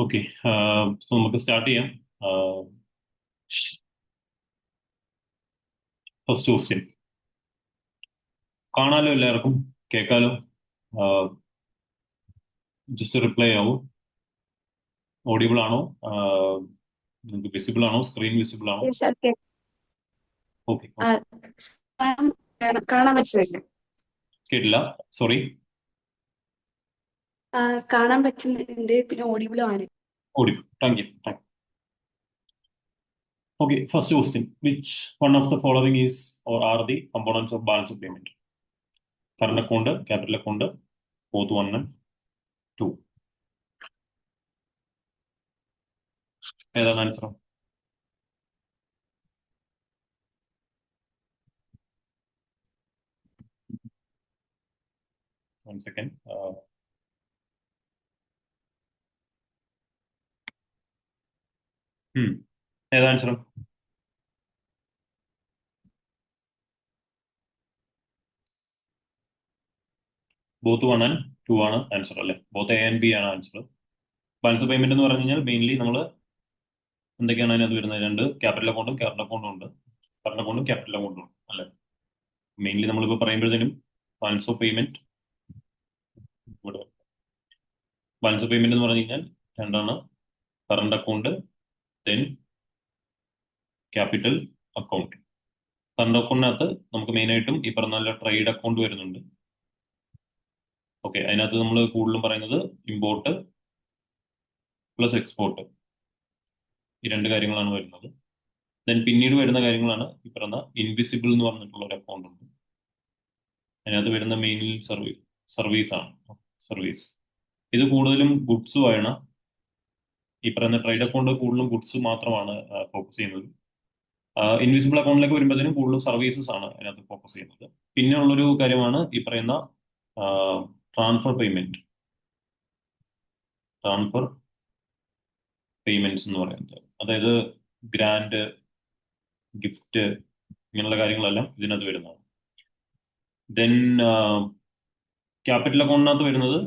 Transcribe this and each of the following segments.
Okay. So നമുക്ക് start ചെയ്യാം. First question കാണാലോ, എല്ലാവർക്കും കേൾക്കാലോ. ജസ്റ്റ് റിപ്ലൈ ആവോ? ഓഡിയബിൾ ആണോ? നിങ്ങൾക്ക് വിസിബിൾ ആണോ? സ്ക്രീൻ വിസിബിൾ ആണോ? Yes, okay. ഓക്കെ. ആ, കാണാൻ പറ്റുന്നില്ല. കേട്ടില്ല, സോറി. കാണാൻ പറ്റുന്നുണ്ട്, പിന്നെ ഓഡിബിളും ആണ്. Audio, thank you. Okay, first question. Which one of the following is or are the components of balance of payment? Current account, capital account, both 1 and 2. ഏതാണ് ആൻസർ? One second. ഏതാ ആൻസർ? ബോത്ത് 1 and 2 ആണ് answer അല്ലേ? Both A and B ആണ് answer. Balance payment എന്ന് പറഞ്ഞു കഴിഞ്ഞാൽ mainly നമ്മൾ എന്തൊക്കെയാണ് അതിനകത്ത് വരുന്നത്? രണ്ട് ക്യാപിറ്റൽ അക്കൗണ്ടും കറണ്ട് അക്കൗണ്ടും ഉണ്ട്. കറണ്ട് അക്കൗണ്ടും ക്യാപിറ്റൽ അക്കൗണ്ടും ഉണ്ട് അല്ലേ? മെയിൻലി നമ്മളിപ്പോൾ പറയുമ്പോഴത്തേനും ബാലൻസ് ഓഫ് പേയ്മെന്റ്, ഇവിടെ ബാലൻസ് ഓഫ് പേയ്മെന്റ് എന്ന് പറഞ്ഞു കഴിഞ്ഞാൽ രണ്ടാണ്: current account, then capital account. Current അക്കൗണ്ടിനകത്ത് നമുക്ക് മെയിനായിട്ടും ഈ പറഞ്ഞ ട്രേഡ് അക്കൗണ്ട് വരുന്നുണ്ട്. ഓക്കെ, അതിനകത്ത് നമ്മൾ കൂടുതലും പറയുന്നത് ഇമ്പോർട്ട് പ്ലസ് എക്സ്പോർട്ട്, ഈ രണ്ട് കാര്യങ്ങളാണ് വരുന്നത്. ദെൻ പിന്നീട് വരുന്ന കാര്യങ്ങളാണ് ഈ പറഞ്ഞ ഇൻവിസിബിൾ എന്ന് പറഞ്ഞിട്ടുള്ള ഒരു അക്കൗണ്ട് ഉണ്ട്. അതിനകത്ത് വരുന്ന മെയിൻ സർവീസ് ആണ്. സർവീസ് ഇത് കൂടുതലും ഗുഡ്സുമാണ്. ഈ പറയുന്ന ട്രേഡ് അക്കൗണ്ട് കൂടുതലും ഗുഡ്സ് മാത്രമാണ് ഫോക്കസ് ചെയ്യുന്നത്. ഇൻവിസിബിൾ അക്കൗണ്ടിലേക്ക് വരുമ്പോഴത്തേനും കൂടുതലും സർവീസസ് ആണ് അതിനകത്ത് ഫോക്കസ് ചെയ്യുന്നത്. പിന്നെ ഉള്ളൊരു കാര്യമാണ് ഈ പറയുന്ന ട്രാൻസ്ഫർ പേയ്മെന്റ്. ട്രാൻസ്ഫർ പേയ്മെന്റ്സ് എന്ന് പറയുന്നത്, അതായത് ഗ്രാൻഡ്, ഗിഫ്റ്റ്, ഇങ്ങനെയുള്ള കാര്യങ്ങളെല്ലാം ഇതിനകത്ത് വരുന്നതാണ്. ദെൻ ക്യാപിറ്റൽ അക്കൗണ്ടിനകത്ത് വരുന്നത്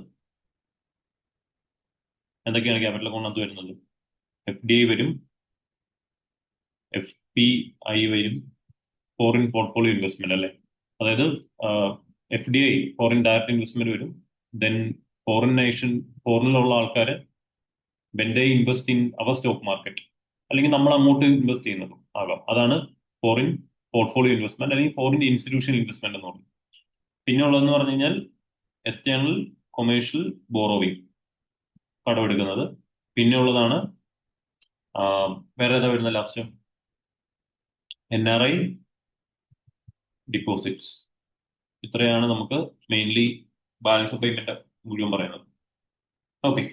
എന്തൊക്കെയാണ്? ക്യാപിറ്റൽ അക്കൗണ്ടിനകത്ത് വരുന്നത് FDI വരും, FPI വരും, ഫോറിൻ പോർട്ട്ഫോളിയോ ഇൻവെസ്റ്റ്മെന്റ് അല്ലേ? അതായത് FDI, ഫോറിൻ ഡയറക്റ്റ് ഇൻവെസ്റ്റ്മെന്റ് വരും. ദെൻ ഫോറിനിലുള്ള ആൾക്കാർ when they invest in our stock market, അല്ലെങ്കിൽ നമ്മൾ അങ്ങോട്ട് ഇൻവെസ്റ്റ് ചെയ്യുന്നതും ആകാം. അതാണ് ഫോറിൻ പോർട്ട്ഫോളിയോ ഇൻവെസ്റ്റ്മെന്റ് അല്ലെങ്കിൽ ഫോറിൻ ഇൻസ്റ്റിറ്റ്യൂഷണൽ ഇൻവെസ്റ്റ്മെന്റ് എന്ന് പറയും. പിന്നെ ഉള്ളതെന്ന് പറഞ്ഞു കഴിഞ്ഞാൽ എക്സ്റ്റേണൽ കൊമേഴ്ഷ്യൽ ബോറോവിങ്, കടമെടുക്കുന്നത്. പിന്നെ ഉള്ളതാണ് വേറെ ഏതാ വരുന്ന ലാസ്റ്റ്? NRI deposits. ഇത്രയാണ് നമുക്ക് മെയിൻലി ബാലൻസ് ഓഫ് പേയ്മെന്റ് മുഴുവൻ പറയുന്നത്. ഓക്കെ,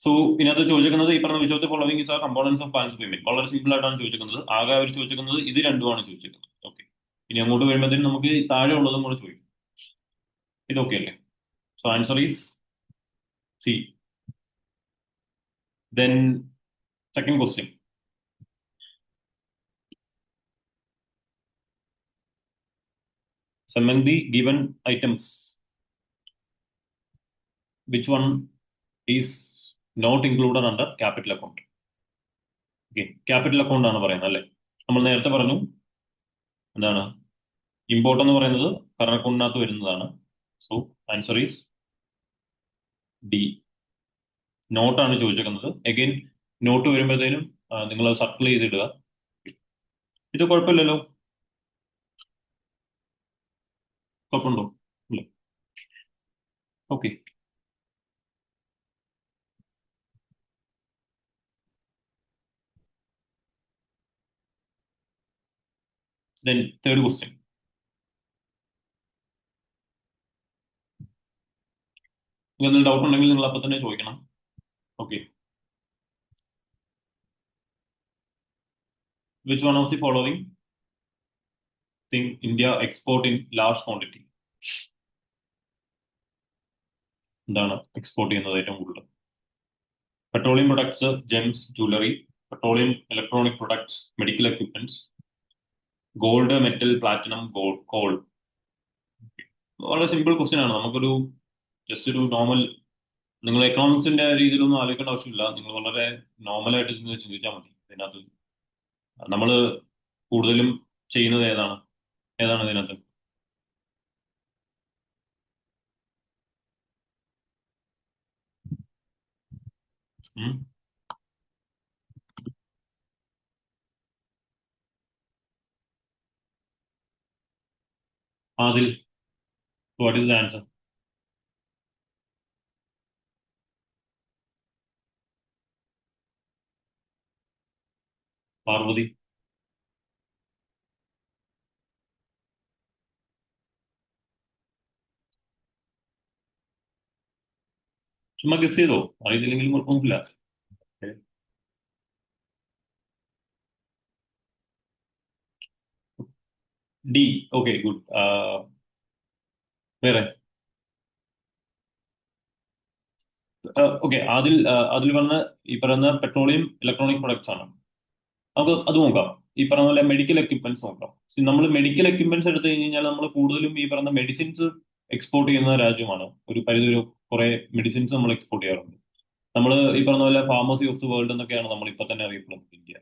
സോ ഇതിനകത്ത് ചോദിക്കുന്നത് ഈ പറഞ്ഞ which of the following is are components of balance payment. വളരെ സിമ്പിൾ ആയിട്ടാണ് ചോദിക്കുന്നത്. ആകെ അവർ ചോദിക്കുന്നത് ഇത് രണ്ടുമാണ് ചോദിച്ചിരിക്കുന്നത്. ഓക്കെ, ഇനി അങ്ങോട്ട് വരുമ്പോഴത്തേനും നമുക്ക് ഈ താഴെ ഉള്ളതും കൂടെ ചോദിക്കും. ഇതൊക്കെ അല്ലേ? So answer is C. Then second question. Among the given items, which one is not included under capital account? Okay, capital account ആണ് പറയുന്നത് അല്ലേ? നമ്മൾ നേരത്തെ പറഞ്ഞു എന്താണ്? ഇമ്പോർട്ട് എന്ന് പറയുന്നത് കറണ്ട് അക്കൗണ്ടിനകത്ത് വരുന്നതാണ്. So answer is D. നോട്ടാണ് ചോദിച്ചിരിക്കുന്നത്. എഗെയിൻ നോട്ട് വരുമ്പോഴത്തേനും നിങ്ങൾ സർക്കിൾ ചെയ്തിടുക. ഇത് കുഴപ്പമില്ലല്ലോ? കുഴപ്പമുണ്ടോ? ഇല്ല. Okay, then third question. നിങ്ങൾക്ക് ഡൗട്ട് ഉണ്ടെങ്കിൽ നിങ്ങൾ അപ്പം തന്നെ ചോദിക്കണം. Okay, which one of the following thing India export in large quantity? എന്താണ് എക്സ്പോർട്ട് ചെയ്യുന്നത് ഏറ്റവും കൂടുതൽ? Petroleum products, Gems, jewellery, petroleum electronic products, medical equipments, gold, metal, platinum, call. വളരെ സിമ്പിൾ ക്വസ്റ്റ്യൻ ആണ്. നമുക്കൊരു ജസ്റ്റ് ഒരു നോർമൽ നിങ്ങൾ എക്കണോമിക്സിന്റെ രീതിയിലൊന്നും ആലോചിക്കേണ്ട ആവശ്യമില്ല. നിങ്ങൾ വളരെ നോർമലായിട്ട് ചിന്തിച്ചാൽ മതി. ഇതിനകത്ത് നമ്മൾ കൂടുതലും ചെയ്യുന്നത് ഏതാണ് ഇതിനകത്ത്? ഉം? അതിൽ what is the answer? Parvati, ചുമ്മാ ഗസ് ചെയ്തോ, അറിയത്തില്ലെങ്കിലും കുഴപ്പമൊന്നുമില്ല. ഡി. Okay, good. വേറെ? ഓക്കെ, അതിൽ വന്ന ഈ പറയുന്ന പെട്രോളിയം ഇലക്ട്രോണിക് പ്രൊഡക്ട്സ് ആണ്. നമുക്ക് അത് നോക്കാം. ഈ പറഞ്ഞ പോലെ മെഡിക്കൽ എക്യുപ്മെന്റ്സ് നോക്കാം. നമ്മൾ മെഡിക്കൽ എക്യുപ്മെന്റ്സ് എടുത്തു കഴിഞ്ഞാൽ നമ്മൾ കൂടുതലും ഈ പറഞ്ഞ മെഡിസിൻസ് എക്സ്പോർട്ട് ചെയ്യുന്ന രാജ്യമാണ്. ഒരു പരിധി ഒരു കുറെ മെഡിസിൻസ് നമ്മൾ എക്സ്പോർട്ട് ചെയ്യാറുണ്ട്. നമ്മൾ ഈ പറഞ്ഞ പോലെ ഫാർമസി ഓഫ് ദി വേൾഡ് എന്നൊക്കെയാണ് നമ്മൾ ഇപ്പൊ തന്നെ അറിയപ്പെടുന്നത് ഇന്ത്യ.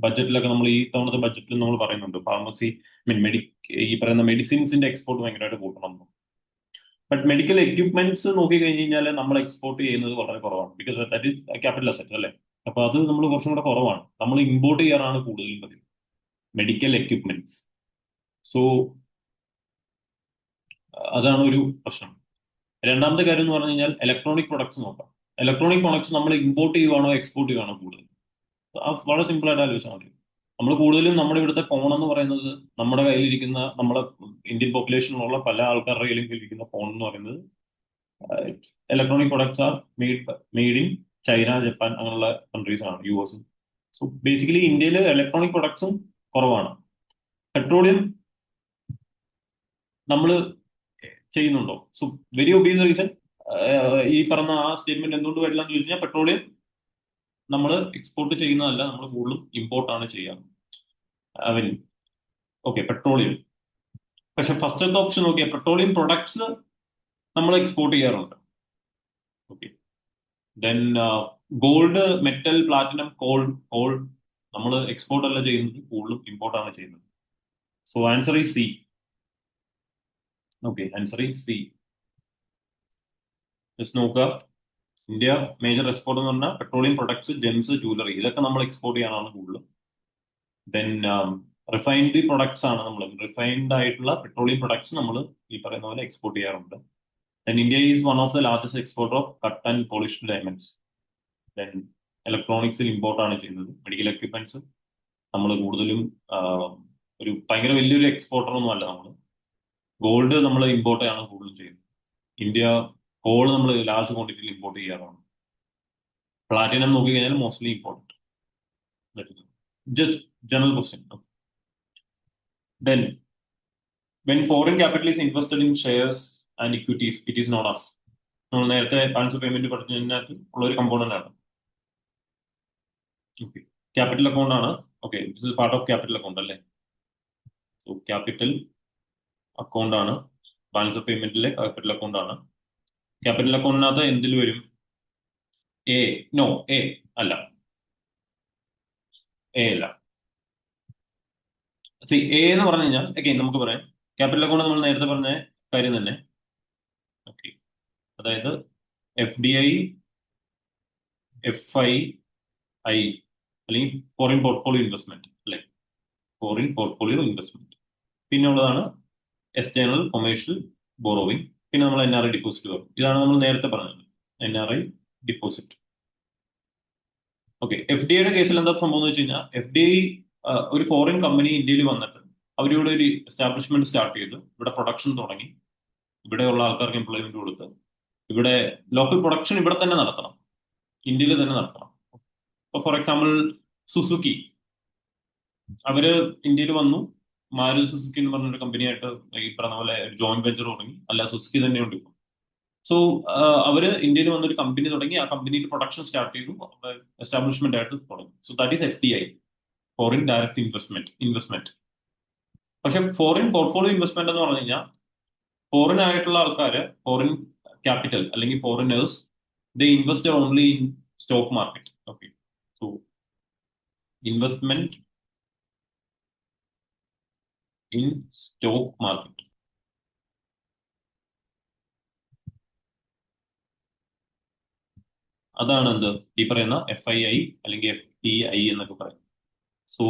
ബഡ്ജറ്റിലൊക്കെ നമ്മൾ ഈ തവണത്തെ ബഡ്ജറ്റിൽ നമ്മൾ പറയുന്നുണ്ട് ഫാർമസി മീൻ ഈ പറയുന്ന മെഡിസിൻസിന്റെ എക്സ്പോർട്ട് ഭയങ്കരമായിട്ട് കൂട്ടണം. ബട്ട് മെഡിക്കൽ എക്യുപ്മെന്റ്സ് നോക്കി കഴിഞ്ഞ് കഴിഞ്ഞാൽ നമ്മൾ എക്സ്പോർട്ട് ചെയ്യുന്നത് വളരെ കുറവാണ്. Because that is capital asset അല്ലേ. അപ്പൊ അത് നമ്മൾ കുറച്ചും കൂടെ കുറവാണ്. നമ്മൾ ഇമ്പോർട്ട് ചെയ്യാറാണ് കൂടുതലും പതിവ് മെഡിക്കൽ എക്യുപ്മെന്റ്സ്. സോ അതാണ് ഒരു പ്രശ്നം. രണ്ടാമത്തെ കാര്യം എന്ന് പറഞ്ഞു കഴിഞ്ഞാൽ ഇലക്ട്രോണിക് പ്രൊഡക്ട്സ് നോക്കാം. ഇലക്ട്രോണിക് പ്രൊഡക്ട്സ് നമ്മൾ ഇമ്പോർട്ട് ചെയ്യുവാണോ എക്സ്പോർട്ട് ചെയ്യുവാണോ കൂടുതൽ? വളരെ സിമ്പിൾ ആയിട്ട് ആലോചിച്ചാൽ മതി. നമ്മൾ കൂടുതലും നമ്മുടെ ഇവിടുത്തെ ഫോൺ എന്ന് പറയുന്നത് നമ്മുടെ കയ്യിലിരിക്കുന്ന നമ്മുടെ ഇന്ത്യൻ പോപ്പുലേഷനിലുള്ള പല ആൾക്കാരുടെ കയ്യിലും ഇരിക്കുന്ന ഫോൺ എന്ന് പറയുന്നത് electronic products are made in China, Japan അങ്ങനെയുള്ള കൺട്രീസ് ആണ്, US. സോ ബേസിക്കലി ഇന്ത്യയിൽ ഇലക്ട്രോണിക് പ്രൊഡക്ട്സും കുറവാണ്. പെട്രോളിയം നമ്മൾ ചെയ്യുന്നുണ്ടോ? സോ വെരി ഒബീസ് റീസൺ ഈ പറഞ്ഞ ആ സ്റ്റേറ്റ്മെന്റ് എന്തുകൊണ്ട് വരില്ല എന്ന് ചോദിച്ചു കഴിഞ്ഞാൽ പെട്രോളിയം നമ്മൾ എക്സ്പോർട്ട് ചെയ്യുന്നതല്ല, നമ്മൾ കൂടുതലും ഇമ്പോർട്ടാണ് ചെയ്യാറ്. അവൻ ഓക്കെ പെട്രോളിയം. പക്ഷെ ഫസ്റ്റത്തെ ഓപ്ഷൻ നോക്കിയാൽ പെട്രോളിയം പ്രൊഡക്ട്സ് നമ്മൾ എക്സ്പോർട്ട് ചെയ്യാറുണ്ട്. Okay, then gold, metal, platinum, call നമ്മൾ എക്സ്പോർട്ട് അല്ല ചെയ്യുന്നത്, കൂടുതലും ഇമ്പോർട്ടാണ് ചെയ്യുന്നത്. So answer is C. Okay, answer is C. Just നോക്കുക, ഇന്ത്യ മേജർ എക്സ്പോർട്ട് എന്ന് പറഞ്ഞാൽ പെട്രോളിയം പ്രൊഡക്ട്സ്, ജെംസ്, ജുവലറി ഇതൊക്കെ നമ്മൾ എക്സ്പോർട്ട് ചെയ്യാനാണ് കൂടുതലും. ദെൻ റിഫൈൻഡ് പ്രൊഡക്ട്സ് ആണ് നമ്മൾ റിഫൈൻഡ് ആയിട്ടുള്ള പെട്രോളിയം പ്രൊഡക്ട്സ് നമ്മൾ ഈ പറയുന്ന പോലെ എക്സ്പോർട്ട് ചെയ്യാറുണ്ട്. Then India is one of the largest exporter of cut and polished diamonds. Then ഇലക്ട്രോണിക്സിൽ ഇമ്പോർട്ട് ആണ് ചെയ്യുന്നത്. മെഡിക്കൽ എക്യുപ്മെന്റ്സ് നമ്മൾ കൂടുതലും ഒരു ഭയങ്കര വലിയൊരു എക്സ്പോർട്ടർ ഒന്നും അല്ല നമ്മൾ. ഗോൾഡ് നമ്മൾ ഇമ്പോർട്ട് ആണ് കൂടുതലും ചെയ്യുന്നത്. ഇന്ത്യ കോൾ നമ്മൾ ലാർജ് ക്വാണ്ടിറ്റിയിൽ ഇമ്പോർട്ട് ചെയ്യാറാണ്. പ്ലാറ്റിനം നോക്കി കഴിഞ്ഞാൽ mostly important. Just general question. Then when foreign capital is invested in shares and equities it is not as. നമ്മൾ നേരത്തെ ബാലൻസ് പേയ്മെന്റ് പഠിച്ചതിനകത്ത് ഉള്ള ഒരു കമ്പോണന്റ് ആണ്. ഓക്കെ, ക്യാപിറ്റൽ അക്കൗണ്ട് ആണ്. Okay, this is part of capital account അല്ലേ. So capital account ആണ്, balance of പേയ്മെന്റിലെ ക്യാപിറ്റൽ അക്കൗണ്ട് ആണ്. ക്യാപിറ്റൽ അക്കൗണ്ടിനകത്ത് എന്തിൽ വരും? എ നോ എ അല്ല, എ അല്ല. സി എ എന്ന് പറഞ്ഞു കഴിഞ്ഞാൽ അഗൈൻ നമുക്ക് പറയാം ക്യാപിറ്റൽ അക്കൗണ്ട് നമ്മൾ നേരത്തെ പറഞ്ഞ കാര്യം തന്നെ. ഓക്കെ, അതായത് FDI, FII അല്ലെങ്കിൽ ഫോറിൻ പോർട്ട്ഫോളിയോ ഇൻവെസ്റ്റ്മെന്റ് അല്ലെ, ഫോറിൻ പോർട്ട്ഫോളിയോ ഇൻവെസ്റ്റ്മെന്റ്. പിന്നെ ഉള്ളതാണ് എക്സ്റ്റേണൽ കൊമേഴ്ഷ്യൽ ബോറോവിങ്. പിന്നെ നമ്മൾ NRI ഡിപ്പോസിറ്റ് വരും. ഇതാണ് നമ്മൾ നേരത്തെ പറഞ്ഞത്, NRI ഡിപ്പോസിറ്റ്. ഓക്കെ, FDIയുടെ കേസിൽ എന്താ സംഭവം എന്ന് വെച്ച് കഴിഞ്ഞാൽ FDI ഒരു ഫോറിൻ കമ്പനി ഇന്ത്യയിൽ വന്നിട്ട് അവരിവിടെ ഒരു എസ്റ്റാബ്ലിഷ്മെന്റ് സ്റ്റാർട്ട് ചെയ്തു, ഇവിടെ പ്രൊഡക്ഷൻ തുടങ്ങി, ഇവിടെയുള്ള ആൾക്കാർക്ക് എംപ്ലോയ്മെന്റ് കൊടുത്ത് ഇവിടെ ലോക്കൽ പ്രൊഡക്ഷൻ ഇവിടെ തന്നെ നടത്തണം, ഇന്ത്യയിൽ തന്നെ നടത്തണം. ഇപ്പൊ ഫോർ എക്സാമ്പിൾ സുസുക്കി അവര് ഇന്ത്യയിൽ വന്നു, മാരുതി സുസുക്കി എന്ന് പറഞ്ഞൊരു കമ്പനിയായിട്ട് ഈ പറഞ്ഞ പോലെ ജോയിന്റ് വെഞ്ചർ തുടങ്ങി, അല്ല സുസുക്കി തന്നെയുണ്ട് ഇപ്പം. സോ അവര് ഇന്ത്യയിൽ വന്നൊരു കമ്പനി തുടങ്ങി, ആ കമ്പനിയിൽ പ്രൊഡക്ഷൻ സ്റ്റാർട്ട് ചെയ്തു, എസ്റ്റാബ്ലിഷ്മെന്റ് ആയിട്ട് തുടങ്ങി. So that is FDI, foreign direct investment. പക്ഷെ ഫോറിൻ പോർട്ട്ഫോളിയോ ഇൻവെസ്റ്റ്മെന്റ് എന്ന് പറഞ്ഞു കഴിഞ്ഞാൽ ഫോറിൻ ആയിട്ടുള്ള ആൾക്കാര്, ഫോറിൻ ക്യാപിറ്റൽ അല്ലെങ്കിൽ foreigners they invest only in stock market. Okay, so investment in stock market. അതാണ് എന്ത് ഈ പറയുന്ന FII അല്ലെങ്കിൽ FPI എന്നൊക്കെ പറയും. So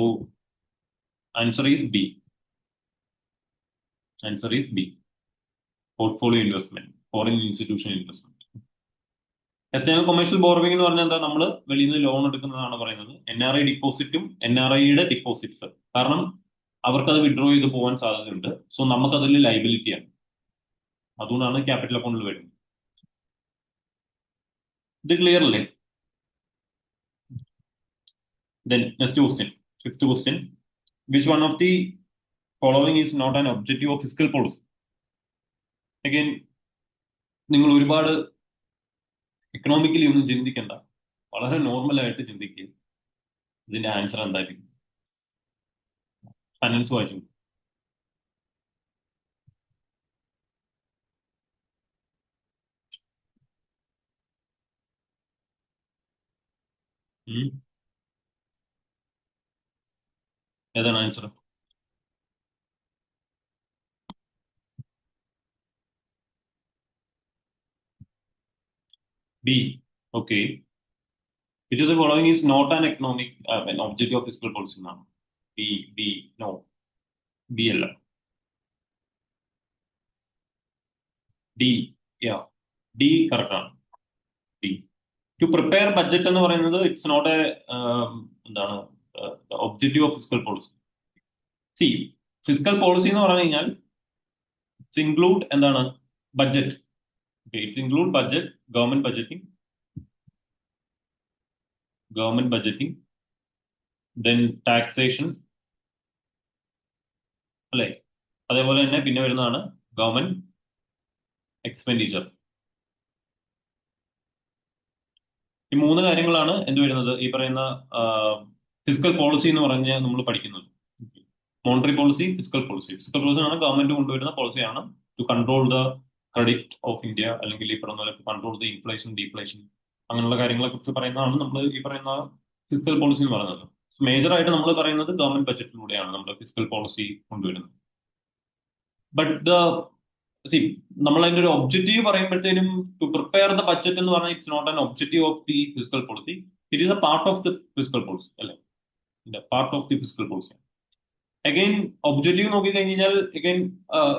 answer is B. Answer is B. Portfolio investment, foreign institutional investment. External commercial borrowing എന്ന് പറഞ്ഞാൽ എന്താ, നമ്മൾ വെളിയിൽ നിന്ന് ലോൺ എടുക്കുന്നതാണ് പറയുന്നത്. NRI ഡിപ്പോസിറ്റും NRIയുടെ ഡിപ്പോസിറ്റ്സ്, കാരണം അവർക്കത് വിഡ്രോ ചെയ്ത് പോകാൻ സാധ്യതയുണ്ട്. സോ നമുക്കതിൽ ലൈബിലിറ്റിയാണ്, അതുകൊണ്ടാണ് ക്യാപിറ്റൽ അക്കൗണ്ടിൽ വരുന്നത്. ഇത് ക്ലിയർ അല്ലേ? Then next question, fifth question. Which one of the following is not an objective of fiscal policy? Again, നിങ്ങൾ ഒരുപാട് എക്കണോമിക്കലി ഒന്നും ചിന്തിക്കണ്ട, വളരെ നോർമൽ ആയിട്ട് ചിന്തിക്കുക. ഇതിന്റെ ആൻസർ എന്തായിരിക്കും? ഫൈനാൻസ് വായിച്ചു. ഏതാണ് answer? B. Okay. Which of the following is not an economic an objective of fiscal policy എന്നാണ്. ബി നോ, ബി അല്ല. ഡി, യാ, ഡി കറക്റ്റ് ആണ്. ഡി. ടു പ്രിപ്പയർ ബഡ്ജറ്റ് എന്ന് പറയുന്നത് ഇറ്റ്സ് നോട്ട് എ എന്താണ് objective of physical policy. C, physical policy എന്ന് പറഞ്ഞു കഴിഞ്ഞാൽ it's include എന്താണ് budget. It's include budget, government budgeting, then taxation അല്ലെ, അതേപോലെ തന്നെ പിന്നെ വരുന്നതാണ് ഗവൺമെന്റ് എക്സ്പെൻഡിച്ചർ. ഈ മൂന്ന് കാര്യങ്ങളാണ് എന്ത് വരുന്നത് ഈ പറയുന്ന ഫിസിക്കൽ പോളിസി എന്ന് പറഞ്ഞ് നമ്മൾ പഠിക്കുന്നത്. Monetary policy, fiscal policy. Fiscal policy ആണ് ഗവൺമെന്റ് കൊണ്ടുവരുന്ന പോളിസിയാണ് to control the credit of India, അല്ലെങ്കിൽ ഈ പറയുന്ന പോലെ കൺട്രോൾ ദ ഇൻഫ്ലേഷൻ, ഡീഫ്ലേഷൻ, അങ്ങനെയുള്ള കാര്യങ്ങളെ കുറിച്ച് പറയുന്നതാണ് നമ്മൾ ഈ പറയുന്ന ഫിസിക്കൽ പോളിസി എന്ന് പറയുന്നത്. മേജർ ആയിട്ട് നമ്മൾ പറയുന്നത് ഗവൺമെന്റ് ബഡ്ജറ്റിലൂടെയാണ് നമ്മൾ ഫിസിക്കൽ പോളിസി കൊണ്ടുവരുന്നത്. ബട്ട് സി, നമ്മൾ അതിന്റെ ഒരു ഒബ്ജക്റ്റീവ് പറയുമ്പോഴത്തേനും ടു പ്രിപ്പയർ ദ ബഡ്ജറ്റ് എന്ന് പറഞ്ഞാൽ it's not an objective of the fiscal policy, it is a part of the fiscal policy അല്ലെ, part of the fiscal policy. Again objective നോക്കിക്കഴിഞ്ഞാൽ again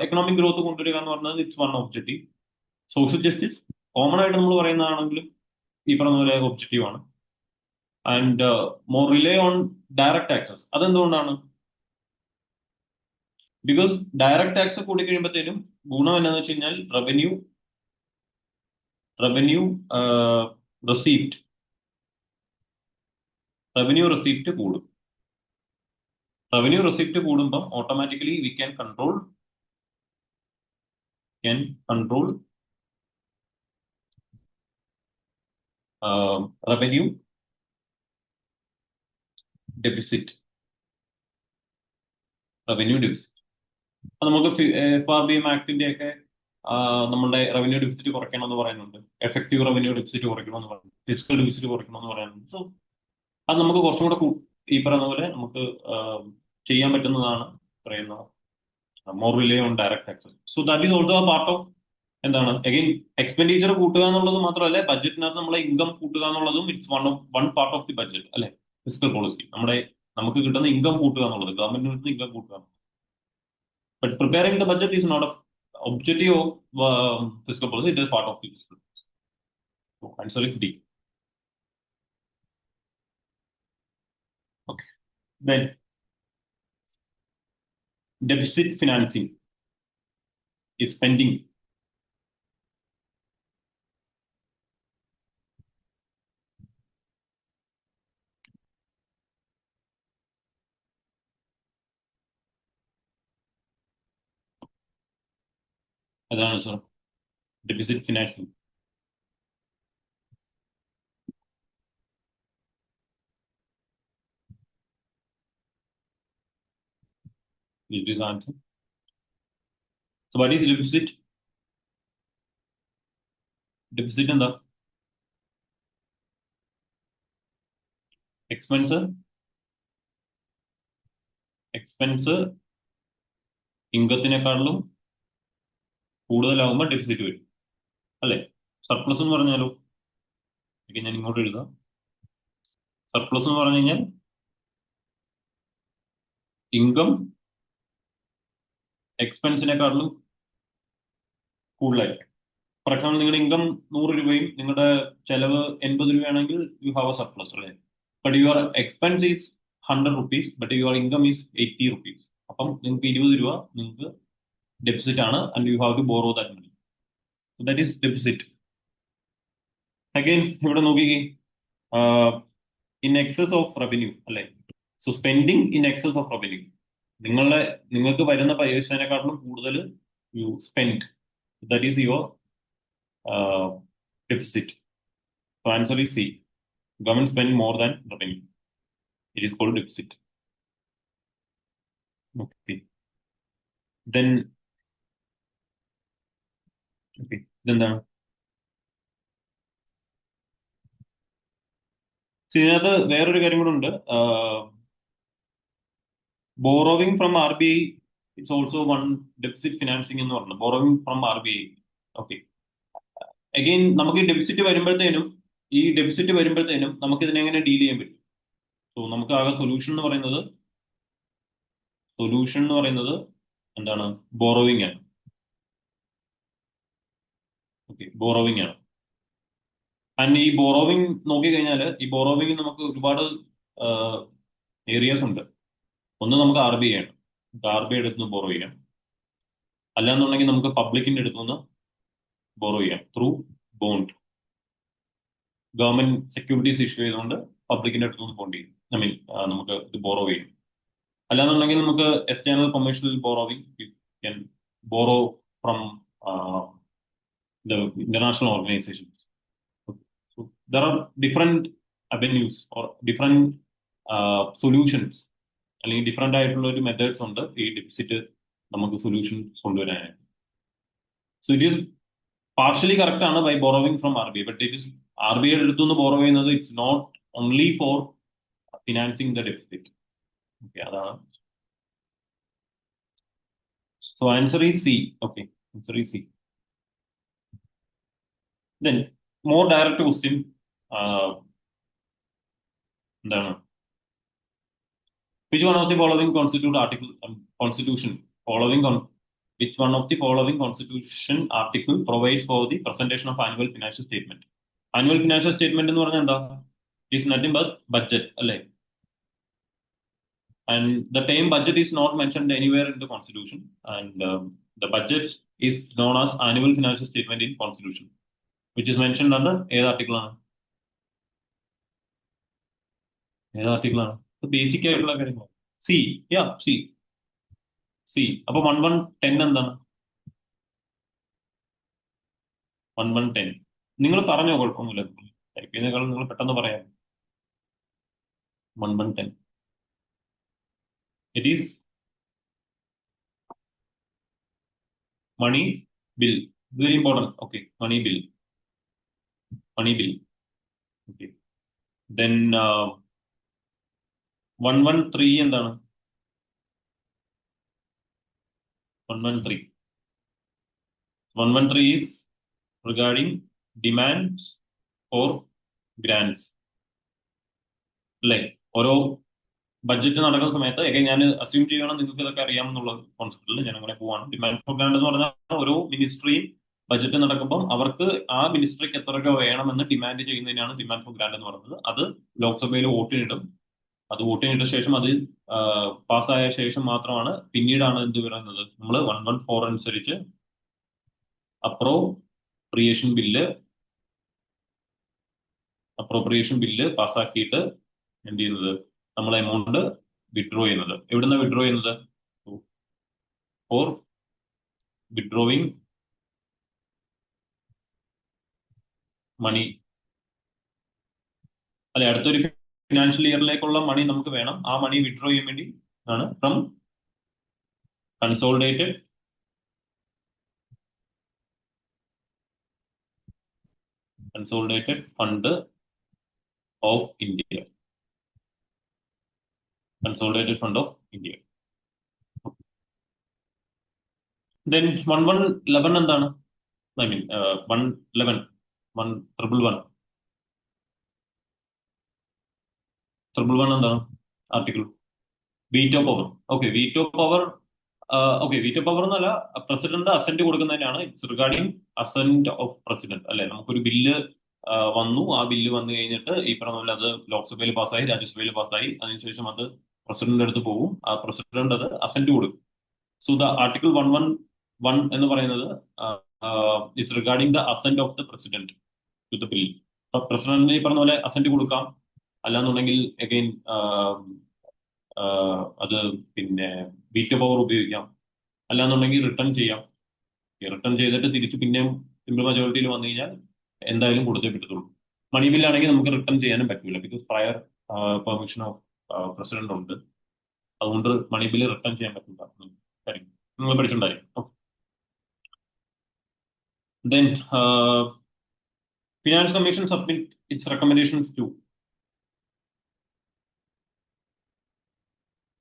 economic growth കൊണ്ടുവരിക എന്ന് പറഞ്ഞത് it's one objective. Social justice common ആയിട്ട് നമ്മൾ പറയുന്നതാണെങ്കിലും ഈ പറഞ്ഞ പോലെ ഒബ്ജക്റ്റീവ് ആണ്. And more rely on direct taxes. അതെന്തുകൊണ്ടാണ്? ബിക്കോസ് ഡയറക്ട് ടാക്സ് കൂടി കഴിയുമ്പോഴത്തേനും ഗുണം എന്താണെന്ന് വെച്ച് കഴിഞ്ഞാൽ റവന്യൂ റെസിപ്റ്റ് കൂടും. റവന്യൂ റെസിപ്റ്റ് കൂടുമ്പോൾ automatically we can control revenue deficit. അപ്പൊ നമുക്ക് FRBM ആക്ടിന്റെ ഒക്കെ നമ്മുടെ റവന്യൂ ഡെഫിസിറ്റ് കുറയ്ക്കണം എന്ന് പറയുന്നുണ്ട്, എഫക്റ്റീവ് റവന്യൂ ഡെഫിസിറ്റ് കുറയ്ക്കണമെന്ന് പറയുന്നുണ്ട്, ഫിസിക്കൽ ഡെഫിസിറ്റ് കുറയ്ക്കണമെന്ന് പറയുന്നുണ്ട്. സോ അത് നമുക്ക് കുറച്ചും കൂടെ ഈ പറയുന്ന പോലെ നമുക്ക് ചെയ്യാൻ പറ്റുന്നതാണ് പറയുന്ന more rely on direct taxes. So that is also part of എന്താണ് അഗൈൻ എക്സ്പെൻഡിച്ചർ കൂട്ടുക എന്നുള്ളത് മാത്രമല്ല, ബഡ്ജറ്റിനകത്ത് നമ്മളെ ഇൻകം കൂട്ടുക എന്നുള്ളതും it's one part of the budget അല്ലെ, ഫിസിക്കൽ പോളിസി. നമുക്ക് കിട്ടുന്ന ഇൻകം കൂട്ടുക എന്നുള്ളത്, ഗവൺമെന്റിന് കിട്ടുന്ന ഇൻകം കൂട്ടുക. But preparing the budget is not an objective of fiscal policy, it is part of the fiscal policy. So answer is D. Okay. Then deficit financing is spending. അതാണ് sir deficit financing. It is answer. So what is deficit? Deficit എന്താ? Expense expense ഇൻകത്തിനെക്കാളും കൂടുതലാകുമ്പോൾ deficit വരും അല്ലേ? Surplus എന്ന് പറഞ്ഞാലോ, okay, ഞാൻ ഇങ്ങോട്ട് എഴുതാം. Surplus എന്ന് പറഞ്ഞു കഴിഞ്ഞാൽ ഇൻകം എക്സ്പെൻസിനെക്കാളും കൂടുതലായിരിക്കും. ഫോർ എക്സാമ്പിൾ, നിങ്ങളുടെ ഇൻകം 100 രൂപയും നിങ്ങളുടെ ചെലവ് 80 രൂപയാണെങ്കിൽ യു ഹാവ് എ സർപ്ലസ്, അല്ലേ? But your expense is 100 rupees, but your income is 80 rupees. അപ്പം നിങ്ങൾക്ക് 20 രൂപ നിങ്ങൾക്ക് ഡെഫിസിറ്റ് ആണ്, and you have to borrow that money. That is deficit. Again ഇവിടെ നോക്കിക്കേ, ഇൻ എക്സസ് ഓഫ് റവന്യൂ, അല്ലെ? So spending in excess of revenue, നിങ്ങൾക്ക് വരുന്ന പൈസേനെക്കാട്ടിലും കൂടുതൽ you spend, that is your deficit. So answer is C. Government spend more than revenue. It is called deficit. Okay. Then എന്താണ്? ഇതിനകത്ത് വേറൊരു കാര്യം കൂടെ ഉണ്ട്. Borrowing from RBI it's also one deficit financing എന്ന് പറഞ്ഞു. Borrowing from RBI. Okay. Again നമുക്ക് ഈ ഡെഫിസിറ്റ് വരുമ്പോഴത്തേനും നമുക്ക് ഇതിനെ എങ്ങനെ ഡീൽ ചെയ്യാൻ പറ്റും? സോ നമുക്ക് ആകെ സൊല്യൂഷൻ എന്ന് പറയുന്നത് എന്താണ്? ബോറോവിംഗ് ആണ്. ഓക്കെ, ബോറോവിംഗ് ആണ്. ആൻഡ് ഈ ബോറോവിംഗ് നോക്കിക്കഴിഞ്ഞാൽ ഈ ബോറോവിംഗ് നമുക്ക് ഒരുപാട് ഏരിയാസ് ഉണ്ട്. ഒന്ന് നമുക്ക് RBI ആണ്. RBI അടുത്തുനിന്ന് ബോറോ ചെയ്യാം. അല്ലാന്നുണ്ടെങ്കിൽ നമുക്ക് പബ്ലിക്കിന്റെ അടുത്തുനിന്ന് ബോറോ ചെയ്യാം through bond. Government securities issue ചെയ്തുകൊണ്ട് പബ്ലിക്കിന്റെ അടുത്തുനിന്ന് ബോണ്ട് ചെയ്യും. ഐ മീൻ നമുക്ക് ഇത് ബോറോ ചെയ്യും. അല്ലാന്നുണ്ടെങ്കിൽ നമുക്ക് external commercial borrowing, can borrow from the international organizations. So there are different avenues or different solutions, അല്ലെങ്കിൽ ഡിഫറെന്റ് ആയിട്ടുള്ള ഒരു മെത്തേഡ്സ് ഉണ്ട് ഈ ഡെഫിസിറ്റ് നമുക്ക് സൊല്യൂഷൻ കൊണ്ടുവരാനായിട്ട്. So it is partially correct ആണ് by borrowing from RBI, but it is RBI അടുത്തുനിന്ന് borrow ചെയ്യുന്നത് it's not only for financing the deficit. Okay, അതാണ്. So answer is C. Okay, answer is C. Then more direct question, എന്താണ്? Which one of the following constitute article constitution following on which one of the following constitution article provides for the presentation of annual financial statement? Annual financial statement എന്ന് പറഞ്ഞാൽ എന്താ? It is nothing but budget, അല്ലേ? And the term budget is not mentioned anywhere in the constitution, and the budget is known as annual financial statement in constitution, which is mentioned under ഏത് article ആണ്? ഏത് article ആണ്? Basic ആയിട്ടുള്ള കാര്യങ്ങൾ. C. യാ, C. അപ്പൊ 1110 എന്താണ്? 1110 നിങ്ങൾ പറഞ്ഞോ, കുഴപ്പമൊന്നുമില്ല. ടൈപ്പ് ചെയ്യുന്നതിനേക്കാളും നിങ്ങൾ പെട്ടെന്ന് പറയാം. 1110 it is money bill. Very important. Okay, money bill. Okay. Then 113 എന്താണ്? 113 is regarding demands for grants, അല്ലേ? ഓരോ ബഡ്ജറ്റ് നടക്കുന്ന സമയത്ത് ഞാൻ അസ്യൂം ചെയ്യണം നിങ്ങൾക്ക് ഇതൊക്കെ അറിയാമെന്നുള്ള കോൺസെപ്റ്റിൽ ഞാൻ അങ്ങനെ പോവാണ്. ഡിമാൻഡ് ഫോർ ഗ്രാന്റ് എന്ന് പറഞ്ഞാൽ ഓരോ മിനിസ്ട്രിയും ബഡ്ജറ്റ് നടക്കുമ്പോൾ അവർക്ക് ആ മിനിസ്ട്രിക്ക് എത്ര രൂപ വേണമെന്ന് ഡിമാൻഡ് ചെയ്യുന്നതിനാണ് ഡിമാൻഡ് ഫോർ ഗ്രാന്റ് എന്ന് പറയുന്നത്. അത് ലോക്സഭയിൽ വോട്ടിനിടും. അത് വോട്ടിനിട്ട ശേഷം അത് പാസ്സായ ശേഷം മാത്രമാണ് പിന്നീടാണ് എന്ത് പറയുന്നത്, നമ്മൾ 114 അനുസരിച്ച് അപ്രോപ്രിയേഷൻ ബില്ല് പാസ്സാക്കിയിട്ട് എന്ത് ചെയ്യുന്നത്, നമ്മൾ എമൗണ്ട് വിഡ്രോ ചെയ്യുന്നത്. എവിടുന്ന വിഡ്രോ ചെയ്യുന്നത്? ഫോർ വിഡ്രോയിങ് മണി, അല്ലെ? അടുത്തൊരു ഫിനാൻഷ്യൽ ഇയറിലേക്കുള്ള മണി നമുക്ക് വേണം. ആ മണി വിഡ്രോ ചെയ്യാൻ വേണ്ടി ആണ് from consolidated fund of India. Consolidated fund of India. Then 1111 എന്താണ്? ഐ മീൻ 111 111 111 എന്താണ് article? Veto power. Okay, veto power. Okay, veto power എന്നല്ല, പ്രസിഡന്റ് അസെന്റ് കൊടുക്കുന്നതിനാണ്. It's regarding assent of president അല്ലെ. നമുക്കൊരു ബില്ല് വന്നു, ആ ബില്ല് വന്നു കഴിഞ്ഞിട്ട് ഈ പറഞ്ഞ പോലെ അത് ലോക്സഭയിൽ പാസ്സായി, രാജ്യസഭയിൽ പാസ്സായി, അതിനുശേഷം അത് പ്രസിഡന്റിന്റെ അടുത്ത് പോകും. ആ പ്രസിഡന്റ് അത് അസെന്റ് കൊടുക്കും. സോ ദ ആർട്ടിക്കിൾ 111 എന്ന് പറയുന്നത് is regarding the assent of the president to the bill. പ്രസിഡന്റിന് ഈ പറഞ്ഞ പോലെ അസെന്റ് കൊടുക്കാം, അല്ലാന്നുണ്ടെങ്കിൽ അഗൈൻ അത് പിന്നെ വീറ്റോ പവർ ഉപയോഗിക്കാം, അല്ലാന്നുണ്ടെങ്കിൽ റിട്ടേൺ ചെയ്യാം. റിട്ടേൺ ചെയ്തിട്ട് തിരിച്ച് പിന്നെയും സിമ്പിൾ മജോറിറ്റിയിൽ വന്നു കഴിഞ്ഞാൽ എന്തായാലും കൊടുത്തേ പറ്റത്തുള്ളൂ. മണി ബില്ലാണെങ്കിൽ നമുക്ക് റിട്ടേൺ ചെയ്യാനും പറ്റില്ല, because prior permission of president ഉണ്ട്. അതുകൊണ്ട് മണി ബില്ല് റിട്ടേൺ ചെയ്യാൻ പറ്റില്ല. കാര്യം നിങ്ങൾ പഠിച്ചിട്ടുണ്ടായിരിക്കും. Then finance commission submit its recommendations to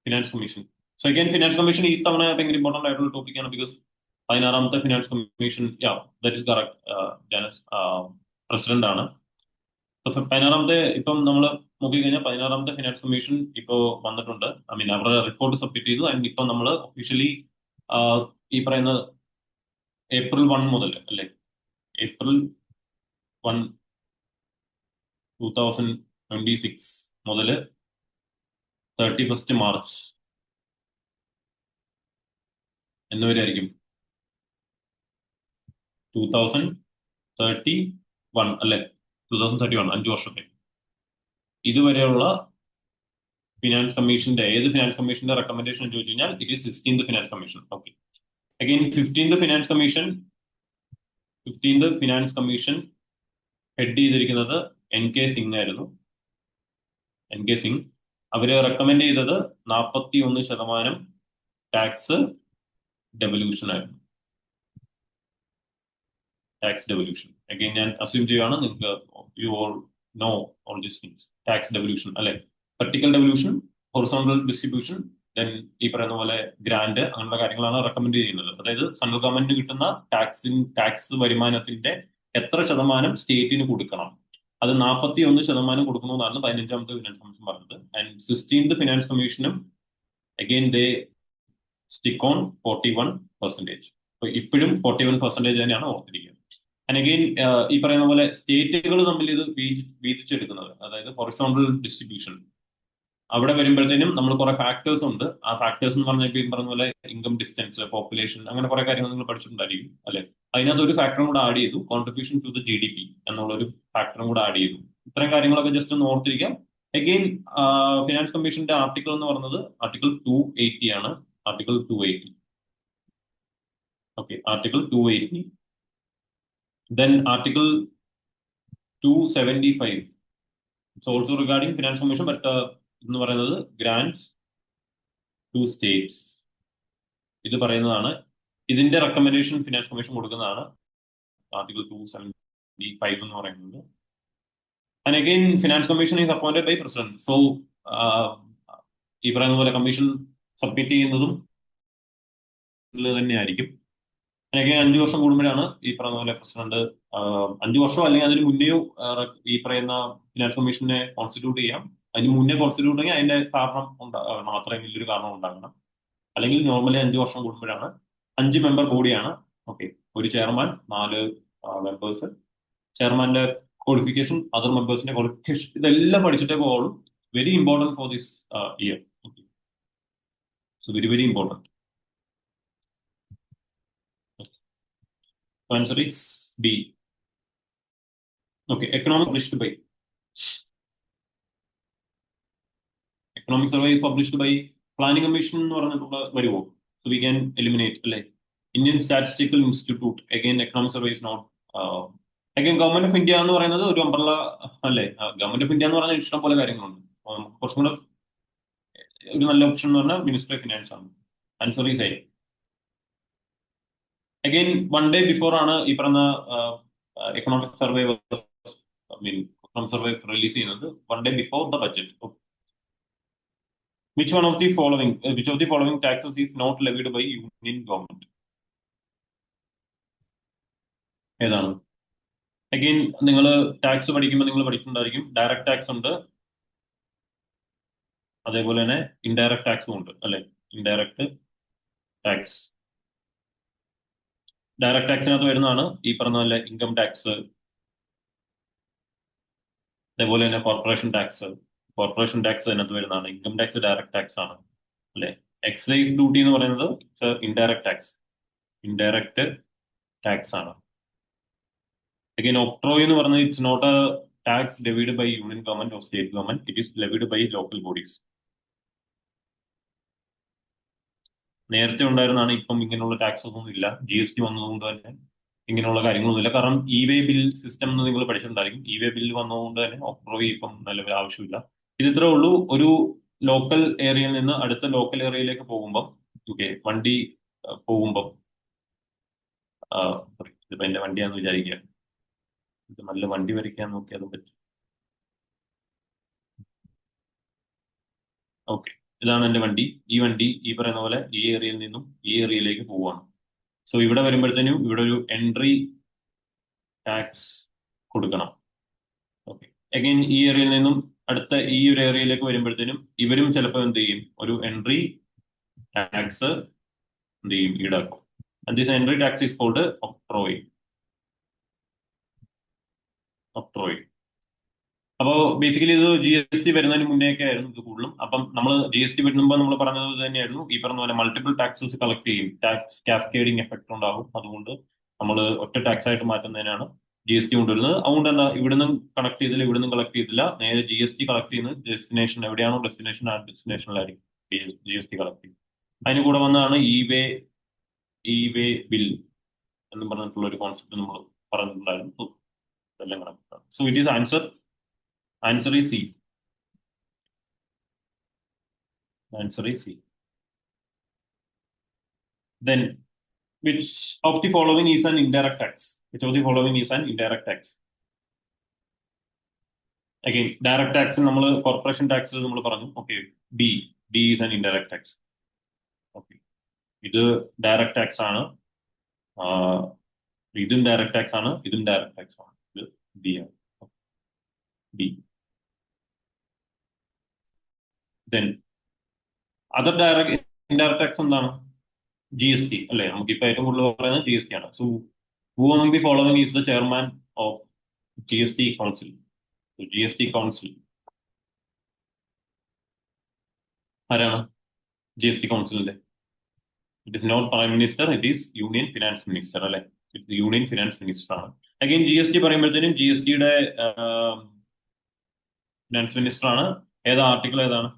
finance commission. So again finance commission ഈ തവണ ഭയങ്കര ഇമ്പോർട്ടന്റ് ആയിട്ടുള്ള ടോപ്പിക്കാണ്, ബിക്കോസ് 16ാമത്തെ finance commission, that is correct, ജാനസ് പ്രസിഡന്റ് ആണ്. 16ാമത്തെ ഇപ്പം നമ്മൾ നോക്കിക്കഴിഞ്ഞാൽ 16ാമത്തെ ഫിനാൻസ് കമ്മീഷൻ ഇപ്പോൾ വന്നിട്ടുണ്ട്. ഐ മീൻ അവരുടെ റിപ്പോർട്ട് സബ്മിറ്റ് ചെയ്തു. ആൻഡ് ഇപ്പം നമ്മൾ ഒഫീഷ്യലി ഈ പറയുന്ന ഏപ്രിൽ 1 മുതൽ അല്ലെ, ഏപ്രിൽ 1 2026 മുതൽ 31 മാർച്ച് എന്നുവരെ ആയിരിക്കും. 2031 അല്ലെ, 2031, 5 വർഷത്തെ. ഇതുവരെയുള്ള ഫിനാൻസ് കമ്മീഷന്റെ, ഏത് ഫിനാൻസ് കമ്മീഷന്റെ റെക്കമെൻഡേഷൻ ചോദിച്ചു കഴിഞ്ഞാൽ it is 16th finance commission. Okay, again 15th finance commission head ചെയ്തിരിക്കുന്നത് NK സിംഗ് ആയിരുന്നു. NK സിംഗ് അവര് റെക്കമെൻഡ് ചെയ്തത് 41% ടാക്സ് ഡെവല്യൂഷൻ ആയിരുന്നു. ടാക്സ് ഡെവല്യൂഷൻ അഗൈൻ ഞാൻ അസ്യൂം ചെയ്യുകയാണ്, നിങ്ങൾക്ക് you all know all these things. Tax devolution അല്ലെ, vertical devolution, horizontal distribution, then ഈ പറയുന്ന പോലെ ഗ്രാന്റ്, അങ്ങനെയുള്ള കാര്യങ്ങളാണ് റെക്കമെൻഡ് ചെയ്യുന്നത്. അതായത് സെൻട്രൽ ഗവൺമെന്റിന് കിട്ടുന്ന ടാക്സ് വരുമാനത്തിന്റെ എത്ര ശതമാനം സ്റ്റേറ്റിന് കൊടുക്കണം, അത് 41% കൊടുക്കണമെന്നാണ് 15ാമത്തെ ഫിനാൻസ് കമ്മീഷൻ പറഞ്ഞത്. ആൻഡ് 16th ഫിനാൻസ് കമ്മീഷനും അഗൈൻ ദേ സ്റ്റിക്ക് ഓൺ 41%. അപ്പൊ ഇപ്പോഴും 41% തന്നെയാണ് ഓർത്തിരിക്കുന്നത്. ആൻഡ് അഗെയിൻ ഈ പറയുന്ന പോലെ സ്റ്റേറ്റുകൾ തമ്മിൽ ഇത് വീതിച്ചെടുക്കുന്നത്, അതായത് ഹൊറിസോണ്ടൽ ഡിസ്ട്രിബ്യൂഷൻ, അവിടെ വരുമ്പോഴത്തേനും നമ്മൾ കുറെ ഫാക്ടേഴ്സ് ഉണ്ട്. ആ ഫാക്ടേഴ്സ് എന്ന് പറഞ്ഞാൽ ഈ പറഞ്ഞ പോലെ ഇൻകം, ഡിസ്റ്റൻസ്, പോപ്പുലേഷൻ, അങ്ങനെ കുറെ കാര്യങ്ങൾ നിങ്ങൾ പഠിച്ചിട്ടുണ്ടായിരിക്കും അല്ലെ. അതിനകത്ത് ഒരു ഫാക്ടറും കൂടെ ആഡ് ചെയ്തു, കോൺട്രിബ്യൂഷൻ ടു ദ GDP എന്നുള്ള ഒരു ഫാക്ടറും കൂടെ ആഡ് ചെയ്തു. ഇത്തരം കാര്യങ്ങളൊക്കെ ജസ്റ്റ് ഒന്ന് ഓർത്തിരിക്കാം. അഗെയിൻ ഫിനാൻസ് കമ്മീഷന്റെ ആർട്ടിക്കിൾ എന്ന് പറയുന്നത് ആർട്ടിക്കിൾ 280 ആണ്. Article 280. Okay, article 280. Then Article 275. It's also regarding Finance Commission, but എന്ന് പറയുന്നത് ഗ്രാൻഡ്സ് ടു സ്റ്റേറ്റ്സ്. ഇത് പറയുന്നതാണ്, ഇതിന്റെ റെക്കമെൻഡേഷൻ ഫിനാൻസ് കമ്മീഷൻ കൊടുക്കുന്നതാണ് ആർട്ടിക്കിൾ 275 എന്ന് പറയുന്നത്. And again finance commission is appointed by president. So ഈ പറയുന്ന പോലെ കമ്മീഷൻ സബ്മിറ്റ് ചെയ്യുന്നതും തന്നെയായിരിക്കും. അതൊക്കെ 5 വർഷം കൂടുമ്പോഴാണ് ഈ പറയുന്ന പോലെ പ്രസിഡന്റ്, 5 വർഷം അല്ലെങ്കിൽ അതിന് മുന്നെയോ ഈ പറയുന്ന ഫിനാൻസ് കമ്മീഷനെ കോൺസ്റ്റിറ്റ്യൂട്ട് ചെയ്യാം. അതിന് മുന്നേ കോൺസ്റ്റിറ്റ്യൂട്ട് ചെയ്യാൻ അതിന്റെ കാരണം ഉണ്ടാകണം, അത്രയും വലിയൊരു കാരണം ഉണ്ടാകണം. അല്ലെങ്കിൽ നോർമലി 5 വർഷം കൂടുമ്പോഴാണ്. 5 മെമ്പർ ബോഡിയാണ്. ഓക്കെ, ഒരു ചെയർമാൻ, 4 മെമ്പേഴ്സ്. ചെയർമാന്റെ ക്വാളിഫിക്കേഷൻ, അതർ മെമ്പേഴ്സിന്റെ ക്വാളിഫിക്കേഷൻ, ഇതെല്ലാം പഠിച്ചിട്ടേ പോകുള്ളൂ. Very important for this year. So very very important. Answer is B. Okay, economic survey is published by Planning Commission എന്ന് പറഞ്ഞിട്ടുള്ള വരുമോ? So we can eliminate അല്ലെ. Indian Statistical Institute, again economic survey is not. Again Government of India എന്ന് പറയുന്നത് ഒരു umbrella അല്ലെ. Government of India എന്ന് പറഞ്ഞാൽ ഇഷ്ടം പോലെ കാര്യങ്ങളുണ്ട്. കുറച്ചും കൂടെ ഒരു നല്ല ഓപ്ഷൻ എന്ന് പറഞ്ഞാൽ മിനിസ്ട്രി ഓഫ് ഫിനാൻസ് ആണ്. Answer is A. Again 1 day before ആണ് ഈ പറഞ്ഞ എക്കണോമിക് സർവേ റിലീസ് ചെയ്യുന്നത്. 1 day before the budget. which of the following taxes is not levied by union government? ഏതാണ്? അഗെയിൻ നിങ്ങൾ ടാക്സ് പഠിക്കുമ്പോൾ നിങ്ങൾ പഠിച്ചിട്ടുണ്ടായിരിക്കും ഡയറക്റ്റ് ടാക്സ് ഉണ്ട്, അതേപോലെ തന്നെ ഇൻഡയറക്റ്റ് ടാക്സും ഉണ്ട് അല്ലെ. ഇൻഡയറക്റ്റ് ടാക്സ്, ഡയറക്റ്റ് ടാക്സിനകത്ത് വരുന്നതാണ് ഈ പറഞ്ഞ പോലെ ഇൻകം ടാക്സ്, അതേപോലെ തന്നെ കോർപ്പറേഷൻ ടാക്സ് അതിനകത്ത് വരുന്നതാണ്. ഇൻകം ടാക്സ് ഡയറക്റ്റ് ടാക്സ് ആണ് അല്ലെ. എക്സൈസ് ഡ്യൂട്ടി എന്ന് പറയുന്നത് ഇൻഡയറക്റ്റ് ടാക്സ് ആണ്. അഗൈൻ ഒക്ട്രോയ് എന്ന് പറയുന്നത് it's not a tax levied by union government or state government, it is levied by local bodies. നേരത്തെ ഉണ്ടായിരുന്നതാണ്, ഇപ്പം ഇങ്ങനെയുള്ള ടാക്സസ് ഒന്നും ഇല്ല. GST വന്നതുകൊണ്ട് തന്നെ ഇങ്ങനെയുള്ള കാര്യങ്ങളൊന്നുമില്ല. കാരണം ഇ വേ ബിൽ സിസ്റ്റം എന്ന് നിങ്ങൾ പഠിച്ചിട്ടുണ്ടായിരിക്കും. ഇ വേ ബിൽ വന്നതുകൊണ്ട് തന്നെ ഒക്ട്രോയ് ഇപ്പം നിലവിൽ ആവശ്യമില്ല. ഇത് ഇത്രേ ഉള്ളൂ. ഒരു ലോക്കൽ ഏരിയയിൽ നിന്ന് അടുത്ത ലോക്കൽ ഏരിയയിലേക്ക് പോകുമ്പം, ഓക്കെ, വണ്ടി പോകുമ്പം, സോറി, ഇതിപ്പോ എന്റെ വണ്ടിയാന്ന് വിചാരിക്കുക, ഇത് നല്ല വണ്ടി വരയ്ക്കാൻ നോക്കിയാലും പറ്റും. ഓക്കെ, ഇതാണ് എന്റെ വണ്ടി. ഈ വണ്ടി ഈ പറയുന്ന പോലെ ഈ ഏരിയയിൽ നിന്നും ഈ ഏരിയയിലേക്ക് പോവുകയാണ്. സോ ഇവിടെ വരുമ്പോഴത്തേനും ഇവിടെ ഒരു എൻട്രി ടാക്സ് കൊടുക്കണം. ഓക്കെ, അഗൈൻ ഈ ഏരിയയിൽ നിന്നും അടുത്ത ഈ ഒരു ഏരിയയിലേക്ക് വരുമ്പോഴത്തേനും ഇവരും ചിലപ്പോൾ എന്ത് ചെയ്യും, ഒരു എൻട്രി ടാക്സ് എന്ത് ചെയ്യും, ഈടാക്കും. And this entry tax is called octroi. അപ്പോൾ ബേസിക്കലി ഇത് GST വരുന്നതിന് മുന്നേ ഒക്കെ ആയിരുന്നു ഇത് കൂടുതലും. അപ്പം നമ്മൾ GST വരുമ്പോൾ നമ്മൾ പറഞ്ഞത് തന്നെയായിരുന്നു, ഈ പറഞ്ഞ പോലെ മൾട്ടിപ്പിൾ ടാക്സസ് കളക്ട് ചെയ്യും, ടാക്സ് കാസ്കേഡിങ് എഫക്ട് ഉണ്ടാകും. അതുകൊണ്ട് നമ്മൾ ഒറ്റ ടാക്സ് ആയിട്ട് മാറ്റുന്നതിനാണ് GST കൊണ്ടുവരുന്നത്. അതുകൊണ്ട് എന്താ, ഇവിടുന്ന് കളക്ട് ചെയ്തില്ല, ഇവിടുന്ന് കളക്ട് ചെയ്തില്ല, നേരെ GST കളക്ട് ചെയ്യുന്നത് ഡെസ്റ്റിനേഷൻ എവിടെയാണോ ഡെസ്റ്റിനേഷൻ ആ ഡെസ്റ്റിനേഷനിലായിരിക്കും GST കളക്ട് ചെയ്യും. അതിന് കൂടെ വന്നതാണ് ഇ വേ ബിൽ എന്ന് പറഞ്ഞിട്ടുള്ള ഒരു കോൺസെപ്റ്റ് നമ്മൾ പറഞ്ഞിട്ടുണ്ടായിരുന്നു. ഇതെല്ലാം connect. So it is Answer is C. Then, which of the following is an indirect tax? Again, direct tax നമ്മൾ corporation tax നമ്മൾ പറഞ്ഞു. Okay, D is an indirect tax. Okay, ഇത് direct tax ആണ്, ഇതും direct tax ആണ്, ഇതും direct tax ആണ്. ഇത് D ആണ്. D. Then other indirect tax എന്താണ്? GST അല്ലേ. നമുക്കിപ്പോ ഏറ്റവും കൂടുതൽ പറയുന്നത് GST ആണ്. So who among the following is the chairman of GST council? GST council ആരാണ് GST കൗൺസിലിന്റെ? It is not prime minister, it is union finance minister അല്ലെ. യൂണിയൻ ഫിനാൻസ് മിനിസ്റ്റർ ആണ്. അഗൈൻ GST പറയുമ്പോഴത്തേനും GSTയുടെ ഫിനാൻസ് മിനിസ്റ്റർ ആണ്. Article ഏതാണ്?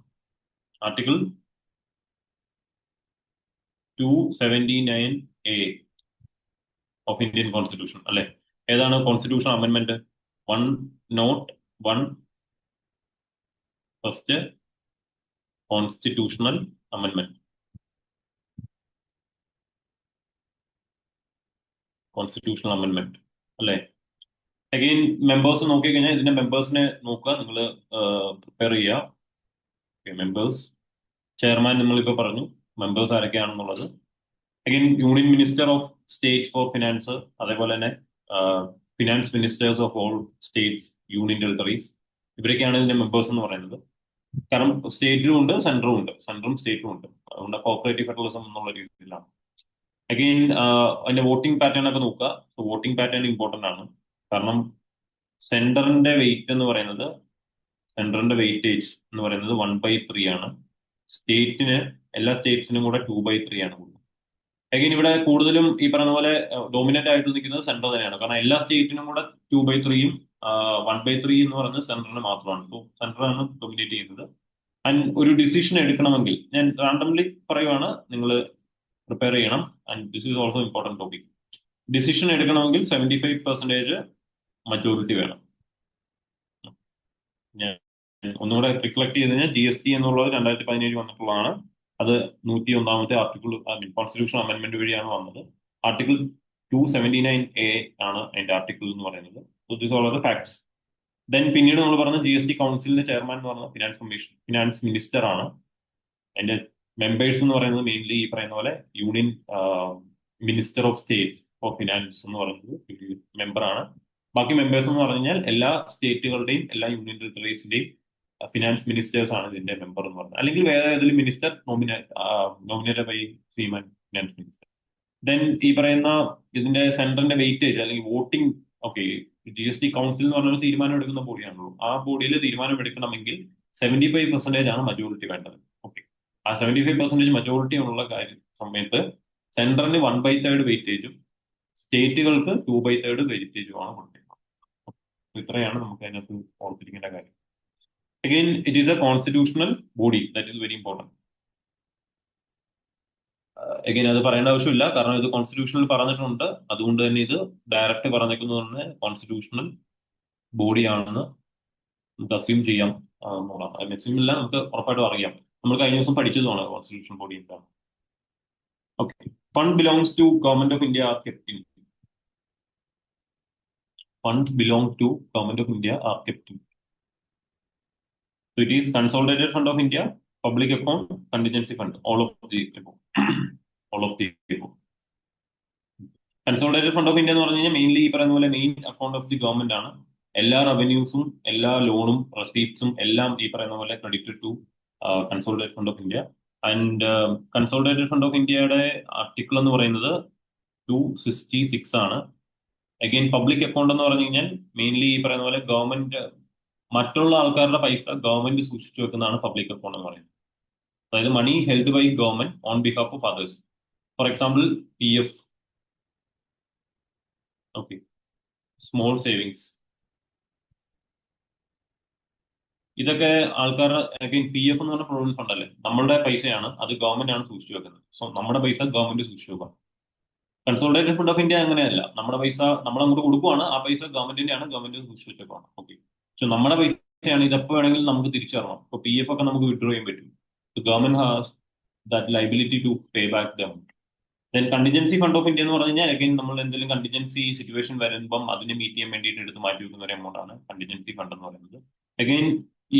Article 279A of Indian constitution അല്ലെ. ഏതാണ് constitution amendment? 101 first constitutional amendment. അല്ലെ. അഗെയിൻ മെമ്പേഴ്സ് നോക്കിക്കഴിഞ്ഞാൽ ഇതിന്റെ മെമ്പേഴ്സിനെ നോക്കുക, നിങ്ങൾ പ്രിപ്പയർ ചെയ്യുക. മെമ്പേഴ്സ്, ചെയർമാൻ നമ്മളിപ്പോ പറഞ്ഞു, മെമ്പേഴ്സ് ആരൊക്കെയാണെന്നുള്ളത്. Again union minister of state for finance, അതേപോലെ തന്നെ finance ministers of all states, union territories, ഇവരൊക്കെയാണ് ഇതിന്റെ മെമ്പേഴ്സ് എന്ന് പറയുന്നത്. കാരണം സ്റ്റേറ്റിലും ഉണ്ട്, സെൻട്രലും സ്റ്റേറ്റും ഉണ്ട്. അതുകൊണ്ട് കോപ്പറേറ്റീവ് ഫെഡറലിസം എന്നുള്ള രീതിയിലാണ്. അഗെയിൻ അതിന്റെ വോട്ടിംഗ് പാറ്റേൺ ഒക്കെ നോക്കുക. വോട്ടിംഗ് പാറ്റേൺ ഇമ്പോർട്ടന്റ് ആണ്. കാരണം സെന്ററിന്റെ വെയിറ്റ് എന്ന് പറയുന്നത്, സെൻട്രലിന്റെ വെയിറ്റേജ് എന്ന് പറയുന്നത് 1/3 ആണ്. എല്ലാ സ്റ്റേറ്റ്സിനും കൂടെ 2/3 ആണ്. അഗൈൻ ഇവിടെ കൂടുതലും ഈ പറഞ്ഞ പോലെ ഡോമിനന്റ് ആയിട്ട് നിൽക്കുന്നത് സെൻട്രൽ തന്നെയാണ്. കാരണം എല്ലാ സ്റ്റേറ്റിനും കൂടെ 2/3യും 1/3 എന്ന് പറയുന്നത് സെൻട്രലിന് മാത്രമാണ്. സോ സെൻട്രലാണ് ഡൊമിനേറ്റ് ചെയ്യുന്നത്. ആൻഡ് ഒരു ഡിസിഷൻ എടുക്കണമെങ്കിൽ, ഞാൻ റാൻഡംലി പറയുവാണ്, നിങ്ങൾ പ്രിപ്പയർ ചെയ്യണം. And this is also important topic. Decision എടുക്കണമെങ്കിൽ 75% മജോറിറ്റി വേണം. ഞാൻ ഒന്നുകൂടെ റിക്ലക്ട് ചെയ്ത് കഴിഞ്ഞാൽ GST എന്നുള്ളത് 2017 വന്നിട്ടുള്ളതാണ്. അത് 101ാമത്തെ ആർട്ടിക്കിൾ കോൺസ്റ്റിറ്റ്യൂഷൻ അമെന്റ്മെന്റ് വഴിയാണ് വന്നത്. ആർട്ടിക്കിൾ 279A ആണ് അതിന്റെ ആർട്ടിക്കിൾ എന്ന് പറയുന്നത്. So this all are the facts. Then പിന്നീട് നമ്മൾ പറഞ്ഞ GST കൗൺസിലിന്റെ ചെയർമാൻ എന്ന് പറഞ്ഞ ഫിനാൻസ് മിനിസ്റ്റർ ആണ്. അതിന്റെ മെമ്പേഴ്സ് എന്ന് പറയുന്നത് മെയിൻലി ഈ പറയുന്ന പോലെ union minister of state for finance എന്ന് പറയുന്നത് മെമ്പറാണ്. ബാക്കി മെമ്പേഴ്സ് എന്ന് പറഞ്ഞു കഴിഞ്ഞാൽ എല്ലാ സ്റ്റേറ്റുകളുടെയും എല്ലാ യൂണിയൻ ടെറിട്ടറീസിന്റെയും ഫിനാൻസ് മിനിസ്റ്റേഴ്സ് ആണ് ഇതിന്റെ മെമ്പർ എന്ന് പറയുന്നത്. അല്ലെങ്കിൽ വേറെ ഏതെങ്കിലും മിനിസ്റ്റർ നോമിനേറ്റഡ് ബൈ സീമാൻ ഫിനാൻസ് മിനിസ്റ്റർ. ദെൻ ഈ പറയുന്ന ഇതിന്റെ സെൻട്രലിന്റെ വെയിറ്റേജ് അല്ലെങ്കിൽ വോട്ടിംഗ്, ഓക്കെ, GST കൗൺസിൽ എന്ന് പറഞ്ഞൊരു തീരുമാനം എടുക്കുന്ന ബോഡിയാണല്ലോ. ആ ബോഡിയിൽ തീരുമാനം എടുക്കണമെങ്കിൽ 75% ആണ് മജോറിറ്റി വേണ്ടത്. ഓക്കെ, ആ 75% മജോറിറ്റി ഉള്ള സമയത്ത് സെൻട്രലിന് 1/3 വെയിറ്റേജും സ്റ്റേറ്റുകൾക്ക് 2/3 വെയിറ്റേജും ആണ് കൊടുക്കുന്നത്. ഇത്രയാണ് നമുക്ക് അതിനകത്ത് ഓർത്തിരിക്കേണ്ട കാര്യം. Again it is A constitutional body, that is very important. Again അത് പറയേണ്ട ആവശ്യമില്ല, കാരണം ഇത് കോൺസ്റ്റിറ്റ്യൂഷനിൽ പറഞ്ഞിട്ടുണ്ട്. അതുകൊണ്ട് തന്നെ ഇത് ഡയറക്റ്റ് പറഞ്ഞേക്കുന്നത് കോൺസ്റ്റിറ്റ്യൂഷണൽ ബോഡിയാണെന്ന് നമുക്ക് അസ്യൂം ചെയ്യാം എന്നുള്ളതാണ്. അസ്യൂം ഇല്ല, നമുക്ക് ഉറപ്പായിട്ടും അറിയാം. നമ്മൾ കഴിഞ്ഞ ദിവസം പഠിച്ചതുമാണ് കോൺസ്റ്റിറ്റ്യൂഷൻ ബോഡി എന്താണ്. Okay, fund belongs to government of India are kept in. Funds belong to Government of India are kept in. So it is Consolidated Fund of India, Public Account, Contingency Fund, all of the above. All of the above. Consolidated fund of India എന്ന് പറഞ്ഞു കഴിഞ്ഞാൽ mainly ഈ പറയുന്ന പോലെ main account of the government ആണ്. എല്ലാ റവന്യൂസും എല്ലാ ലോണും റെസീപ്റ്റ്സും എല്ലാം ഈ പറയുന്ന പോലെ credited to consolidated fund of India. And consolidated fund of ഇന്ത്യയുടെ ആർട്ടിക്കിൾ എന്ന് പറയുന്നത് 266 ആണ്. അഗെയിൻ പബ്ലിക് അക്കൗണ്ട് എന്ന് പറഞ്ഞു കഴിഞ്ഞാൽ മെയിൻലി ഈ പറയുന്ന പോലെ ഗവൺമെന്റ് മറ്റുള്ള ആൾക്കാരുടെ പൈസ ഗവൺമെന്റ് സൂക്ഷിച്ചു വെക്കുന്നതാണ് പബ്ലിക് അക്കൗണ്ട് എന്ന് പറയുന്നത്. അതായത് money held by government on behalf of others. For example PF, okay, small savings, ഇതൊക്കെ ആൾക്കാരുടെ അഗെയിൻ PF എന്ന് പറഞ്ഞ പ്രൊവിഡന്റ് ഫണ്ട് അല്ലേ, നമ്മളുടെ പൈസയാണ്, അത് ഗവൺമെന്റ് ആണ് സൂക്ഷിച്ചു വെക്കുന്നത്. സോ നമ്മുടെ പൈസ ഗവൺമെന്റ് സൂക്ഷിച്ചു വെക്കുക. കൺസോളിഡേറ്റഡ് ഫണ്ട് ഓഫ് ഇന്ത്യ അങ്ങനെയല്ല, നമ്മുടെ പൈസ നമ്മൾ അങ്ങോട്ട് കൊടുക്കുവാണ്, ആ പൈസ ഗവൺമെന്റിന്റെയാണ്, ഗവൺമെന്റ് സൂക്ഷിച്ചു വെച്ചേക്കാണ്. ഓക്കെ, പക്ഷെ നമ്മുടെ പൈസയാണ്, ഇതെപ്പോ വേണമെങ്കിലും നമുക്ക് തിരിച്ചു തരണം. ഇപ്പൊ PF ഒക്കെ നമുക്ക് വിഡ്രോ ചെയ്യാൻ പറ്റും. Government has that liability to pay back the amount. Then contingency fund of India എന്ന് പറഞ്ഞു കഴിഞ്ഞാൽ അഗൈൻ നമ്മൾ എന്തെങ്കിലും കണ്ടിജൻസി സിറ്റുവേഷൻ വരുമ്പം അതിനെ മീറ്റ് ചെയ്യാൻ വേണ്ടിയിട്ട് എടുത്ത് മാറ്റി വെക്കുന്ന ഒരു എമൗണ്ട് ആണ് കണ്ടിജൻസി ഫണ്ട് എന്ന് പറയുന്നത്. അഗൈൻ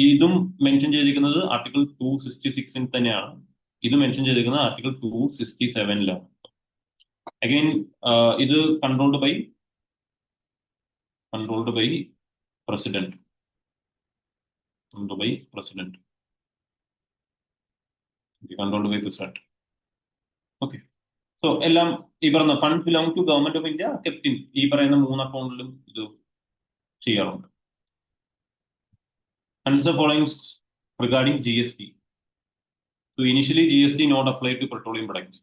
ഇതും മെൻഷൻ ചെയ്തിരിക്കുന്നത് ആർട്ടിക്കിൾ 266 തന്നെയാണ്. ഇത് മെൻഷൻ ചെയ്തിരിക്കുന്നത് ആർട്ടിക്കിൾ 267 അഗൈൻ ഇത് controlled by president. Controlled by president. Okay, so എല്ലാം ഈ പറയുന്ന fund belong to government of India kept in ഈ പറയുന്ന 3 അക്കൗണ്ടിലും ഇത് ചെയ്യാറുണ്ട്. Answer following regarding GST. So initially GST not applied to petroleum products.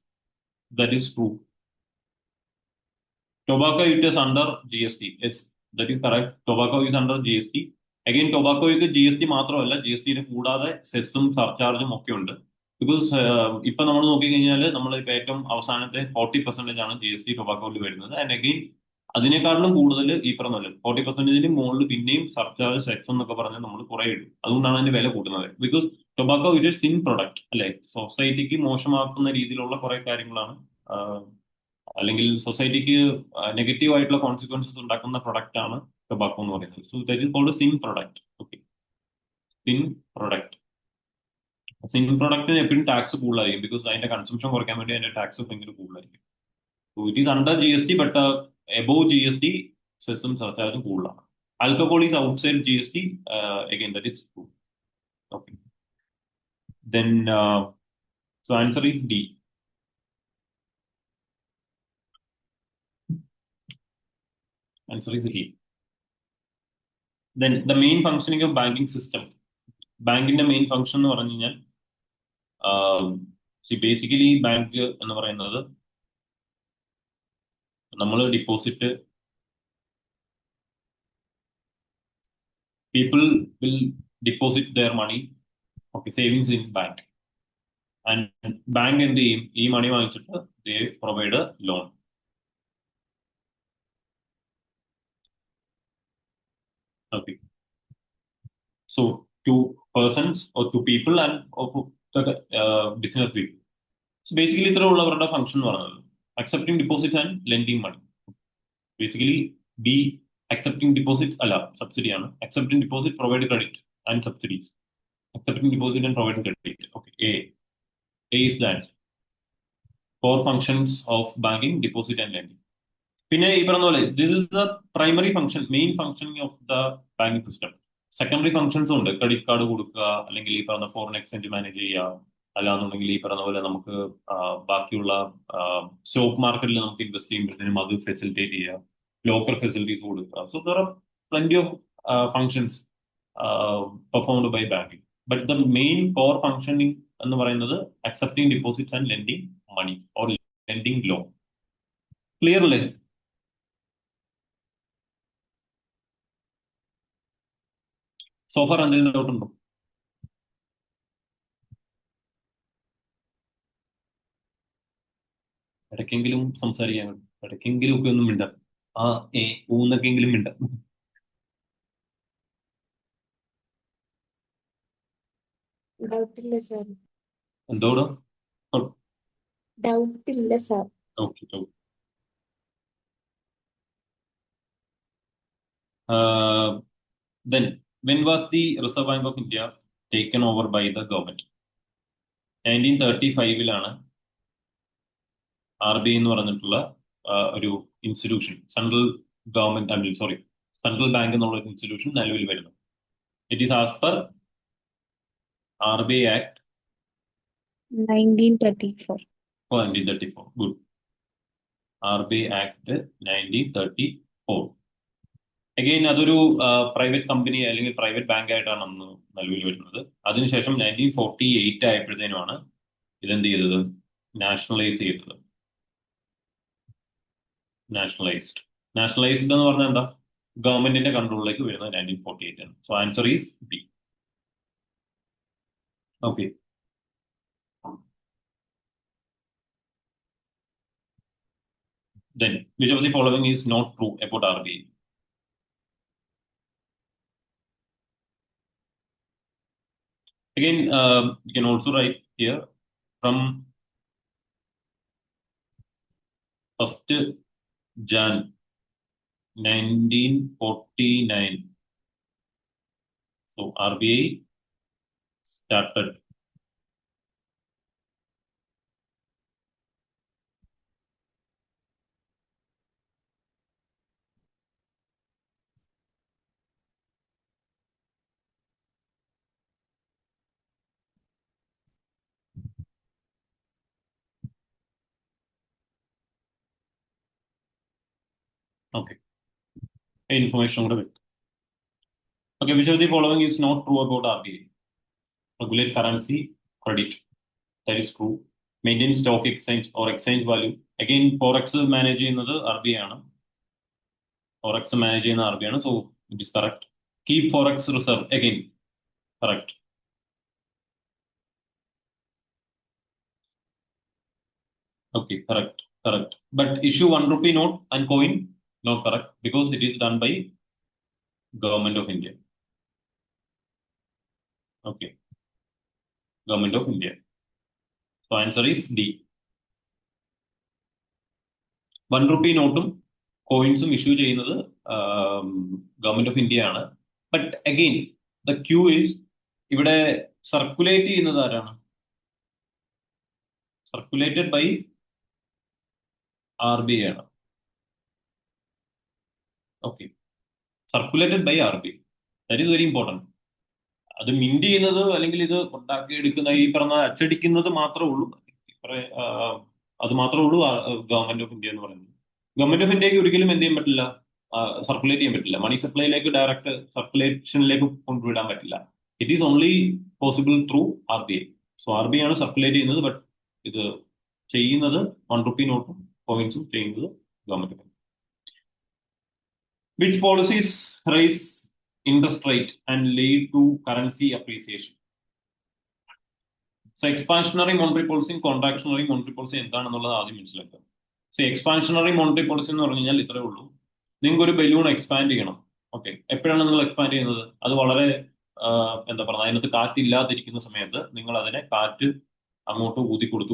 That is true. Tobacco it is under GST. Yes, that is correct. Tobacco is under GST. Again, tobacco is GST മാത്രമല്ല, GST കൂടാതെ സെസ്സും സർചാർജും ഒക്കെ ഉണ്ട്. Because ഇപ്പൊ നമ്മൾ നോക്കിക്കഴിഞ്ഞാൽ നമ്മൾ ഇപ്പൊ ഏറ്റവും അവസാനത്തെ 40% ആണ് GST ടൊബാക്കോയിൽ വരുന്നത്. ആൻഡ് അഗെയിൻ അതിനേക്കാളും കൂടുതൽ ഈ പറഞ്ഞ 40% മുകളിൽ പിന്നെയും സർചാർജ് സെക്സ് എന്നൊക്കെ പറഞ്ഞാൽ നമ്മൾ കുറെ ഇടും. അതുകൊണ്ടാണ് അതിന്റെ വില കൂടുന്നത്. Because tobacco it is sin product അല്ലെ, സൊസൈറ്റിക്ക് മോശമാക്കുന്ന രീതിയിലുള്ള കുറെ കാര്യങ്ങളാണ്, അല്ലെങ്കിൽ സൊസൈറ്റിക്ക് നെഗറ്റീവ് ആയിട്ടുള്ള കോൺസിക്വൻസസ് ഉണ്ടാക്കുന്ന പ്രൊഡക്റ്റ് ആണ് ടൊബാക്കോ എന്ന് പറയുന്നത്. So that is called sin product. Okay, sin product. Sin പ്രൊഡക്റ്റിന് എപ്പോഴും ടാക്സ് കൂടുതലായിരിക്കും, ബിക്കോസ് അതിന്റെ കൺസംഷൻ കുറയ്ക്കാൻ വേണ്ടി അതിന്റെ ടാക്സ് ഭയങ്കര കൂടുതലായിരിക്കും. So it is under GST but above GST സെസ്സും സർചാർജും കൂടുതലാണ്. Alcohol is outside GST, again that is true. Okay, then so answer is D. Answer is D. Then the main functioning of banking system. ബാങ്കിന്റെ main function എന്ന് പറഞ്ഞു കഴിഞ്ഞാൽ basically bank എന്ന് പറയുന്നത് നമ്മൾ deposit, people will deposit their money, okay, savings in bank, and bank എന്ത് ചെയ്യും, ഈ മണി വാങ്ങിച്ചിട്ട് they provide a loan. Okay, so to persons or to people and business people. So basically ഇത്ര ഉള്ളവരുടെ ഫംഗ്ഷൻ എന്ന് പറയുന്നത് accepting deposit and lending money. Basically B accepting deposit അല്ല, subsidy ആണ്. accepting deposit, provide credit and subsidies. accepting deposit and providing credit. Okay, A. Is that core functions of banking, deposit and lending. പിന്നെ ഈ പറഞ്ഞ പോലെ this is the primary function, main functioning of the banking system. Secondary ഫംഗ്ഷൻസും ഉണ്ട്. Credit card കൊടുക്കുക, അല്ലെങ്കിൽ ഈ പറഞ്ഞ ഫോറിൻ എക്സ്ചേഞ്ച് മാനേജ് ചെയ്യുക, അല്ലാന്നുണ്ടെങ്കിൽ ഈ പറഞ്ഞ പോലെ നമുക്ക് ബാക്കിയുള്ള സ്റ്റോക്ക് മാർക്കറ്റിൽ നമുക്ക് ഇൻവെസ്റ്റ് ചെയ്യുമ്പോഴത്തേനും അത് ഫെസിലിറ്റേറ്റ് ചെയ്യുക, ലോക്കർ ഫെസിലിറ്റീസ് കൊടുക്കുക. So there are plenty of functions performed by banking. But the main core functioning എന്ന് പറയുന്നത് accepting deposits and lending money or lending loan. Clear അല്ലേ? സോഫാർ എന്തെങ്കിലും ഡൗട്ട് ഉണ്ടോ? ഇടയ്ക്കെങ്കിലും സംസാരിക്കാൻ പറ്റും, ഇടയ്ക്കെങ്കിലും ഒക്കെ ഒന്നും മിണ്ടാം. ആ ഏ ഊന്നൊക്കെങ്കിലും മിണ്ടാം. ഡൗട്ട് ഇല്ല സാർ. എന്തോടോ? ഡൗട്ട് ഇല്ല sir. Okay. Then when was the Reserve Bank of India taken over by the government? 1935-ലാണ് RBI എന്ന് പറഞ്ഞിട്ടുള്ള ഒരു institution, central government, sorry, central bank എന്നുള്ള ഒരു ഇൻസ്റ്റിറ്റ്യൂഷൻ നിലവിൽ വരുന്നത്. It is as per RBI Act 1934. 1934. Good. RBI Act 1934. Again അതൊരു private company അല്ലെങ്കിൽ private bank ആയിട്ടാണ് അന്ന് നിലവിൽ വരുന്നത്. അതിനുശേഷം 1948 ആയപ്പോഴത്തേനുമാണ് ഇതെന്ത് ചെയ്തത്? നാഷണലൈസ് ചെയ്തത്. നാഷണലൈസ്ഡ് എന്ന് പറഞ്ഞാൽ എന്താ? ഗവൺമെന്റിന്റെ കൺട്രോളിലേക്ക് വരുന്നത് 1948 ആണ്. So answer is B. Okay. Then which of the following is not true about RBI? Again, you can also write here from 1st Jan 1949. So RBI started. Okay. Information കൂടെ വെക്കും. Okay, which of the following is not true about RBI? Regulate currency, credit. That is true. Maintain stock exchange or exchange value. Again, forex manage ചെയ്യുന്നത് RBI ആണ്. Forex manage ചെയ്യുന്ന RBI ആണ്. So it is correct. Keep forex reserve. Again, correct. Okay, correct. But issue 1 rupee note and coin, not correct, because it is done by Government of India. Okay, Government of India. So answer is D. 1 rupee നോട്ടും കോയിൻസും issue ചെയ്യുന്നത് government of India ആണ്. But again the Q is, ഇവിടെ circulate ചെയ്യുന്നത് ആരാണ്? Circulated by RBI ആണ്. Okay, circulated by RBI. That is very important. അത് mint ചെയ്യുന്നത് അല്ലെങ്കിൽ ഇത് ഉണ്ടാക്കി എടുക്കുന്ന ഈ പറഞ്ഞ അച്ചടിക്കുന്നത് മാത്രമേ ഉള്ളൂ, അത് മാത്രമേ ഉള്ളൂ ഗവൺമെന്റ് ഓഫ് ഇന്ത്യ എന്ന് പറയുന്നത്. ഗവൺമെന്റ് ഓഫ് ഇന്ത്യക്ക് ഒരിക്കലും എന്ത് ചെയ്യാൻ പറ്റില്ല? സർക്കുലേറ്റ് ചെയ്യാൻ പറ്റില്ല. മണി സപ്ലൈയിലേക്ക് ഡയറക്റ്റ് സർക്കുലേഷനിലേക്ക് കൊണ്ടുവിടാൻ പറ്റില്ല. It is only possible through RBI. So RBI ആണ് സർക്കുലേറ്റ് ചെയ്യുന്നത്. ബട്ട് ഇത് ചെയ്യുന്നത് 1 rupee നോട്ടും കോയിൻസും ചെയ്യുന്നത് government of India. Which policies raise interest rate and lead to currency appreciation? So expansionary monetary policy, contractionary monetary policy എന്താണെന്നുള്ളത് ആദ്യം മനസ്സിലാക്കുക. So എക്സ്പാൻഷണറി monetary policy എന്ന് പറഞ്ഞു കഴിഞ്ഞാൽ ഇത്രേ ഉള്ളൂ. നിങ്ങൾക്ക് ഒരു ബലൂൺ എക്സ്പാൻഡ് ചെയ്യണം. ഓക്കെ, എപ്പോഴാണ് നിങ്ങൾ എക്സ്പാൻഡ് ചെയ്യുന്നത്? അത് വളരെ എന്താ പറയുക, അതിനകത്ത് കാറ്റില്ലാതിരിക്കുന്ന സമയത്ത് നിങ്ങൾ അതിനെ കാറ്റ് അങ്ങോട്ട് ഊതി കൊടുത്ത്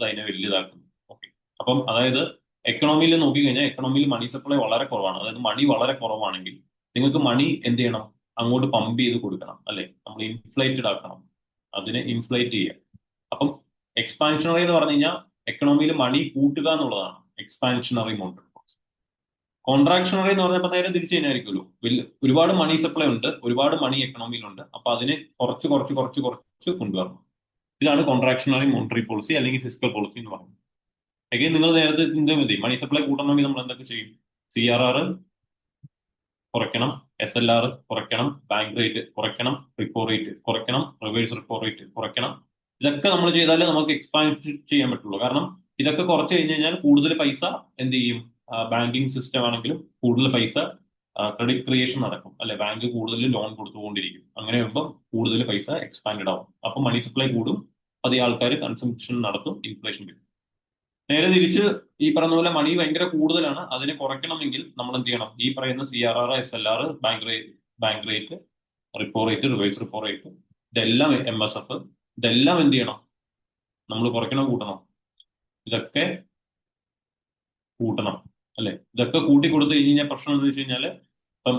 അതിനെ വലുതാക്കുന്നു. ഓക്കെ, അപ്പം അതായത് എക്കണോമിയിൽ നോക്കിക്കഴിഞ്ഞാൽ എക്കണോമിയിൽ മണി സപ്ലൈ വളരെ കുറവാണ്. അതായത് മണി വളരെ കുറവാണെങ്കിൽ നിങ്ങൾക്ക് മണി എന്ത് ചെയ്യണം? അങ്ങോട്ട് പമ്പ് ചെയ്ത് കൊടുക്കണം, അല്ലെ? നമ്മൾ ഇൻഫ്ലേറ്റഡ് ആക്കണം, അതിനെ ഇൻഫ്ലേറ്റ് ചെയ്യുക. അപ്പം എക്സ്പാൻഷണറി എന്ന് പറഞ്ഞു കഴിഞ്ഞാൽ എക്കണോമിയിൽ മണി കൂട്ടുക എന്നുള്ളതാണ് എക്സ്പാൻഷണറി മോണിറ്ററി പോളിസി. കോൺട്രാക്ഷണറി എന്ന് പറഞ്ഞപ്പോൾ നേരെ തിരിച്ചു കഴിഞ്ഞായിരിക്കുമല്ലോ, ഒരുപാട് മണി സപ്ലൈ ഉണ്ട്, ഒരുപാട് മണി എക്കണോമിയിലുണ്ട്, അപ്പൊ അതിനെ കുറച്ച് കുറച്ച് കുറച്ച് കുറച്ച് കൊണ്ടുവരണം. ഇതാണ് കോൺട്രാക്ഷണറി മോണിറ്ററി പോളിസി അല്ലെങ്കിൽ ഫിസിക്കൽ പോളിസി എന്ന് പറയുന്നത്. അഗൈൻ നിങ്ങൾ നേരത്തെ ചിന്ത മതി, മണി സപ്ലൈ കൂട്ടണമെങ്കിൽ നമ്മൾ എന്തൊക്കെ ചെയ്യും? CRR കുറയ്ക്കണം, SLR കുറയ്ക്കണം, ബാങ്ക് റേറ്റ് കുറയ്ക്കണം, റിപ്പോ റേറ്റ് കുറയ്ക്കണം, റിവേഴ്സ് റിപ്പോ റേറ്റ് കുറയ്ക്കണം. ഇതൊക്കെ നമ്മൾ ചെയ്താലേ നമുക്ക് എക്സ്പാൻഡ് ചെയ്യാൻ പറ്റുള്ളൂ. കാരണം ഇതൊക്കെ കുറച്ച് കഴിഞ്ഞ് കഴിഞ്ഞാൽ കൂടുതൽ പൈസ എന്ത് ചെയ്യും? ബാങ്കിങ് സിസ്റ്റം ആണെങ്കിലും കൂടുതൽ പൈസ ക്രെഡിറ്റ് ക്രിയേഷൻ നടക്കും, അല്ലെ? ബാങ്ക് കൂടുതൽ ലോൺ കൊടുത്തുകൊണ്ടിരിക്കും. അങ്ങനെ വരുമ്പോൾ കൂടുതൽ പൈസ എക്സ്പാൻഡ് ആവും. അപ്പൊ മണി സപ്ലൈ കൂടും, പതിയെ ആൾക്കാർ കൺസംഷൻ നടത്തും, ഇൻഫ്ലേഷൻ വരും. നേരെ തിരിച്ച് ഈ പറഞ്ഞ പോലെ മണി ഭയങ്കര കൂടുതലാണ്, അതിനെ കുറയ്ക്കണമെങ്കിൽ നമ്മൾ എന്ത് ചെയ്യണം? ഈ പറയുന്ന CRR, SLR, bank rate, repo rate, reverse repo rate, ഇതെല്ലാം MSF, ഇതെല്ലാം എന്ത് ചെയ്യണം? നമ്മൾ കുറയ്ക്കണോ കൂട്ടണം? ഇതൊക്കെ കൂട്ടണം, അല്ലെ? ഇതൊക്കെ കൂട്ടി കൊടുത്തു കഴിഞ്ഞ് കഴിഞ്ഞാൽ പ്രശ്നം എന്ന് വെച്ച് കഴിഞ്ഞാൽ ഇപ്പം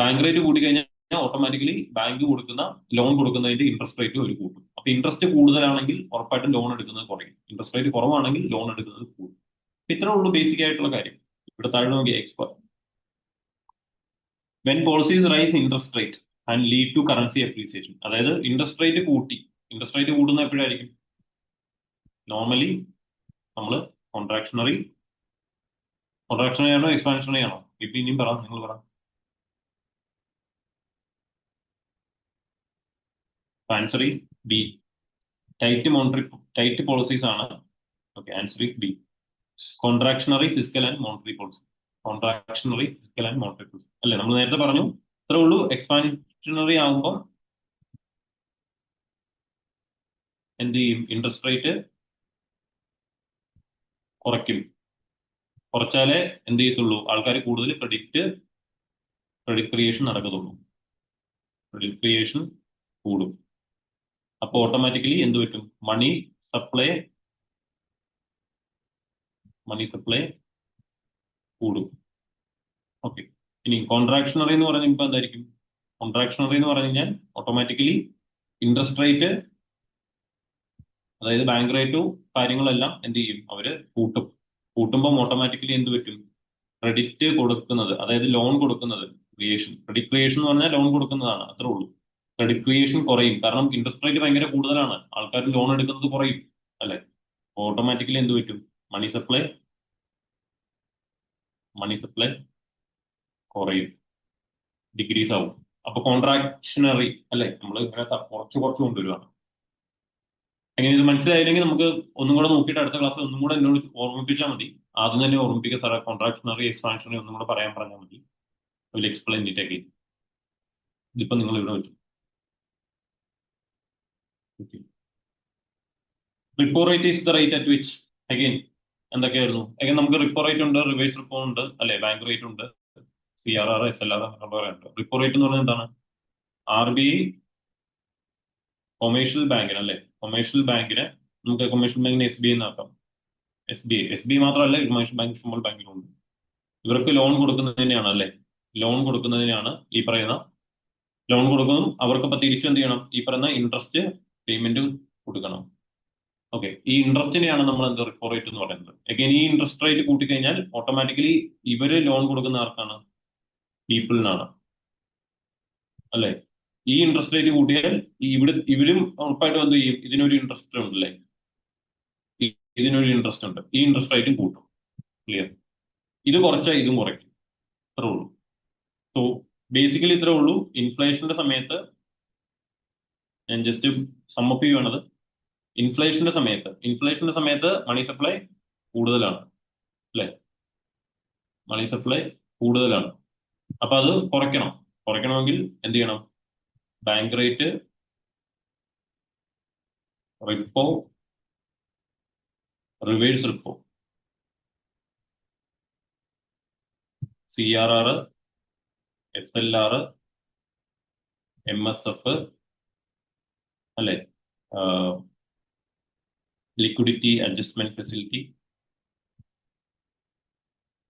ബാങ്ക് റേറ്റ് കൂടി കഴിഞ്ഞാൽ ഓട്ടോമാറ്റിക്കലി ബാങ്ക് കൊടുക്കുന്ന ലോൺ കൊടുക്കുന്നതിന്റെ ഇൻട്രസ്റ്റ് റേറ്റ് ഒരു കൂട്ടും. അപ്പൊ ഇൻട്രസ്റ്റ് കൂടുതലാണെങ്കിൽ ഉറപ്പായിട്ടും ലോൺ എടുക്കുന്നത് കുറയും, ഇൻട്രസ്റ്റ് റേറ്റ് കുറവാണെങ്കിൽ ലോൺ എടുക്കുന്നത് കൂടും. ഇത്രേ ഉള്ളൂ ബേസിക് ആയിട്ടുള്ള കാര്യം. ഇവിടെ താഴെ നോക്കി expert. When policies raise interest rate and lead to currency appreciation, അതായത് ഇൻട്രസ്റ്റ് റേറ്റ് കൂട്ടി, ഇൻട്രസ്റ്റ് റേറ്റ് കൂടുന്ന എപ്പോഴായിരിക്കും? നോർമലി നമ്മൾ കോൺട്രാക്ഷണറി ആണോ എക്സ്പാൻഷണറി ആണോ? ഇപ്പൊ ഇനിയും പറ, നിങ്ങൾ പറ. ആൻസർ ഈ ബി. ടൈറ്റ് പോളിസീസ് ആണ്. ഓക്കെ, ആൻസർ ഈ B. കോൺട്രാക്ഷണറി physical and monetary policy. കോൺട്രാക്ഷണറി physical and monetary policy അല്ലെ? നമ്മൾ നേരത്തെ പറഞ്ഞു ഇത്രേ ഉള്ളൂ. എക്സ്പാൻഷണറി ആകുമ്പോൾ എന്ത് ചെയ്യും? ഇൻട്രസ്റ്റ് റേറ്റ് കുറയ്ക്കും. കുറച്ചാലേ എന്ത് ചെയ്യത്തുള്ളൂ? ആൾക്കാർ കൂടുതൽ ക്രെഡിറ്റ് ക്രിയേഷൻ നടക്കത്തുള്ളൂ. ക്രെഡിറ്റ് ക്രിയേഷൻ കൂടും. അപ്പോൾ ഓട്ടോമാറ്റിക്കലി എന്ത് പറ്റും? മണി സപ്ലൈ കൂടും. ഓക്കെ. ഇനി കോൺട്രാക്ഷണറി എന്ന് പറഞ്ഞാൽ ഇപ്പൊ എന്തായിരിക്കും? കോൺട്രാക്ഷണറി എന്ന് പറഞ്ഞു കഴിഞ്ഞാൽ ഓട്ടോമാറ്റിക്കലി ഇൻട്രസ്റ്റ് റേറ്റ്, അതായത് ബാങ്ക് റേറ്റും കാര്യങ്ങളെല്ലാം എന്ത് ചെയ്യും? അവര് കൂട്ടും. കൂട്ടുമ്പോൾ ഓട്ടോമാറ്റിക്കലി എന്ത് പറ്റും? ക്രെഡിറ്റ് കൊടുക്കുന്നത്, അതായത് ലോൺ കൊടുക്കുന്നത്, ക്രെഡിറ്റ് ക്രിയേഷൻ എന്ന് പറഞ്ഞാൽ ലോൺ കൊടുക്കുന്നതാണ്, അത്രേ ഉള്ളൂ. ക്രെഡിറ്റ് ക്രിയേഷൻ കുറയും, കാരണം ഇൻട്രസ്റ്റ് റേറ്റ് ഭയങ്കര കൂടുതലാണ്, ആൾക്കാർ ലോൺ എടുക്കുന്നത് കുറയും, അല്ലെ? ഓട്ടോമാറ്റിക്കലി എന്ത് പറ്റും? മണി സപ്ലൈ കുറയും, ഡിക്രീസ് ആവും. അപ്പൊ കോൺട്രാക്ഷണറി, അല്ലെ? നമ്മൾ ഇങ്ങനെ കുറച്ച് കുറച്ച് കൊണ്ടുവരികയാണ്. അങ്ങനെ ഇത് മനസ്സിലായില്ലെങ്കിൽ നമുക്ക് ഒന്നും കൂടെ നോക്കിയിട്ട് അടുത്ത ക്ലാസ് ഒന്നും കൂടെ എന്നോട് ഓർമ്മിപ്പിച്ചാൽ മതി. ആദ്യം തന്നെ ഓർമ്മിപ്പിക്കുക സാറേ, കോൺട്രാക്ഷണറി എക്സ്പാൻഷണറി ഒന്നും കൂടെ പറയാൻ പറഞ്ഞാൽ മതി. Will explain it again. ഇതിപ്പോ നിങ്ങൾ ഇവിടെ പറ്റും. Repo rate is the rate at which, again എന്തൊക്കെയായിരുന്നു? അഗെയിൻ നമുക്ക് റിപ്പോ റേറ്റ് ഉണ്ട്, റിവേഴ്സ് റിപ്പോ ഉണ്ട്, അല്ലെ? ബാങ്ക് റേറ്റ് ഉണ്ട്, CRR, SLR ഉണ്ട്. റിപ്പോ റേറ്റ് എന്ന് പറഞ്ഞാൽ എന്താണ്? RBI കൊമേഴ്ഷ്യൽ ബാങ്കിന്, അല്ലെ? കൊമേഴ്ഷ്യൽ ബാങ്കിന് നമുക്ക് കൊമേഴ്ഷ്യൽ ബാങ്കിന് SBI എന്നാക്കാം. SBI മാത്രമല്ല, കൊമേഴ്ഷ്യൽ ബാങ്ക് ഇഷ്ടംപോലെ ബാങ്കിലുണ്ട്. ഇവർക്ക് ലോൺ കൊടുക്കുന്നതിനെയാണ്, അല്ലെ? ലോൺ കൊടുക്കുന്നതിനാണ് ഈ പറയുന്ന ലോൺ കൊടുക്കുന്നതും അവർക്കപ്പോ തിരിച്ചു എന്ത് ചെയ്യണം? ഈ പറയുന്ന ഇൻട്രസ്റ്റ് പേയ്മെന്റ് കൊടുക്കണം. ഓക്കെ, ഈ ഇൻട്രസ്റ്റിനെയാണ് നമ്മൾ എന്ത് റിപ്പോ റേറ്റ് എന്ന് പറയുന്നത്. അഗൈൻ ഈ ഇൻട്രസ്റ്റ് റേറ്റ് കൂട്ടിക്കഴിഞ്ഞാൽ ഓട്ടോമാറ്റിക്കലി ഇവര് ലോൺ കൊടുക്കുന്ന ആർക്കാണ്? പീപ്പിളിനാണ്, അല്ലെ? ഈ ഇൻട്രസ്റ്റ് റേറ്റ് കൂട്ടിയാൽ ഇവരും ഉറപ്പായിട്ടും എന്ത് ചെയ്യും? ഇതിനൊരു ഇൻട്രസ്റ്റ് ഉണ്ടല്ലേ? ഇതിനൊരു ഇൻട്രസ്റ്റ് ഉണ്ട്, ഈ ഇൻട്രസ്റ്റ് റേറ്റും കൂട്ടും. ക്ലിയർ? ഇത് കുറച്ചാൽ ഇതും കുറയ്ക്കും, ഇത്രേ ഉള്ളൂ. സോ ബേസിക്കലി ഇത്രേ ഉള്ളൂ. ഇൻഫ്ലേഷന്റെ സമയത്ത് ഞാൻ ജസ്റ്റ് സമ്മപ്പ് ചെയ്യുവാണത്. ഇൻഫ്ലേഷന്റെ സമയത്ത് മണി സപ്ലൈ കൂടുതലാണ്, അല്ലെ? മണി സപ്ലൈ കൂടുതലാണ്. അപ്പൊ അത് കുറയ്ക്കണമെങ്കിൽ എന്ത് ചെയ്യണം? Bank rate, repo, reverse repo, CRR, SLR, MSF, അല്ലെ? Liquidity adjustment facility.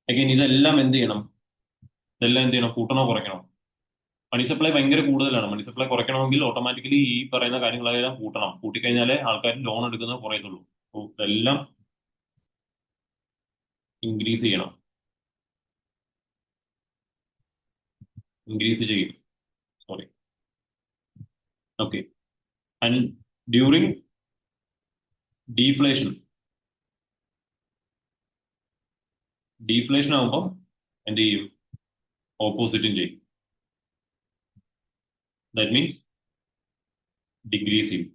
അഗൈൻ ഇതെല്ലാം എന്ത് ചെയ്യണം? കൂട്ടണോ കുറയ്ക്കണോ? മണി സപ്ലൈ ഭയങ്കര കൂടുതലാണ്. മണി സപ്ലൈ കുറയ്ക്കണമെങ്കിൽ ഓട്ടോമാറ്റിക്കലി ഈ പറയുന്ന കാര്യങ്ങളെല്ലാം കൂട്ടണം. കൂട്ടിക്കഴിഞ്ഞാലേ ആൾക്കാർ ലോൺ എടുക്കുന്നത് കുറയത്തുള്ളൂ. അപ്പോൾ ഇതെല്ലാം ഇൻക്രീസ് ചെയ്യണം. ഇൻക്രീസ് ചെയ്യും. Sorry. Okay. And during deflation ആകുമ്പോൾ എന്ത് ചെയ്യും? ഓപ്പോസിറ്റും ചെയ്യും. ദാറ്റ് മീൻസ് ഡിക്രീസ് ചെയ്യും.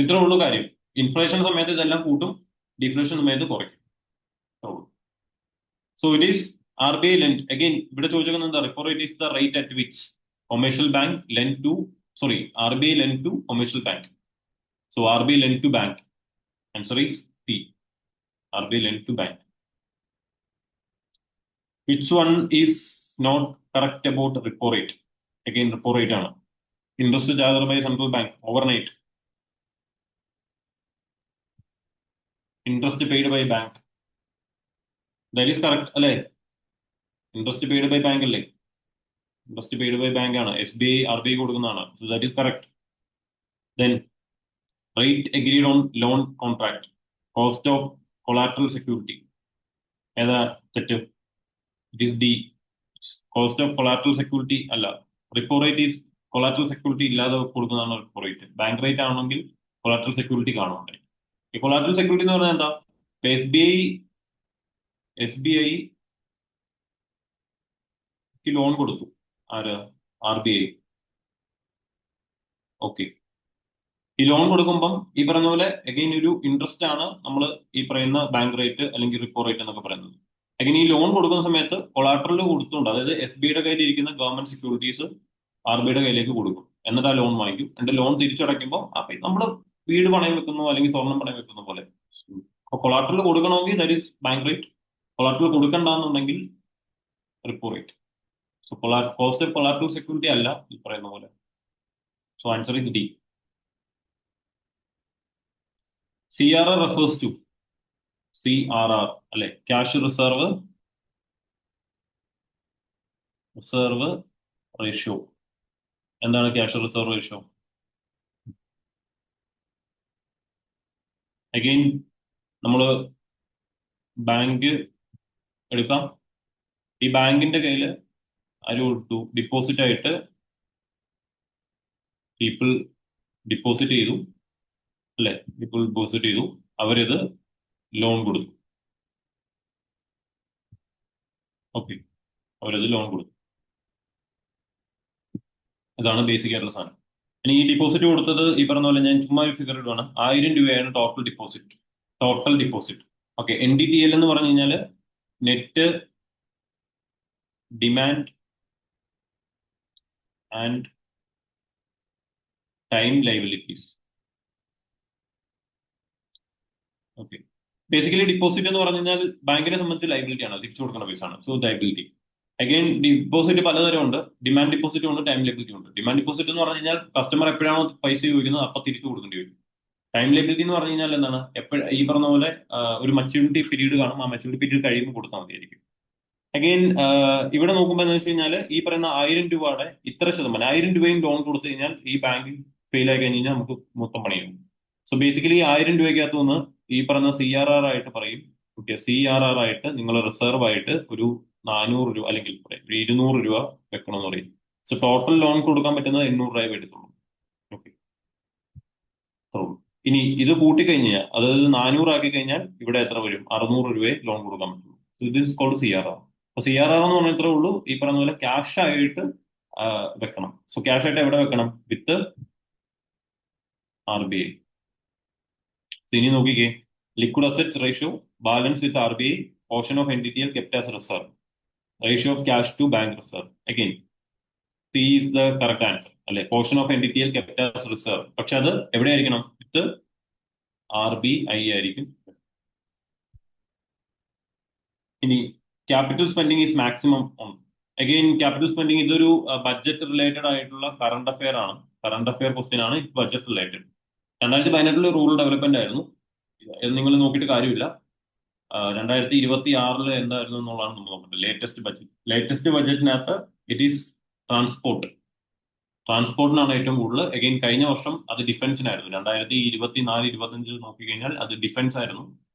ഇത്രേ ഉള്ളൂ കാര്യം. ഇൻഫ്ലേഷൻ സമയത്ത് ഇതെല്ലാം കൂട്ടും, ഡിഫ്ലേഷൻ സമയത്ത് കുറയ്ക്കും. So it is R B I lend again. ഇവിടെ ചോദിക്കുന്നത് എന്താ? Repo rate is the rate at which commercial bank lend to R B I lend to commercial bank. So R B I lend to bank. Answer is T. R B I lend to bank. Which one is not correct about repo rate? Again repo rate ആണ്. Interest charge by central bank overnight. Interest paid by bank. That is correct അല്ലേ? Interest paid by bank അല്ലേ? Interest paid by bank ആണ്. S B I R B I കൊടുക്കുന്നതാണ്. So that is correct. Then rate agreed on loan contract. Cost of collateral security. ഏതാ തെറ്റ്? It is D. Cost of collateral security അല്ല. Repo rate is collateral security ഇല്ലാതെ കൊടുക്കുന്നതാണ് repo rate. Bank rate ആണെങ്കിൽ collateral security കാണുന്നുണ്ട്. ഈ collateral security എന്ന് പറഞ്ഞാൽ എന്താ? എസ് ബി ഐക്ക് ലോൺ കൊടുത്തു. ആര്? R B I. ഓക്കെ. ഈ ലോൺ കൊടുക്കുമ്പം ഈ പറയുന്ന പോലെ അഗൈൻ ഒരു ഇൻട്രസ്റ്റ് ആണ് നമ്മൾ ഈ പറയുന്ന ബാങ്ക് റേറ്റ് അല്ലെങ്കിൽ റിപ്പോ റേറ്റ് എന്നൊക്കെ പറയുന്നത്. അഗൈൻ ഈ ലോൺ കൊടുക്കുന്ന സമയത്ത് കൊളാട്രൽ കൊടുത്തുകൊണ്ട്, അതായത് എസ് ബി ഐയുടെ കയ്യിൽ ഇരിക്കുന്ന ഗവൺമെന്റ് സെക്യൂരിറ്റീസ് ആർ ബി ഐയുടെ കയ്യിലേക്ക് കൊടുക്കും. എന്നിട്ട് ആ ലോൺ വാങ്ങിക്കും. എന്നിട്ട് ലോൺ തിരിച്ചടയ്ക്കുമ്പോൾ നമ്മൾ വീട് പണയം വെക്കുന്നു അല്ലെങ്കിൽ സ്വർണം പണയം വെക്കുന്ന പോലെ. അപ്പൊ കൊളാട്രൽ കൊടുക്കണമെങ്കിൽ that is bank rate. Collateral കൊടുക്കണ്ടെന്നുണ്ടെങ്കിൽ repo rate. So cost of collateral security അല്ല ഈ പറയുന്ന പോലെ. So answer is D. CRR refers to CRR അല്ലെ? Cash reserve ratio. എന്താണ് ക്യാഷ് റിസർവ് റേഷ്യോ? അഗെയിൻ നമ്മൾ ബാങ്ക് എടുക്കാം. ഈ ബാങ്കിന്റെ കയ്യിൽ ആര് കൊടുത്തു? ഡിപ്പോസിറ്റ് ആയിട്ട് പീപ്പിൾ ഡിപ്പോസിറ്റ് ചെയ്തു അല്ലെ? പീപ്പിൾ ഡിപ്പോസിറ്റ് ചെയ്തു. അവരിത് ലോൺ കൊടുത്തു. ഓക്കെ. അവരത് ലോൺ കൊടുത്തു. ഇതാണ് ബേസിക് ആയിട്ടുള്ള സാധനം. ഇനി ഈ ഡിപ്പോസിറ്റ് കൊടുത്തത് ഈ പറഞ്ഞ പോലെ ഞാൻ ചുമ്മാ ഒരു ഫിഗർ ഇടുവാണ്. 1000 രൂപയാണ് ടോട്ടൽ ഡിപ്പോസിറ്റ്. ഓക്കെ. NDTL എന്ന് പറഞ്ഞു കഴിഞ്ഞാൽ net demand and time liabilities. Okay. Basically deposit എന്ന് പറഞ്ഞു കഴിഞ്ഞാൽ ബാങ്കിനെ സംബന്ധിച്ച് ലൈബിലിറ്റി ആണ്, തിരിച്ചു കൊടുക്കുന്ന പൈസ ആണ്. So liability. അഗൈൻ ഡിപ്പോസിറ്റ് പലതരം ഉണ്ട്. ഡിമാൻഡ് ഡിപ്പോസിറ്റ് ഉണ്ട്, ടൈം ലൈബിലിറ്റി ഉണ്ട്. ഡിമാൻഡ് ഡിപ്പോസിറ്റ് എന്ന് പറഞ്ഞു കഴിഞ്ഞാൽ കസ്റ്റമർ എപ്പോഴാണോ പൈസ ചോദിക്കുന്നത് അപ്പൊ തിരിച്ചു കൊടുക്കേണ്ടി വരും. ടൈം ലൈബിലിറ്റി എന്ന് പറഞ്ഞു കഴിഞ്ഞാൽ എന്താണ്? ഈ പറഞ്ഞ പോലെ ഒരു മച്യൂരിറ്റി പീരീഡ് കാണും. ആ മച്യൂരിറ്റി പീരീഡ് കഴിയുമ്പോൾ കൊടുത്താൽ മതിയായിരിക്കും. അഗൈൻ ഇവിടെ നോക്കുമ്പോൾ എന്ന് വെച്ച് കഴിഞ്ഞാൽ ഈ പറയുന്ന 1000 രൂപയുടെ ഇത്ര ശതമാനം, 1000 രൂപയും ലോൺ കൊടുത്തു കഴിഞ്ഞാൽ ഈ ബാങ്കിൽ ഫെയിൽ ആയി കഴിഞ്ഞ് കഴിഞ്ഞാൽ നമുക്ക് മൊത്തം പണിയാവും. സോ ബേസിക്കലി 1000 രൂപയ്ക്കകത്ത് നിന്ന് ഈ പറഞ്ഞ CRR ആയിട്ട് പറയും. ഓക്കെ. CRR ആയിട്ട് നിങ്ങൾ റിസർവ് ആയിട്ട് ഒരു 400 രൂപ അല്ലെങ്കിൽ ഒരു 200 രൂപ വെക്കണമെന്ന് പറയും. സോ ടോട്ടൽ ലോൺ കൊടുക്കാൻ പറ്റുന്നത് 800 രൂപ എടുത്തുള്ളൂ. ഓക്കെ. ഇനി ഇത് കൂട്ടിക്കഴിഞ്ഞാൽ, അതായത് 400 ആക്കി കഴിഞ്ഞാൽ ഇവിടെ എത്ര വരും? 600 രൂപയെ ലോൺ കൊടുക്കാൻ പറ്റുള്ളൂ. ഇത് ഇസ് കോൾഡ് CRR. അപ്പൊ CRR എന്ന് പറഞ്ഞാൽ ഇത്രേ ഉള്ളൂ. ഈ പറഞ്ഞ പോലെ ക്യാഷ് ആയിട്ട് വെക്കണം. സോ ക്യാഷ് ആയിട്ട് എവിടെ വെക്കണം? വിത്ത് RBI. ഇനി നോക്കിക്കേ, liquid assets ratio, balance with RBI, portion of NDTL kept as reserve, ratio of cash to bank reserve. Again C is the correct answer അല്ലെ? Portion of NDTL kept as reserve. പക്ഷെ അത് എവിടെയായിരിക്കണം? With RBI ആയിരിക്കും. ഇനി capital spending is maximum on. Again capital spending ഇതൊരു budget related ആയിട്ടുള്ള current affair ആണ്. Current affair question ആണ്. Budget related. 2018 റൂറൽ ഡെവലപ്മെന്റ് ആയിരുന്നു. ഇത് നിങ്ങൾ നോക്കിയിട്ട് കാര്യമില്ല. 2026 എന്തായിരുന്നു എന്നുള്ളതാണ് നമ്മൾ നോക്കുന്നത്. ലേറ്റസ്റ്റ് ബഡ്ജറ്റിനകത്ത് ഇറ്റ് ഈസ് ട്രാൻസ്പോർട്ടിനാണ് ഏറ്റവും കൂടുതൽ. അഗെയിൻ കഴിഞ്ഞ വർഷം അത് ഡിഫൻസിനായിരുന്നു. 2024-25 നോക്കിക്കഴിഞ്ഞാൽ അത് ഡിഫൻസ് ആയിരുന്നു.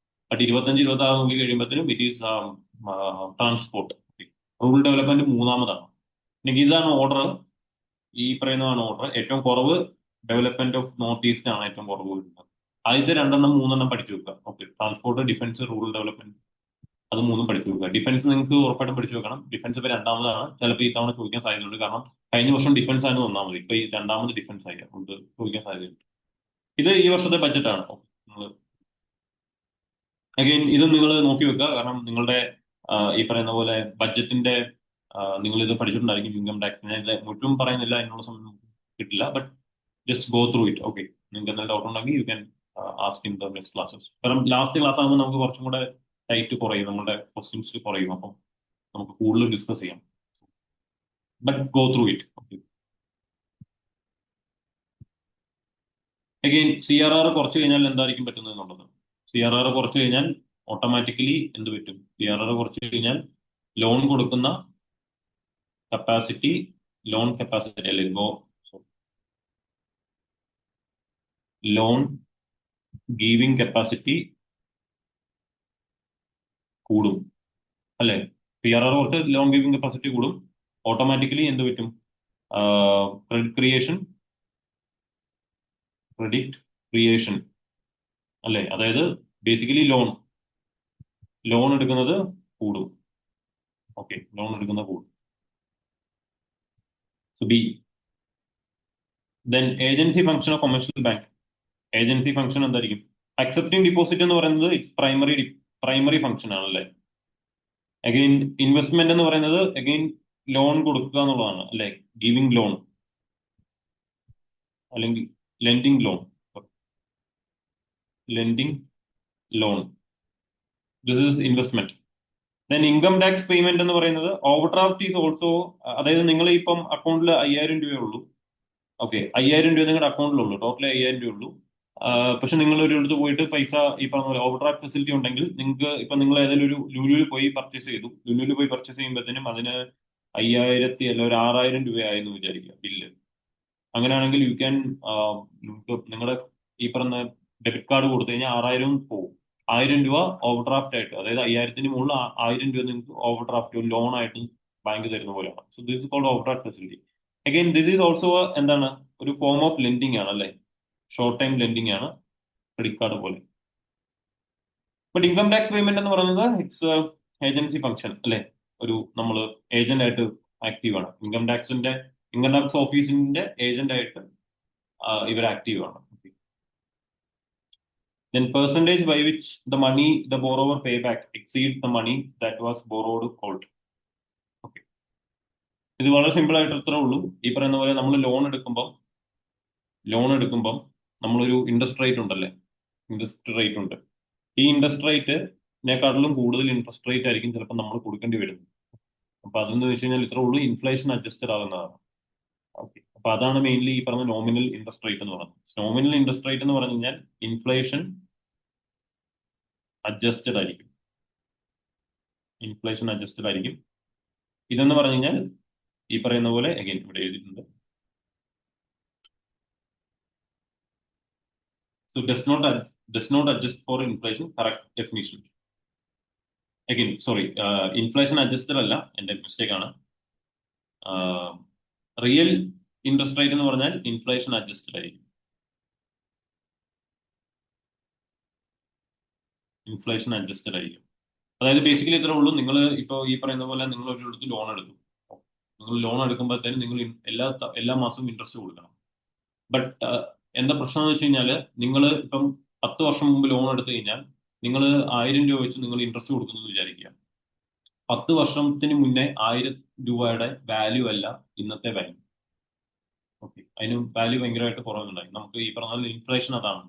ബട്ട് 25-26 നോക്കി കഴിയുമ്പോഴത്തേനും it is transport. Rural development മൂന്നാമതാണ്. എനിക്ക് ഇതാണ് ഓർഡർ, ഈ പറയുന്നതാണ് ഓർഡർ. ഏറ്റവും കുറവ് ഡെവലപ്മെന്റ് ഓഫ് നോർത്ത് ഈസ്റ്റ് ആണ് ഏറ്റവും കുറവ് വരുന്നത്. ആദ്യത്തെ 2-3 പഠിച്ചു വെക്കുക. Okay, transport, defence, rural development, അത് മൂന്നും പഠിച്ചു വെക്കുക. ഡിഫൻസ് നിങ്ങൾക്ക് ഉറപ്പായിട്ടും പഠിച്ചു വെക്കണം. ഡിഫൻസ് ഇപ്പൊ രണ്ടാമതാണ്. ചിലപ്പോൾ ഈ തവണ ചോദിക്കാൻ സാധ്യതയുണ്ട്. കാരണം കഴിഞ്ഞ വർഷം ഡിഫൻസ് ആയിരുന്നു ഒന്നാമത്, ഇപ്പൊ ഈ രണ്ടാമത് ഡിഫൻസ് ആയി, അതുകൊണ്ട് ചോദിക്കാൻ സാധ്യതയുണ്ട്. ഇത് ഈ വർഷത്തെ ബഡ്ജറ്റാണ്. അഗൈൻ ഇത് നിങ്ങൾ നോക്കി വെക്കുക. കാരണം നിങ്ങളുടെ ഈ പറയുന്ന പോലെ ബഡ്ജറ്റിന്റെ നിങ്ങൾ ഇത് പഠിച്ചിട്ടുണ്ടായിരിക്കും. ഇൻകം ടാക്സ് ഞാൻ ഇത് മുറ്റും പറയുന്നില്ല, അതിനുള്ള സമയം കിട്ടില്ല. But just go through it. Okay, നിങ്ങൾക്ക് എന്തെങ്കിലും ഡൗട്ട് ഉണ്ടെങ്കിൽ you can ask in the next classes. കാരണം ലാസ്റ്റ് ക്ലാസ് ആകുമ്പോൾ നമുക്ക് കുറച്ചും കൂടെ ടൈറ്റ് കുറയും, നമ്മുടെ ക്വസ്റ്റ്യൻസ് കുറയും. അപ്പം നമുക്ക് കൂടുതൽ ഡിസ്കസ് ചെയ്യാം. But go through it. Okay, again CRR കുറച്ച് കഴിഞ്ഞാൽ എന്തായിരിക്കും പറ്റുന്നത് എന്നുള്ളത്. CRR കുറച്ച് കഴിഞ്ഞാൽ ഓട്ടോമാറ്റിക്കലി എന്ത് പറ്റും? CRR കുറച്ച് കഴിഞ്ഞാൽ ലോൺ കൊടുക്കുന്ന കപ്പാസിറ്റി, ലോൺ കപ്പാസിറ്റി അല്ലെ ലോൺ ഗീവിംഗ് കപ്പാസിറ്റി കൂടും അല്ലെ. CRR കുറച്ച് ലോൺ ഗീവിംഗ് കപ്പാസിറ്റി കൂടും. ഓട്ടോമാറ്റിക്കലി എന്ത് പറ്റും? ക്രെഡിറ്റ് ക്രിയേഷൻ അല്ലെ. അതായത് ബേസിക്കലി ലോൺ എടുക്കുന്നത് കൂടും. ഓക്കെ, ലോൺ എടുക്കുന്നത് കൂടും. So B then agency function of commercial bank. Agency function എന്തായിരിക്കും? അക്സെപ്റ്റിംഗ് ഡിപ്പോസിറ്റ് എന്ന് പറയുന്നത് ഇറ്റ്സ് പ്രൈമറി ഫംഗ്ഷൻ ആണല്ലേ. അഗെയിൻ ഇൻവെസ്റ്റ്മെന്റ് എന്ന് പറയുന്നത് അഗെയിൻ ലോൺ കൊടുക്കുക എന്നുള്ളതാണ് അല്ലെ. ഗിവിംഗ് ലോൺ അല്ലെങ്കിൽ lending loan, this is investment. Then income tax payment എന്ന് പറയുന്നത് ഓവർ ഡ്രാഫ്റ്റ് ഈസ് ഓൾസോ. അതായത് നിങ്ങൾ ഇപ്പം അക്കൗണ്ടിൽ 5000 രൂപയേ ഉള്ളൂ. ഓക്കെ, 5000 രൂപ നിങ്ങളുടെ അക്കൗണ്ടിലുള്ളൂ, ടോട്ടൽ 5000 രൂപ ഉള്ളൂ. പക്ഷെ നിങ്ങൾ ഒരു അടുത്ത് പോയിട്ട് പൈസ ഈ പറഞ്ഞ പോലെ ഓവർ ഡ്രാഫ്റ്റ് ഫെസിലിറ്റി ഉണ്ടെങ്കിൽ നിങ്ങൾക്ക് ഇപ്പൊ നിങ്ങൾ ഏതെങ്കിലും ഒരു ലുലുവിൽ പോയി പർച്ചേസ് ചെയ്തു. ലുലുവിൽ പോയി പർച്ചേസ് ചെയ്യുമ്പോഴത്തേനും അതിന് 5000 അല്ല ഒരു 6000 രൂപയായെന്ന് വിചാരിക്കുക ബില്ല്. അങ്ങനെയാണെങ്കിൽ യു ക്യാൻ നിങ്ങളുടെ ഈ പറഞ്ഞ ഡെബിറ്റ് കാർഡ് കൊടുത്തു കഴിഞ്ഞാൽ 6000 പോകും. 1000 രൂപ ഓവർ ഡ്രാഫ്റ്റ് ആയിട്ട്, അതായത് 5000 മുകളിൽ 1000 രൂപ നിങ്ങൾക്ക് ഓവർ ഡ്രാഫ്റ്റ് ലോൺ ആയിട്ട് ബാങ്ക് തരുന്ന പോലെയാണ്. So this is called overdraft facility. Again this is also എന്താണ്, ഒരു ഫോം ഓഫ് ലെൻഡിങ് ആണ് അല്ലെ. ഷോർട്ട് ടൈം ലെൻഡിങ് ആണ്, ക്രെഡിറ്റ് കാർഡ് പോലെ. ബട്ട് ഇൻകം ടാക്സ് പേയ്മെന്റ് എന്ന് പറയുന്നത് ഇറ്റ്സ് ഏജൻസി ഫംഗ്ഷൻ അല്ലെ. ഒരു നമ്മൾ ഏജന്റ് ആയിട്ട് ആക്റ്റീവ് ആണ്. ഇൻകം ടാക്സ് ഓഫീസിന്റെ ഏജന്റ് ആയിട്ട് ഇവർ ആക്റ്റീവ് ആണ്. Then percentage by which the money the borrower pay back exceeds the money that was borrowed called. Okay, ഇത് വളരെ സിമ്പിൾ ആയിട്ട് ഇത്രേ ഉള്ളൂ. ഈ പറയുന്ന പോലെ നമ്മൾ ലോൺ എടുക്കുമ്പോൾ നമ്മളൊരു ഇൻട്രസ്റ്റ് റേറ്റ് ഉണ്ടല്ലേ, ഇൻട്രസ്റ്റ് റേറ്റ് ഉണ്ട്. ഈ ഇൻട്രസ്റ്റ് റേറ്റിനെക്കാട്ടിലും കൂടുതൽ ഇൻട്രസ്റ്റ് റേറ്റ് ആയിരിക്കും ചിലപ്പോൾ നമ്മൾ കൊടുക്കേണ്ടി വരുന്നത്. അപ്പൊ അതെന്ന് വെച്ച് കഴിഞ്ഞാൽ ഇത്രേ ഉള്ളൂ, ഇൻഫ്ലേഷൻ അഡ്ജസ്റ്റഡ് ആകുന്നതാണ്. ഓക്കെ, അപ്പൊ അതാണ് മെയിൻലി ഈ പറഞ്ഞ നോമിനൽ ഇൻട്രസ്റ്റ് റേറ്റ് എന്ന് പറയുന്നത്. നോമിനൽ ഇൻട്രസ്റ്റ് റേറ്റ് എന്ന് പറഞ്ഞു കഴിഞ്ഞാൽ ഇൻഫ്ലേഷൻ അഡ്ജസ്റ്റഡ് ആയിരിക്കും. ഇതെന്ന് പറഞ്ഞു കഴിഞ്ഞാൽ ഈ പറയുന്ന പോലെ അഗൈൻ ഇവിടെ എഴുതിയിട്ടുണ്ട്. So does not adjust for inflation. Correct definition. Again sorry, inflation adjusted അല്ല, എന്റെ മിസ്റ്റേക്ക് ആണ്. റിയൽ ഇൻട്രസ്റ്റ് റേറ്റ് എന്ന് പറഞ്ഞാൽ ഇൻഫ്ലേഷൻ അഡ്ജസ്റ്റഡ് ആയിരിക്കും. അതായത് ബേസിക്കലി ഇത്രേ ഉള്ളൂ. നിങ്ങൾ ഇപ്പോൾ ഈ പറയുന്ന പോലെ നിങ്ങൾ ഒരു അടുത്ത് ലോൺ എടുത്തു. നിങ്ങൾ ലോൺ എടുക്കുമ്പോഴത്തേനും നിങ്ങൾ എല്ലാ മാസവും ഇൻട്രസ്റ്റ് കൊടുക്കണം. ബട്ട് എന്താ പ്രശ്നം എന്ന് വെച്ച് കഴിഞ്ഞാൽ, നിങ്ങൾ ഇപ്പം 10 വർഷം മുമ്പ് ലോൺ എടുത്തു കഴിഞ്ഞാൽ നിങ്ങൾ 1000 രൂപ വെച്ച് നിങ്ങൾ ഇൻട്രസ്റ്റ് കൊടുക്കുന്നത് വിചാരിക്കുക. 10 വർഷത്തിന് മുന്നേ 1000 രൂപയുടെ വാല്യൂ അല്ല ഇന്നത്തെ വാല്യൂ. ഓക്കെ, അതിന് വാല്യൂ ഭയങ്കരമായിട്ട് കുറവുണ്ടായി. നമുക്ക് ഈ പറഞ്ഞ ഇൻഫ്ലേഷൻ അതാണ്.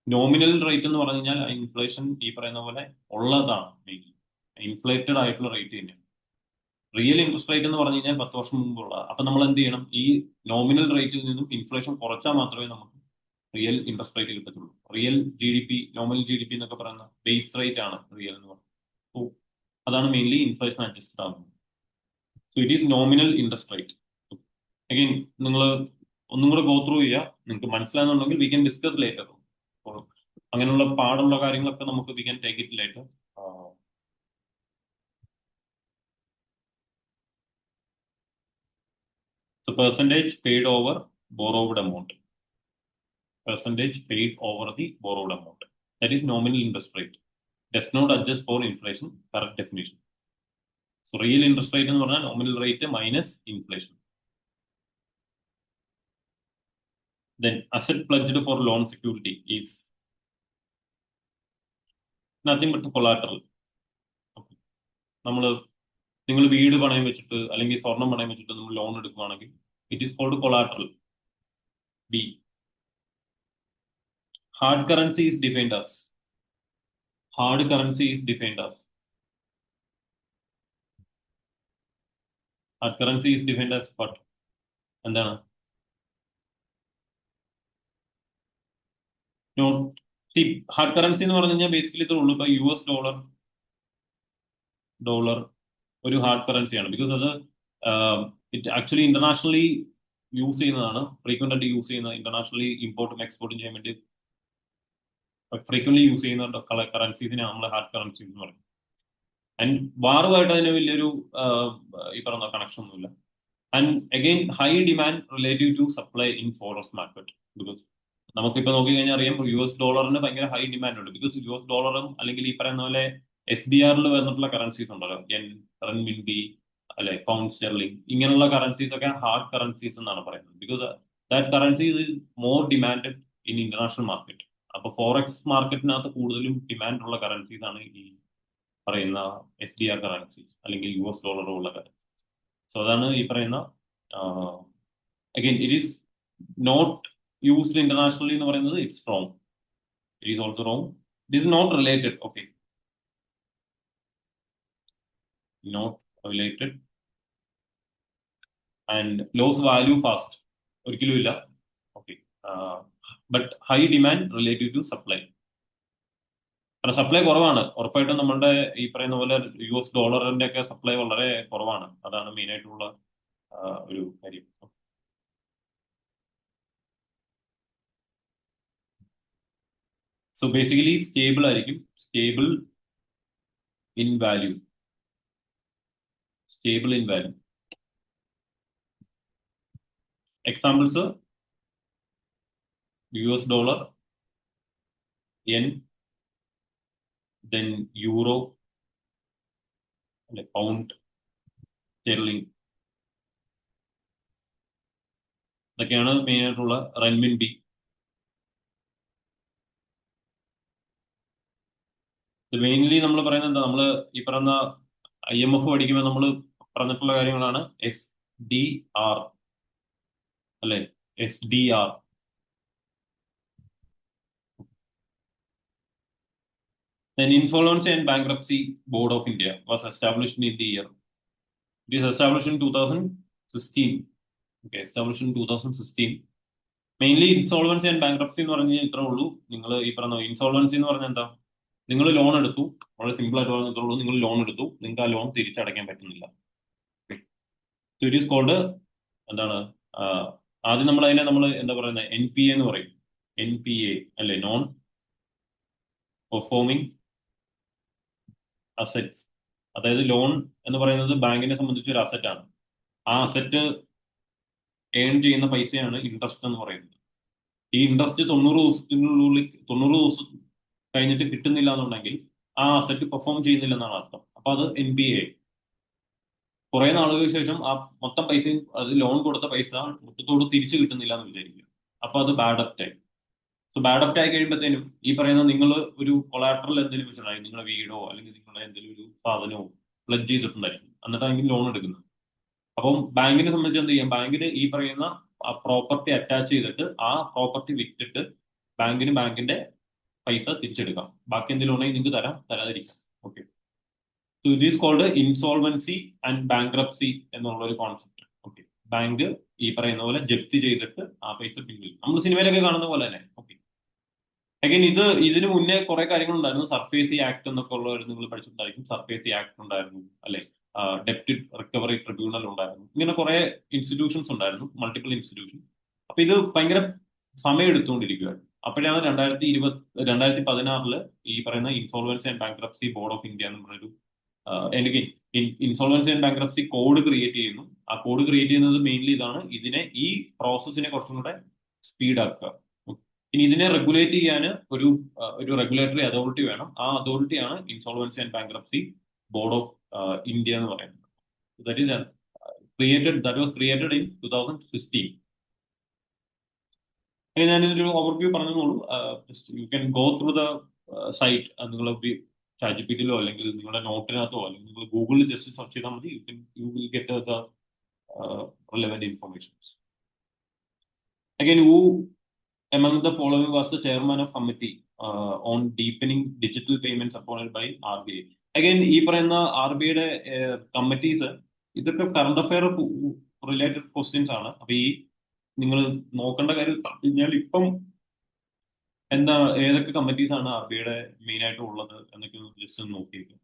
നോമിനൽ റേറ്റ് എന്ന് പറഞ്ഞു കഴിഞ്ഞാൽ ഇൻഫ്ലേഷൻ ഈ പറയുന്ന പോലെ ഉള്ളതാണ്, ഇൻഫ്ലേറ്റഡ് ആയിട്ടുള്ള റേറ്റ് തന്നെയാണ്. റിയൽ ഇൻട്രസ്റ്റ് റേറ്റ് എന്ന് പറഞ്ഞു കഴിഞ്ഞാൽ 10 വർഷം മുമ്പുള്ള. അപ്പൊ നമ്മൾ എന്ത് ചെയ്യണം? ഈ നോമിനൽ റേറ്റിൽ നിന്നും ഇൻഫ്ലേഷൻ കുറച്ചാൽ മാത്രമേ നമുക്ക് റിയൽ ഇൻട്രസ്റ്റ് റേറ്റ് കിട്ടത്തുള്ളൂ. റിയൽ GDP, നോമിനൽ GDP എന്നൊക്കെ പറയുന്ന ബേസ് റേറ്റ് ആണ് റിയൽ എന്ന് പറയുന്നത്. സോ അതാണ് മെയിൻലി ഇൻഫ്ലേഷൻ അഡ്ജസ്റ്റഡ് ആകുന്നത്. So it is nominal interest rate. Again നിങ്ങൾ ഒന്നും കൂടെ ഗോ ത്രൂ ചെയ്യുക. നിങ്ങൾക്ക് മനസ്സിലാകുന്നുണ്ടെങ്കിൽ വി ക്യാൻ ഡിസ്കസ് ലേറ്റർ. അങ്ങനെയുള്ള പാടുള്ള കാര്യങ്ങളൊക്കെ നമുക്ക് we can take it later. So percentage paid over borrowed amount. Percentage paid over the borrowed amount. That is nominal interest rate. Does not adjust for inflation. Correct definition. So real interest rate എന്ന് പറഞ്ഞാൽ nominal rate minus inflation. Then asset pledged for loan security is nothing but collateral. നിങ്ങൾ വീട് പണയം വെച്ചിട്ട് അല്ലെങ്കിൽ സ്വർണം പണയം വെച്ചിട്ട് നമ്മൾ ലോൺ എടുക്കുകയാണെങ്കിൽ it is called collateral. B hard currency is defined as hard currency is defined as hard currency is defined as what? എന്താണ്? ഹാർഡ് കറൻസി എന്ന് പറഞ്ഞു കഴിഞ്ഞാൽ ബേസിക്കലി ഇത്രേ ഉള്ളൂ. ഇപ്പൊ US ഡോളർ ഒരു ഹാർഡ് കറൻസിയാണ്. ബിക്കോസ് അത് ഇറ്റ് ആക്ച്വലി ഇന്റർനാഷണലി യൂസ് ചെയ്യുന്നതാണ്. ഫ്രീക്വന്റ് ആയിട്ട് യൂസ് ചെയ്യുന്ന, ഇന്റർനാഷണലി ഇമ്പോർട്ടും എക്സ്പോർട്ടും ചെയ്യാൻ വേണ്ടി ഫ്രീക്വന്റ്ലി യൂസ് ചെയ്യുന്ന കറൻസീസിനെ നമ്മൾ ഹാർഡ് കറൻസീസ് എന്ന് പറയും. ആൻഡ് വാറുമായിട്ട് അതിന് വലിയൊരു ഈ പറഞ്ഞ കണക്ഷൻ ഒന്നുമില്ല. And again high demand relative to supply in forex market. Because നമുക്കിപ്പോ നോക്കിക്കഴിഞ്ഞാൽ അറിയാം US ഡോളറിന് ഭയങ്കര ഹൈ ഡിമാൻഡ് ഉണ്ട്. ബിക്കോസ് US ഡോളറും അല്ലെങ്കിൽ ഈ പറയുന്ന പോലെ SDRൽ വന്നിട്ടുള്ള കറൻസീസ് ഉണ്ടല്ലോ, റൺമിൻബി അല്ലെ, പൗണ്ട് സ്റ്റെർലിംഗ്, ഇങ്ങനെയുള്ള കറൻസീസ് ഒക്കെ ഹാർഡ് കറൻസീസ് എന്നാണ് പറയുന്നത്. Because that currencies is more demanded in international market. അപ്പൊ ഫോറക്സ് മാർക്കറ്റിനകത്ത് കൂടുതലും ഡിമാൻഡ് ഉള്ള കറൻസീസ് ആണ് ഈ പറയുന്ന SDR കറൻസീസ് അല്ലെങ്കിൽ US ഡോളറുള്ള കറൻസീസ്. സോ അതാണ് ഈ പറയുന്ന again it is not used internationally എന്ന് പറയുന്നത് it's wrong. It is also wrong. It is not related. Okay, not related and lose value fast ഒരിക്കലും ഇല്ല. Okay, but high demand relative to supply. കാരണം supply കുറവാണ്. ഉറപ്പായിട്ടും നമ്മളുടെ ഈ പറയുന്ന പോലെ US ഡോളറിന്റെ ഒക്കെ സപ്ലൈ വളരെ കുറവാണ്. അതാണ് മെയിൻ ആയിട്ടുള്ള ഒരു കാര്യം. സോ ബേസിക്കലി സ്റ്റേബിൾ ആയിരിക്കും. Stable in value. Stable in value. Examples US dollar, yen, then euro, like pound sterling, ഇതൊക്കെയാണ് മെയിൻ ആയിട്ടുള്ള. റൺമിൻബി. മെയിൻലി നമ്മൾ പറയുന്നത് എന്താ, നമ്മൾ ഈ പറയുന്ന IMF പഠിക്കുമ്പോൾ നമ്മൾ പറഞ്ഞിട്ടുള്ള കാര്യങ്ങളാണ് SDR അല്ലെ, SDR. Then Insolvency and Bankruptcy Board of India was established in the year. It is established in 2016. Okay, established in 2016. Mainly insolvency and bankruptcy എന്ന് പറഞ്ഞാൽ ഇത്രേ ഉള്ളൂ. നിങ്ങൾ ഈ പറഞ്ഞ ഇൻസോൾവൻസി എന്ന് പറഞ്ഞാൽ എന്താ, നിങ്ങൾ ലോൺ എടുത്തു, വളരെ സിമ്പിൾ ആയിട്ട് പറഞ്ഞ ഇത്രേ ഉള്ളൂ. നിങ്ങൾ ലോൺ എടുത്തു, നിങ്ങൾക്ക് ആ ലോൺ തിരിച്ചടയ്ക്കാൻ പറ്റുന്നില്ല. സോ ഇറ്റ് ഈസ് കോൾഡ് എന്താണ്, ആദ്യം നമ്മൾ അതിനെ നമ്മൾ എന്താ പറയുന്നത്, NPA എന്ന് പറയും. NPA അല്ലെ, നോൺ പെർഫോമിംഗ് അസെറ്റ്. അതായത് ലോൺ എന്ന് പറയുന്നത് ബാങ്കിനെ സംബന്ധിച്ച് ഒരു അസറ്റ് ആണ്. ആ അസറ്റ് ഏൺ ചെയ്യുന്ന പൈസയാണ് ഇൻട്രസ്റ്റ് എന്ന് പറയുന്നത്. ഈ ഇൻട്രസ്റ്റ് 90 ദിവസം കഴിഞ്ഞിട്ട് കിട്ടുന്നില്ല എന്നുണ്ടെങ്കിൽ ആ അസറ്റ് പെർഫോം ചെയ്യുന്നില്ല എന്നാണ് അർത്ഥം. അപ്പൊ അത് NPA. കുറെ നാളുകൾക്ക് ശേഷം ആ മൊത്തം പൈസയും, അത് ലോൺ കൊടുത്ത പൈസ മൊത്തത്തോട് തിരിച്ചു കിട്ടുന്നില്ല എന്ന് വിചാരിക്കുക. അപ്പൊ അത് ബാഡ് ഡെപ്റ്റ് ആയി. സോ ബാഡ് ഡെപ്റ്റ് ആയി കഴിയുമ്പോഴത്തേനും ഈ പറയുന്ന നിങ്ങൾ ഒരു കൊളാട്രൽ എന്തെങ്കിലും വെച്ചിട്ടുണ്ടായിരിക്കും, നിങ്ങളുടെ വീടോ അല്ലെങ്കിൽ നിങ്ങളുടെ എന്തെങ്കിലും ഒരു സാധനമോ പ്ലഡ്ജ് ചെയ്തിട്ടുണ്ടായിരിക്കും, എന്നിട്ടാണെങ്കിൽ ലോൺ എടുക്കുന്നത്. അപ്പം ബാങ്കിനെ സംബന്ധിച്ച് എന്ത് ചെയ്യാം, ബാങ്കിന് ഈ പറയുന്ന ആ പ്രോപ്പർട്ടി അറ്റാച്ച് ചെയ്തിട്ട് ആ പ്രോപ്പർട്ടി വിറ്റിട്ട് ബാങ്കിന്റെ പൈസ തിരിച്ചെടുക്കാം. ബാക്കി എന്തെങ്കിലും ഉണ്ടെങ്കിൽ നിങ്ങൾക്ക് തരാതിരിക്കാം. Okay, so it is called insolvency and bankruptcy എന്നുള്ള ഒരു കോൺസെപ്റ്റ്. ഓക്കെ, ബാങ്ക് ഈ പറയുന്ന പോലെ ജപ്തി ചെയ്തിട്ട് ആ പൈസ പിൻവലിക്കും. നമ്മൾ സിനിമയിലൊക്കെ കാണുന്ന പോലെ തന്നെ. ഓക്കെ, അഗൈൻ ഇതിന് മുന്നേ കുറെ കാര്യങ്ങൾ ഉണ്ടായിരുന്നു. സർഫേസി ആക്ട് എന്നൊക്കെ ഉള്ളവർ നിങ്ങൾ പഠിച്ചിട്ടുണ്ടായിരിക്കും. സർഫേസി ആക്ട് ഉണ്ടായിരുന്നു അല്ലെ, ഡെപ്റ്റ് റിക്കവറി ട്രിബ്യൂണൽ ഉണ്ടായിരുന്നു. ഇങ്ങനെ കുറെ ഇൻസ്റ്റിറ്റ്യൂഷൻസ് ഉണ്ടായിരുന്നു, മൾട്ടിപ്പിൾ ഇൻസ്റ്റിറ്റ്യൂഷൻ. അപ്പൊ ഇത് ഭയങ്കര സമയം എടുത്തുകൊണ്ടിരിക്കുകയായിരുന്നു. അപ്പോഴാണ് 2016 ഈ പറയുന്ന insolvency and bankruptcy board of India എന്ന് പറഞ്ഞൊരു എനിക്ക് insolvency and bankruptcy code create ചെയ്യുന്നു. ആ കോഡ് ക്രിയേറ്റ് ചെയ്യുന്നത് മെയിൻലി ഇതാണ്, ഈ പ്രോസസ്സിനെ കുറച്ചും കൂടെ സ്പീഡ് ആക്കുക. ഇനി ഇതിനെ റെഗുലേറ്റ് ചെയ്യാൻ ഒരു റെഗുലേറ്ററി അതോറിറ്റി വേണം. ആ അതോറിറ്റിയാണ് insolvency and bankruptcy board of India എന്ന് പറയുന്നത്. that was created in 2016. അങ്ങനെ ഞാനൊരു ഓവർവ്യൂ പറഞ്ഞോളൂ. You can go through the site. നിങ്ങൾ ചാറ്റ്ജിപിറ്റിയിലോ അല്ലെങ്കിൽ നിങ്ങളുടെ നോട്ടിനകത്തോ അല്ലെങ്കിൽ നിങ്ങൾ ഗൂഗിളിൽ ജസ്റ്റ് സെർച്ച് ചെയ്താൽ മതി. You will get the relevant information. Again, who among the following was the chairman of committee on deepening digital payments appointed by RBI? Again, ഈ പറയുന്ന RBIയുടെ കമ്മിറ്റീസ് ഇതൊക്കെ കറണ്ട് അഫയർ റിലേറ്റഡ് ക്വസ്റ്റ്യൻസ് ആണ്. അപ്പൊ ഈ നിങ്ങൾ നോക്കേണ്ട കാര്യം കഴിഞ്ഞാൽ ഇപ്പം ഏതൊക്കെ കമ്മിറ്റീസ് ആണ് RBIയുടെ മെയിൻ ആയിട്ട് ഉള്ളത് എന്നൊക്കെ ജസ്റ്റ് ഒന്ന് നോക്കിയേക്കും.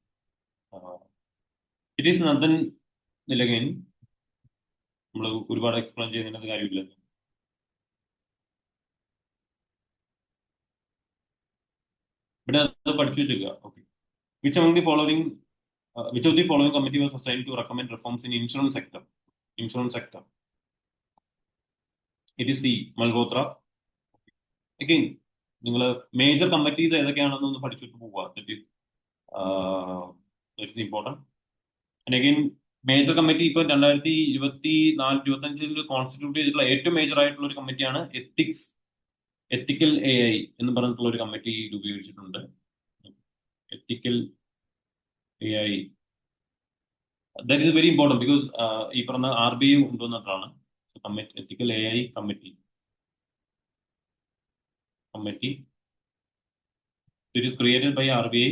It is നതൻ നിലകൻ. നമ്മൾ ഒരുപാട് എക്സ്പ്ലെയിൻ ചെയ്യുന്നതിനകത്ത് കാര്യമില്ല. ഇവിടെ അത് പഠിച്ചു വെച്ചേക്കുക. Okay. Which of the following committee was assigned to recommend reforms in insurance sector? It is C. Malhotra. Again, നിങ്ങൾ മേജർ കമ്മിറ്റീസ് ഏതൊക്കെയാണെന്നൊന്ന് പഠിച്ചിട്ട് പോവുക. That is important. And again major committee ഇപ്പൊ 2024-25 കോൺസ്റ്റിറ്റ്യൂട്ട് ചെയ്തിട്ടുള്ള ഏറ്റവും മേജർ ആയിട്ടുള്ള ഒരു കമ്മിറ്റിയാണ് എത്തിക്കൽ AI എന്ന് പറഞ്ഞിട്ടുള്ള ഒരു കമ്മിറ്റി ഉപയോഗിച്ചിട്ടുണ്ട്. Ethical AI. That is very important because ഈ പറഞ്ഞ RBI കൊണ്ടുവന്നിട്ടാണ്. Ethical AI committee. It is created by RBI.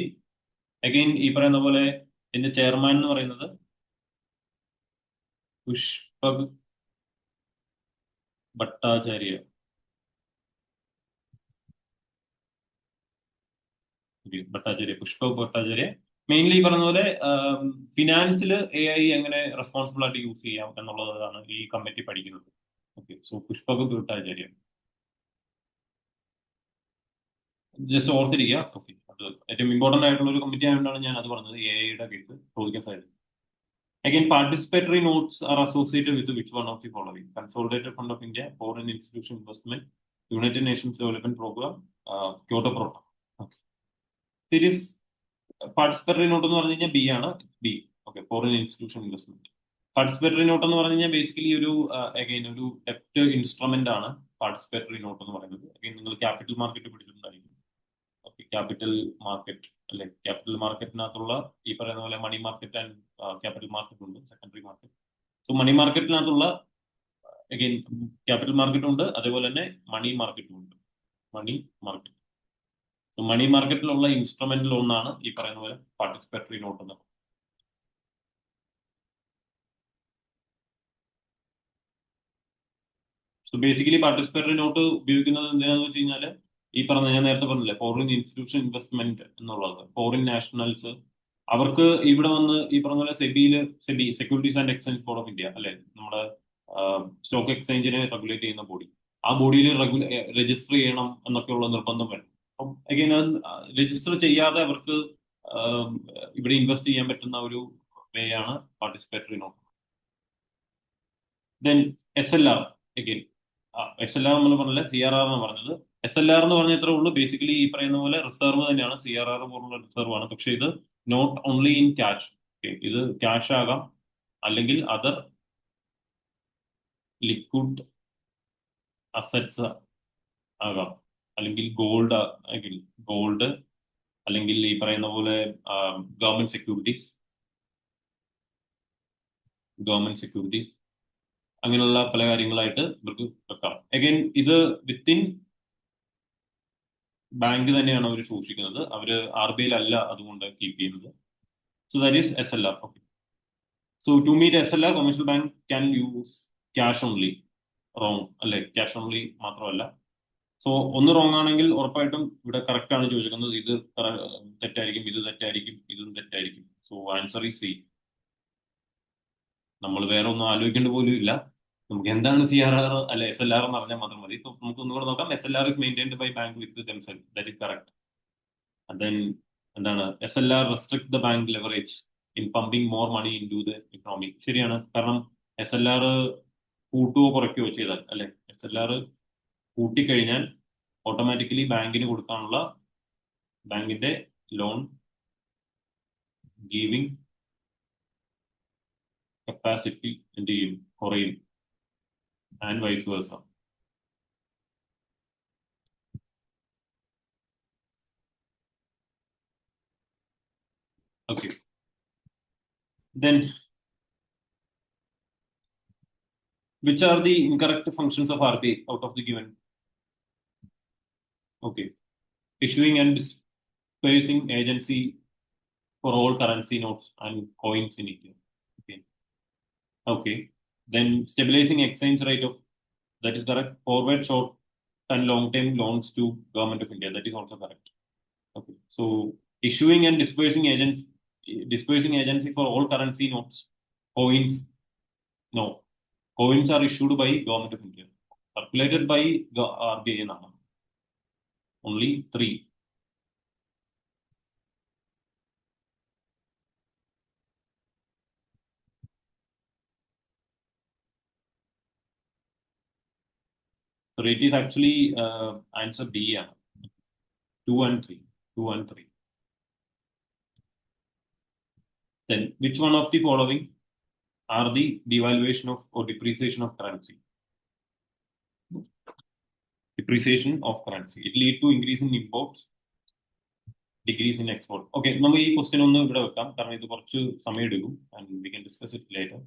Again, ഈ പറയുന്ന പോലെ ഇതിന്റെ ചെയർമാൻ എന്ന് പറയുന്നത് പുഷ്പക് ഭട്ടാചാര്യ. പുഷ്പക് ഭട്ടാചാര്യ. മെയിൻലി ഈ പറഞ്ഞ പോലെ ഫിനാൻസിൽ AI എങ്ങനെ റെസ്പോൺസിബിൾ ആയിട്ട് യൂസ് ചെയ്യാം എന്നുള്ളതാണ് ഈ കമ്മിറ്റി പഠിക്കുന്നത്. Okay. So Pushpak Bhattacharya just ഓർത്തിരിക്കുക. ഓക്കെ. അത് ഏറ്റവും ഇമ്പോർട്ടന്റ് ആയിട്ടുള്ള ഒരു കമ്മിറ്റി ആയതുകൊണ്ടാണ് ഞാൻ അത് പറഞ്ഞത്. AI-യുടെ കേസ് ചോദിക്കാൻ സാധ്യത. Again, participatory notes are associated with which one of the following? Consolidated Fund of India, Foreign Institution Investment, United Nations Development Program, Kyoto Protocol. Okay. Series participatory note എന്ന് പറഞ്ഞു കഴിഞ്ഞാൽ B ആണ്. B. Okay. Foreign Institution Investment. Participatory note എന്ന് പറഞ്ഞു കഴിഞ്ഞാൽ basically ഒരു ഡെപ്റ്റ് instrument ആണ് പാർട്ടിസിപ്പേറ്ററി നോട്ട് എന്ന് പറയുന്നത്. അഗൈൻ നിങ്ങൾ ക്യാപിറ്റൽ മാർക്കറ്റ് പഠിച്ചിട്ടുണ്ടായിരിക്കും. ക്യാപിറ്റൽ മാർക്കറ്റ് അല്ലെ, ക്യാപിറ്റൽ മാർക്കറ്റിനകത്തുള്ള ഈ പറയുന്ന പോലെ money market and capital market ഉണ്ട്, സെക്കൻഡറി മാർക്കറ്റ്. സോ മണി മാർക്കറ്റിനകത്തുള്ള അഗൈൻ ക്യാപിറ്റൽ മാർക്കറ്റ് ഉണ്ട്, അതേപോലെ തന്നെ മണി മാർക്കറ്റും ഉണ്ട്. സോ മണി മാർക്കറ്റിലുള്ള ഇൻസ്ട്രുമെന്റിൽ ഒന്നാണ് ഈ പറയുന്ന പോലെ പാർട്ടിസിപ്പേറ്ററി നോട്ട് എന്ന്. സോ ബേസിക്കലി പാർട്ടിസിപ്പേറ്ററി നോട്ട് ഉപയോഗിക്കുന്നത് എന്തിനാന്ന് വെച്ച് കഴിഞ്ഞാല് ഈ പറഞ്ഞ ഞാൻ നേരത്തെ പറഞ്ഞില്ലേ, ഫോറിൻ ഇൻസ്റ്റിറ്റ്യൂഷൻ ഇൻവെസ്റ്റ്മെന്റ് എന്നുള്ളത്. ഫോറിൻ നാഷണൽസ് അവർക്ക് ഇവിടെ വന്ന് ഈ പറഞ്ഞ പോലെ SEBI securities and exchange board of India അല്ലെ, നമ്മുടെ സ്റ്റോക്ക് എക്സ്ചേഞ്ചിനെ റെഗുലേറ്റ് ചെയ്യുന്ന ബോഡി, ആ ബോഡിയിൽ രജിസ്റ്റർ ചെയ്യണം എന്നൊക്കെയുള്ള നിർബന്ധം വേണം. അപ്പം അഗൈൻ അത് രജിസ്റ്റർ ചെയ്യാതെ അവർക്ക് ഇവിടെ ഇൻവെസ്റ്റ് ചെയ്യാൻ പറ്റുന്ന ഒരു വേ ആണ് participatory note. Then SLR. Again SLR നമ്മൾ പറഞ്ഞില്ല, CRR എന്ന് പറഞ്ഞത്. SLR എന്ന് പറഞ്ഞാൽ ഇത്രേ ഉള്ളൂ. ബേസിക്കലി ഈ പറയുന്ന പോലെ റിസർവ് തന്നെയാണ്, CRR പോലുള്ള റിസർവ് ആണ്. പക്ഷെ ഇത് നോട്ട് ഓൺലി ഇൻ ക്യാഷ്. ഇത് ക്യാഷ് ആകാം, അല്ലെങ്കിൽ അതർ ലിക്വിഡ് അസറ്റ്സ് ആകാം, അല്ലെങ്കിൽ ഗോൾഡ്, അല്ലെങ്കിൽ ഈ പറയുന്ന പോലെ ഗവൺമെന്റ് സെക്യൂരിറ്റീസ് അങ്ങനെയുള്ള പല കാര്യങ്ങളായിട്ട് ഇവർക്ക് വെക്കാം. അഗൈൻ ഇത് വിത്തിൻ ബാങ്ക് തന്നെയാണ് അവർ സൂക്ഷിക്കുന്നത്. അവര് RBI അല്ല അതുകൊണ്ട് കീപ്പ് ചെയ്യുന്നത്. So that is SLR. Okay. So to meet SLR, commercial bank can use cash only. Wrong അല്ലെ, ക്യാഷ് ഓൺലി മാത്രമല്ല. സോ ഒന്ന് റോങ് ആണെങ്കിൽ ഉറപ്പായിട്ടും ഇവിടെ കറക്റ്റ് ആണ് ചോദിക്കുന്നത്. ഇത് തെറ്റായിരിക്കും, ഇത് തെറ്റായിരിക്കും, ഇതും തെറ്റായിരിക്കും. So answer is C. നമ്മൾ വേറെ ഒന്നും ആലോചിക്കേണ്ട പോലും ഇല്ല. നമുക്ക് എന്താണ് CRR അല്ലെ SLR എന്ന് അറിഞ്ഞാൽ മാത്രം മതി. So, നമുക്ക് ഒന്നുകൂടെ നോക്കാം. SLR is maintained by bank with themselves. That is correct. And then എന്താണ് SLR restrict the bank leverage in pumping more money into the economy. ശരിയാണ്. കാരണം SLR കൂട്ടുകയോ കുറയ്ക്കുകയോ ചെയ്താൽ അല്ലെ, SLR കൂട്ടിക്കഴിഞ്ഞാൽ ഓട്ടോമാറ്റിക്കലി ബാങ്കിന് കൊടുക്കാനുള്ള ബാങ്കിന്റെ ലോൺ ഗീവിംഗ് കപ്പാസിറ്റി എന്ത് ചെയ്യും, കുറയും. And vice versa. Okay. Then, which are the incorrect functions of RBI out of the given? Okay. Issuing and dispersing agency for all currency notes and coins in India. Okay. Okay. Then stabilizing exchange rate of, that is correct. Forward, short, and long-term loans to government of India. That is also correct. Okay. So issuing and dispersing agency for all currency notes, coins. No. Coins are issued by government of India. Circulated by RBI. Only 3. So it is actually answer B. 2 and 3. 2 and 3. Then which one of the following are the devaluation of or depreciation of currency? Depreciation of currency. It lead to increase in imports, decrease in export. Okay, നമുക്ക് ഈ question ഒന്ന് ഇവിടെ വെക്കാം, കാരണം ഇത് കുറച്ച് സമയം എടുക്കും. And we can discuss it later.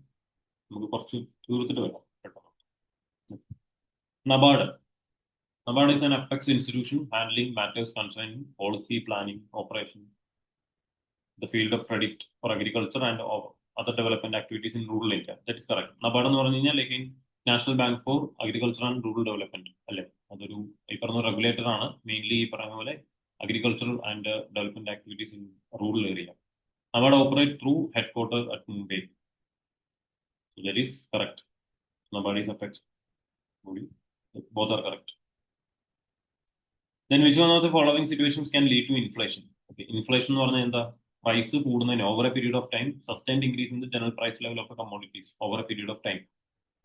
നമുക്ക് കുറച്ച് തീർത്തിട്ട് വരാം കേട്ടോ. NABARD. NABARD is an apex institution handling matters concerning policy, planning, operation, the field of credit for agriculture and other development activities in rural India. That is correct. NABARD എന്ന് പറഞ്ഞു കഴിഞ്ഞാൽ like national bank for agriculture and rural development അല്ലെ. അതൊരു ഈ പറഞ്ഞ regulator ആണ്, mainly ഈ പറയുന്ന പോലെ agricultural and development activities in rural area. NABARD operate through headquarters at Mumbai. So that is correct. NABARD is apex. Both are correct. Then which one of the following situations can lead to inflation? Okay, inflation എന്ന് പറഞ്ഞാൽ എന്താ? Price കൂടുന്നതിന് over a period of time sustained increase in the general price level of commodities over a period of time.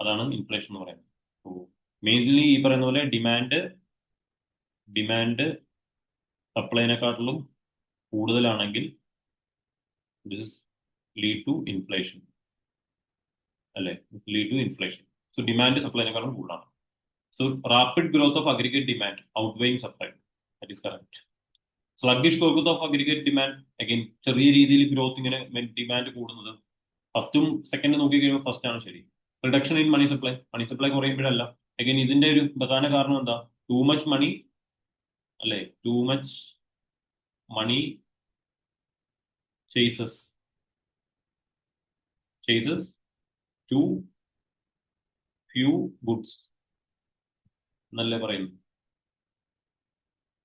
അതാണ് inflation എന്ന് പറയുന്നത്. So mainly ഈ പറയുന്ന പോലെ ഡിമാൻഡ് സപ്ലൈനെക്കാട്ടിലും കൂടുതലാണെങ്കിൽ ദിസ് ലീഡ് ടു ഇൻഫ്ലേഷൻ അല്ലെ, lead to inflation. So demand സപ്ലൈനെക്കാളും കൂടുതലാണ്. So rapid growth of aggregate demand outweighing supply. That is correct. Sluggish growth of aggregate demand, again ചെറിയ രീതിയിൽ ഗ്രോത്ത് ഇങ്ങനെ ഡിമാൻഡ് കൂടുന്നത് ഫസ്റ്റും സെക്കൻഡ് നോക്കി കഴിയുമ്പോൾ ഫസ്റ്റ് ആണ് ശരി. റിഡക്ഷൻ ഇൻ മണി സപ്ലൈ കുറയുമ്പോഴല്ല. അഗൈൻ ഇതിന്റെ ഒരു പ്രധാന കാരണം എന്താ? ടൂ മച്ച് മണി അല്ലെ, too much money chases too few goods എന്നല്ലേ പറയുന്നു.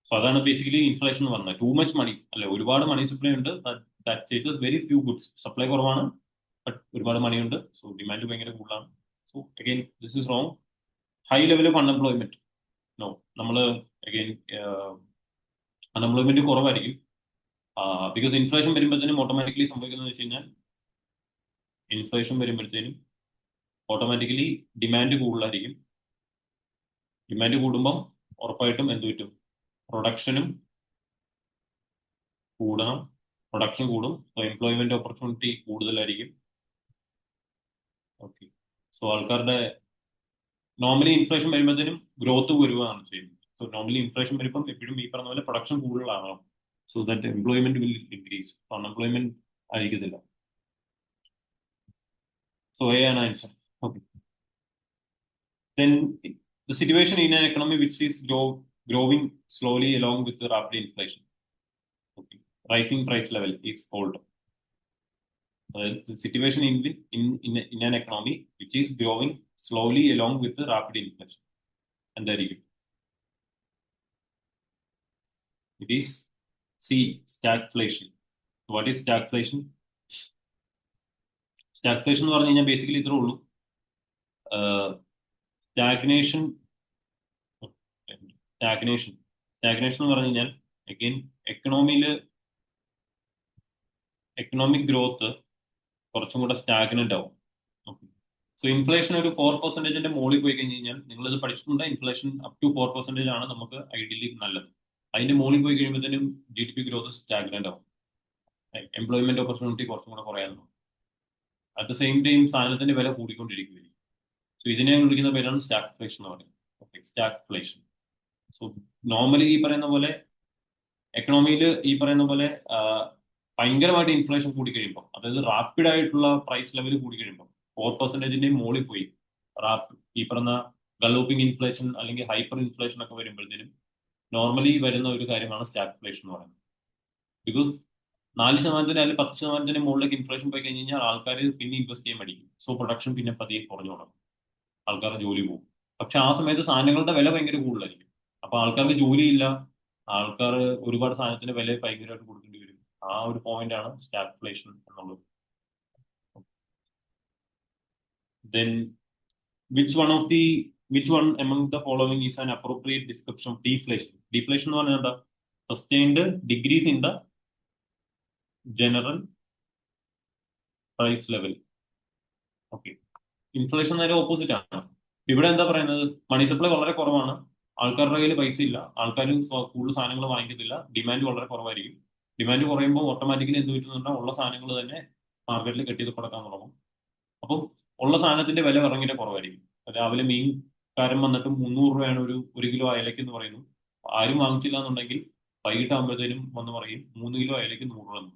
സോ അതാണ് ബേസിക്കലി ഇൻഫ്ലേഷൻ എന്ന് പറഞ്ഞത്. ടൂ മച്ച് മണി അല്ലെ, ഒരുപാട് മണി സപ്ലൈ ഉണ്ട്, that chases very few goods. Supply കുറവാണ് ബട്ട് ഒരുപാട് മണിയുണ്ട്, സോ ഡിമാൻഡ് ഭയങ്കര കൂടുതലാണ്. So again this is wrong. High level of unemployment. No, നമ്മൾ അഗൈൻ അൺഎംപ്ലോയ്മെന്റ് കുറവായിരിക്കും. ബിക്കോസ് ഇൻഫ്ലേഷൻ വരുമ്പോഴത്തേനും ഓട്ടോമാറ്റിക്കലി സംഭവിക്കുന്നത് വെച്ച് കഴിഞ്ഞാൽ ഇൻഫ്ലേഷൻ വരുമ്പോഴത്തേനും ഓട്ടോമാറ്റിക്കലി ഡിമാൻഡ് കൂടുതലായിരിക്കും. ഡിമാൻഡ് കൂടുമ്പം ഉറപ്പായിട്ടും എന്ത് പറ്റും? പ്രൊഡക്ഷനും കൂടണം, പ്രൊഡക്ഷൻ കൂടും, സോ എംപ്ലോയ്മെന്റ് ഓപ്പർച്യൂണിറ്റി കൂടുതലായിരിക്കും. ഓക്കെ, സോ ആൾക്കാരുടെ നോർമലി ഇൻഫ്ലേഷൻ വരുമ്പോഴത്തേനും ഗ്രോത്ത് വരുവാണ് ചെയ്യുന്നത്. സോ നോർമലി ഇൻഫ്ലേഷൻ വരുമ്പം എപ്പോഴും ഈ പറഞ്ഞ പോലെ പ്രൊഡക്ഷൻ കൂടുതലാകണം, so that employment will increase. Unemployment ആയിരിക്കത്തില്ല. സോ എ ആണ് answer. Okay, then the situation in an economy which is growing slowly along with the rapid inflation, okay, rising price level is called the situation in an economy which is growing slowly along with the rapid inflation, and there you go. It is C, stagflation. What is stagflation? Stagflation എന്ന് പറഞ്ഞു കഴിഞ്ഞാൽ basically ഇത്രേ ഉള്ളൂ. Stagnation stagnation stagnation എന്ന് പറഞ്ഞു കഴിഞ്ഞാൽ again എക്കണോമിയിൽ economic growth കുറച്ചും കൂടെ സ്റ്റാഗ്നന്റ് ആവും. സോ ഇൻഫ്ലേഷൻ ഒരു 4%-ന്റെ മുകളിൽ പോയി കഴിഞ്ഞ് കഴിഞ്ഞാൽ നിങ്ങളിത് പഠിച്ചിട്ടുണ്ട്. ഇൻഫ്ലേഷൻ അപ് ടു 4% ആണ് നമുക്ക് ഐഡിയലി നല്ലത്. അതിന്റെ മുകളിൽ പോയി കഴിയുമ്പോഴത്തേനും GDP ഗ്രോത്ത് സ്റ്റാഗ്നന്റ് ആവും. എംപ്ലോയ്മെന്റ് ഓപ്പർച്യൂണിറ്റി കുറച്ചും കൂടെ കുറയാൻ തുടങ്ങും. അറ്റ് ദ സെയിം ടൈം സാധനത്തിന്റെ വില കൂടിക്കൊണ്ടിരിക്കുകയും. സോ ഇതിനെ വിളിക്കുന്ന പേരാണ് സ്റ്റാഗ്ഫ്ലേഷൻ എന്ന് പറയുന്നത്. Okay, stagflation. സോ നോർമലി ഈ പറയുന്ന പോലെ എക്കണോമിയിൽ ഈ പറയുന്ന പോലെ ഭയങ്കരമായിട്ട് ഇൻഫ്ലേഷൻ കൂടി കഴിയുമ്പോൾ, അതായത് റാപ്പിഡ് ആയിട്ടുള്ള പ്രൈസ് ലെവൽ കൂടി കഴിയുമ്പോൾ 4%-ന്റെ മുകളിൽ പോയി ഈ പറഞ്ഞ ഗലോപ്പിംഗ് ഇൻഫ്ലേഷൻ അല്ലെങ്കിൽ ഹൈപ്പർ ഇൻഫ്ലേഷൻ ഒക്കെ വരുമ്പോഴത്തേനും നോർമലി വരുന്ന ഒരു കാര്യമാണ് സ്റ്റാഗ്ഫ്ലേഷൻ എന്ന് പറയുന്നത്. ബിക്കോസ് 4% അല്ലെങ്കിൽ 10% മുകളിലേക്ക് ഇൻഫ്ലേഷൻ പോയി കഴിഞ്ഞ് കഴിഞ്ഞാൽ ആൾക്കാർ പിന്നെ ഇൻവെസ്റ്റ് ചെയ്യാൻ പഠിക്കും. സോ പ്രൊഡക്ഷൻ പിന്നെ പതിയെ കുറഞ്ഞു തുടങ്ങും, ആൾക്കാരുടെ ജോലി പോകും. പക്ഷെ ആ സമയത്ത് സാധനങ്ങളുടെ വില ഭയങ്കര കൂടുതലായിരിക്കും. അപ്പൊ ആൾക്കാർക്ക് ജോലിയില്ല, ആൾക്കാർ ഒരുപാട് സാധനത്തിന്റെ വില ഭയങ്കരമായിട്ട് കൊടുക്കേണ്ടി വരും. ആ ഒരു പോയിന്റ് ആണ് സ്റ്റാഗ്ഫ്ലേഷൻ എന്നുള്ളത്. Then which one among the following is an appropriate description of deflation? Deflation എന്ന് പറഞ്ഞാൽ എന്താ? Sustained decrease in the general price level. Okay, inflation നേരെ ഓപ്പോസിറ്റ് ആണ്. ഇവിടെ എന്താ പറയുന്നത്? മണി സപ്ലൈ വളരെ കുറവാണ്, ആൾക്കാരുടെ കയ്യിൽ പൈസ ഇല്ല, ആൾക്കാർ കൂടുതൽ സാധനങ്ങൾ വാങ്ങിക്കത്തില്ല, ഡിമാൻഡ് വളരെ കുറവായിരിക്കും. ഡിമാൻഡ് കുറയുമ്പോൾ ഓട്ടോമാറ്റിക്കലി എന്ത് പറ്റുന്നുണ്ടാവും? ഉള്ള സാധനങ്ങൾ തന്നെ മാർക്കറ്റിൽ കെട്ടിയത് കൊടുക്കാൻ തുടങ്ങും. അപ്പം ഉള്ള സാധനത്തിന്റെ വില ഇറങ്ങിയിട്ട് കുറവായിരിക്കും. രാവിലെ മീൻകാരൻ വന്നിട്ട് 300 രൂപയാണ് ഒരു കിലോ അയലയ്ക്ക് എന്ന് പറയുന്നു. ആരും വാങ്ങിച്ചില്ല എന്നുണ്ടെങ്കിൽ വൈകിട്ടാകുമ്പോഴത്തേനും വന്ന് പറയും 3 കിലോ അയലയ്ക്ക് 100 രൂപ.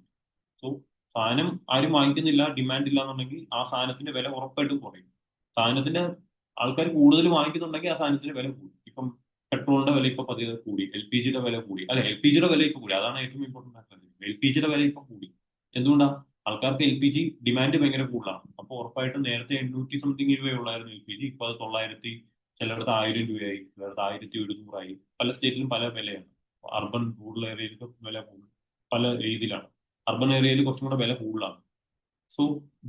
സോ സാധനം ആരും വാങ്ങിക്കുന്നില്ല, ഡിമാൻഡ് ഇല്ല എന്നുണ്ടെങ്കിൽ ആ സാധനത്തിന്റെ വില ഉറപ്പായിട്ടും കുറയും. സാധനത്തിന്റെ ആൾക്കാർ കൂടുതൽ വാങ്ങിക്കുന്നുണ്ടെങ്കിൽ ആ സാധനത്തിന്റെ വില കൂടും. ഇപ്പം പെട്രോളിന്റെ വില ഇപ്പൊ പതിയെ കൂടി, LPG-യുടെ വില കൂടി. അല്ല, LPG-യുടെ വില ഇപ്പൊ കൂടി, അതാണ് ഏറ്റവും ഇമ്പോർട്ടന്റ് ആയിട്ടുള്ളത്. LPG-യുടെ വില ഇപ്പൊ കൂടി. എന്തുകൊണ്ടാണ്? ആൾക്കാർക്ക് LPG ഡിമാൻഡ് ഭയങ്കര കൂടുതലാണ്. അപ്പൊ ഉറപ്പായിട്ടും നേരത്തെ 800 സംതിങ് രൂപയുള്ളായിരുന്നു LPG, ഇപ്പൊ അത് 900, ചിലയിടത്ത് 1000 രൂപയായി, ചിലയിടത്ത് 1100 പല സ്റ്റേറ്റിലും പല വിലയാണ്. അർബൻ റൂറൽ ഏരിയയിലൊക്കെ വില കൂടുതൽ പല രീതിയിലാണ്. അർബൻ ഏരിയയിൽ കുറച്ചും കൂടെ വില കൂടുതലാണ്. സോ